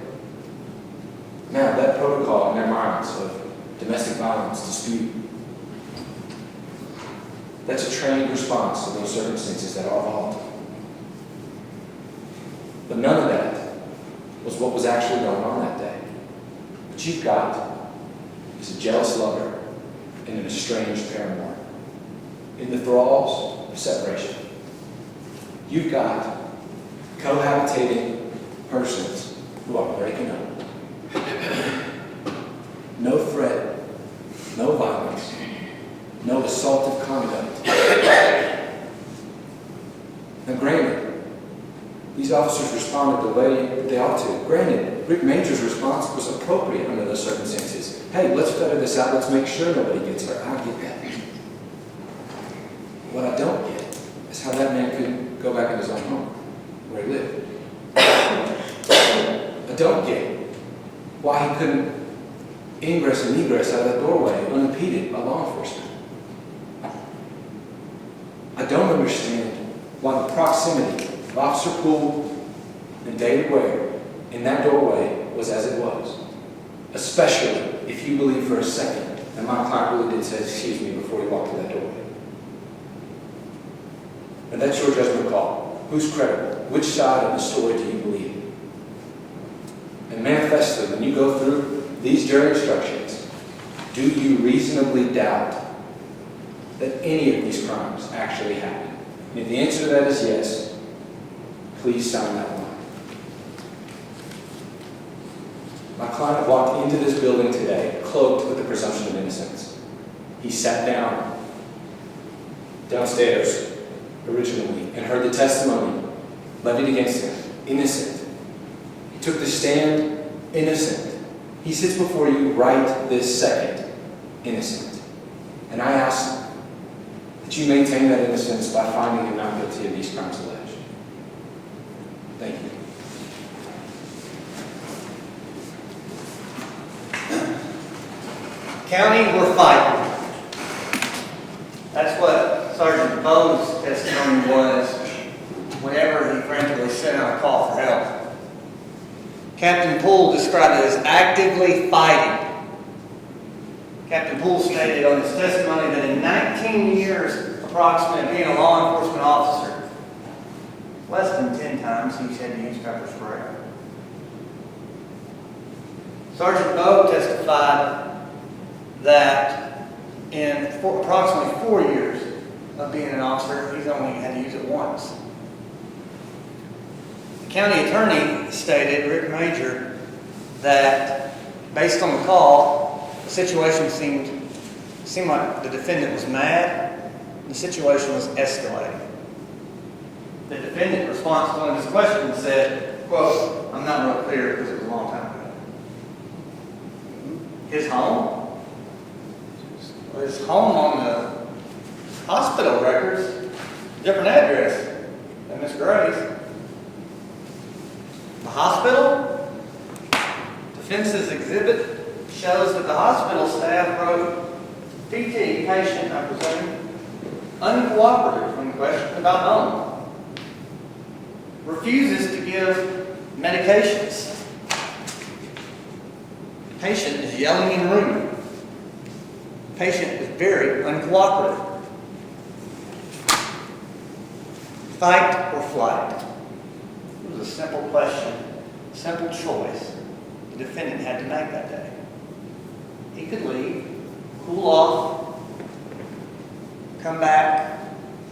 Now, that protocol in their minds of domestic violence dispute, that's a trained response to those circumstances that are volatile. But none of that was what was actually going on that day. What you've got is a jealous lover and an estranged paramour in the thralls of separation. You've got cohabitating persons who are breaking up. No threat, no violence, no assaultive conduct. Now granted, these officers responded the way that they ought to. Granted, Rick Major's response was appropriate under those circumstances. Hey, let's feather this out, let's make sure nobody gets hurt. I get that. What I don't get is how that man could go back in his own home, where he lived. I don't get why he couldn't ingress and egress out of that doorway unimpeded by law enforcement. I don't understand why the proximity of Officer Poole and David Ware in that doorway was as it was. Especially if you believe for a second that my client really did say, excuse me, before he walked through that doorway. And that's your judgment call. Who's credible? Which side of the story do you believe? And manifestly, when you go through these jury instructions, do you reasonably doubt that any of these crimes actually happened? And if the answer to that is yes, please sign that line. My client walked into this building today cloaked with the presumption of innocence. He sat down downstairs originally and heard the testimony levied against him. Innocent. He took the stand. Innocent. He sits before you right this second. Innocent. And I ask that you maintain that innocence by finding him not guilty of these crimes alleged. Thank you. County, we're fighting. That's what Sergeant Bowe's testimony was whenever he frantically sent out a call for help. Captain Poole described it as actively fighting. Captain Poole stated on his testimony that in 19 years approximately of being a law enforcement officer, less than 10 times he's had to use pepper spray. Sergeant Bowe testified that in approximately 4 years of being an officer, he's only had to use it once. The county attorney stated, Rick Major, that based on the call, the situation seemed like the defendant was mad, the situation was escalating. The defendant responds to one of his questions said, quote, I'm not real clear because it was a long time ago. His home? His home on the hospital records, different address than Miss Gray's. The hospital? Defense's exhibit shows that the hospital staff wrote PT, patient, I presume, uncooperative when questioned about home. Refuses to give medications. Patient is yelling in room. Patient is very uncooperative. Fight or flight? It was a simple question, simple choice the defendant had to make that day. He could leave, cool off, come back,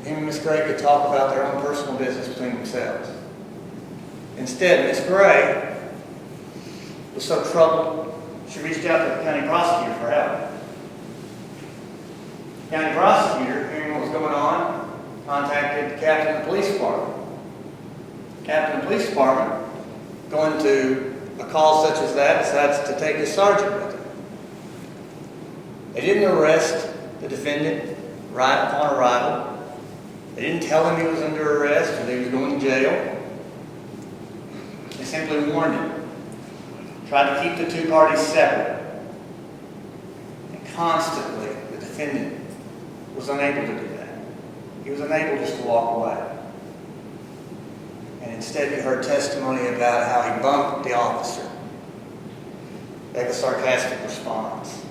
him and Miss Gray could talk about their own personal business between themselves. Instead, Miss Gray was so troubled, she reached out to the county prosecutor for help. The county prosecutor, hearing what was going on, contacted the captain of the police department. The captain of the police department, going to a call such as that, decides to take his sergeant with him. They didn't arrest the defendant right upon arrival. They didn't tell him he was under arrest or that he was going to jail. They simply warned him. Tried to keep the two parties separate. And constantly, the defendant was unable to do that. he was unable just to walk away. And instead you heard testimony about how he bumped the officer. Gave a sarcastic response.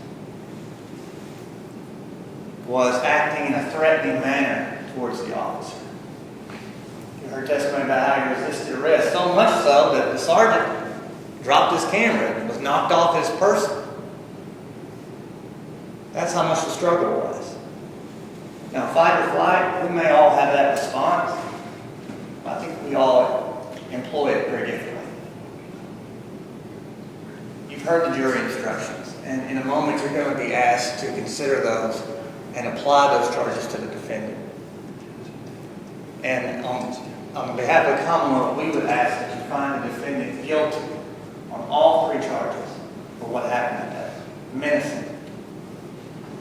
Was acting in a threatening manner towards the officer. You heard testimony about how he resisted arrest, so much so that the sergeant dropped his camera and was knocked off his person. That's how much the struggle was. Now, fight or flight, we may all have that response. I think we all employ it very differently. You've heard the jury instructions, and in a moment you're going to be asked to consider those and apply those charges to the defendant. And on behalf of the Commonwealth, we would ask that you find the defendant guilty on all three charges for what happened that day. Menacing,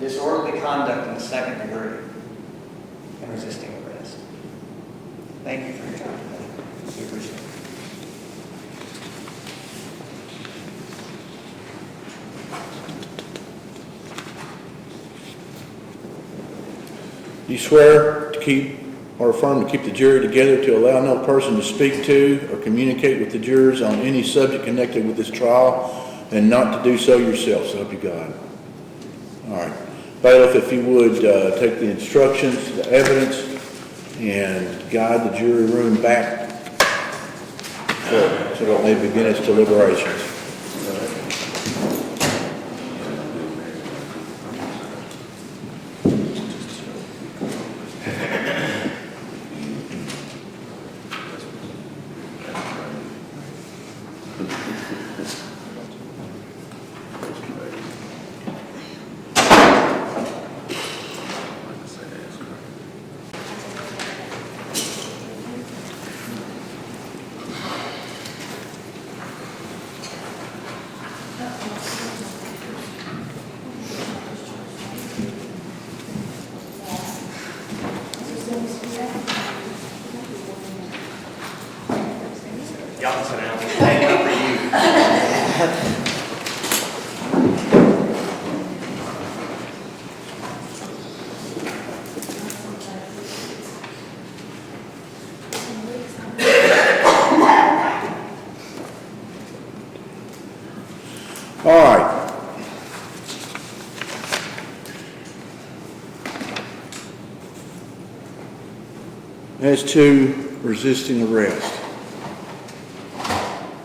disorderly conduct in the second degree, and resisting arrest. Thank you for your time today. We appreciate it. You swear to keep or affirm to keep the jury together, to allow no person to speak to or communicate with the jurors on any subject connected with this trial, and not to do so yourself, so help you God. All right. Bailiff, if you would take the instructions, the evidence, and guide the jury room back so it may begin its deliberations. Y'all can sit down. Thank you for you. All right. As to resisting arrest,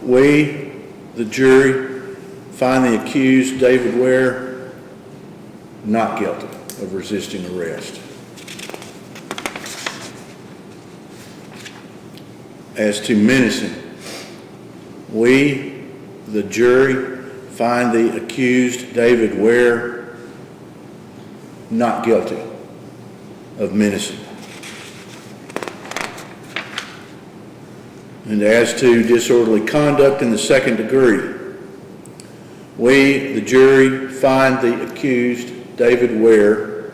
we, the jury, find the accused, David Ware, not guilty of resisting arrest. As to menacing, we, the jury, find the accused, David Ware, not guilty of menacing. And as to disorderly conduct in the second degree, we, the jury, find the accused, David Ware,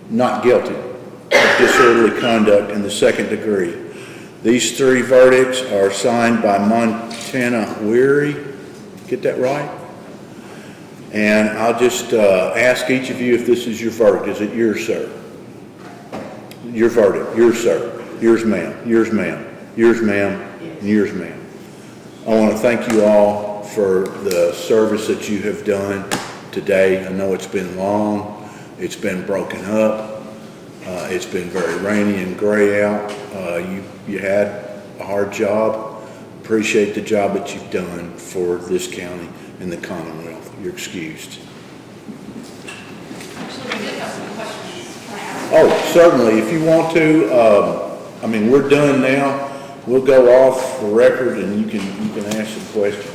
not guilty of disorderly conduct in the second degree. These three verdicts are signed by Montana Ware. Get that right? And I'll just ask each of you if this is your verdict. Is it yours, sir? Your verdict. Yours, sir. Yours, ma'am. Yours, ma'am. Yours, ma'am. And yours, ma'am. I want to thank you all for the service that you have done today. I know it's been long. It's been broken up. It's been very rainy and gray out. You had a hard job. Appreciate the job that you've done for this county and the Commonwealth. You're excused. Actually, we did have some questions. Can I ask? Oh, certainly. If you want to, we're done now. We'll go off the record and you can ask some questions.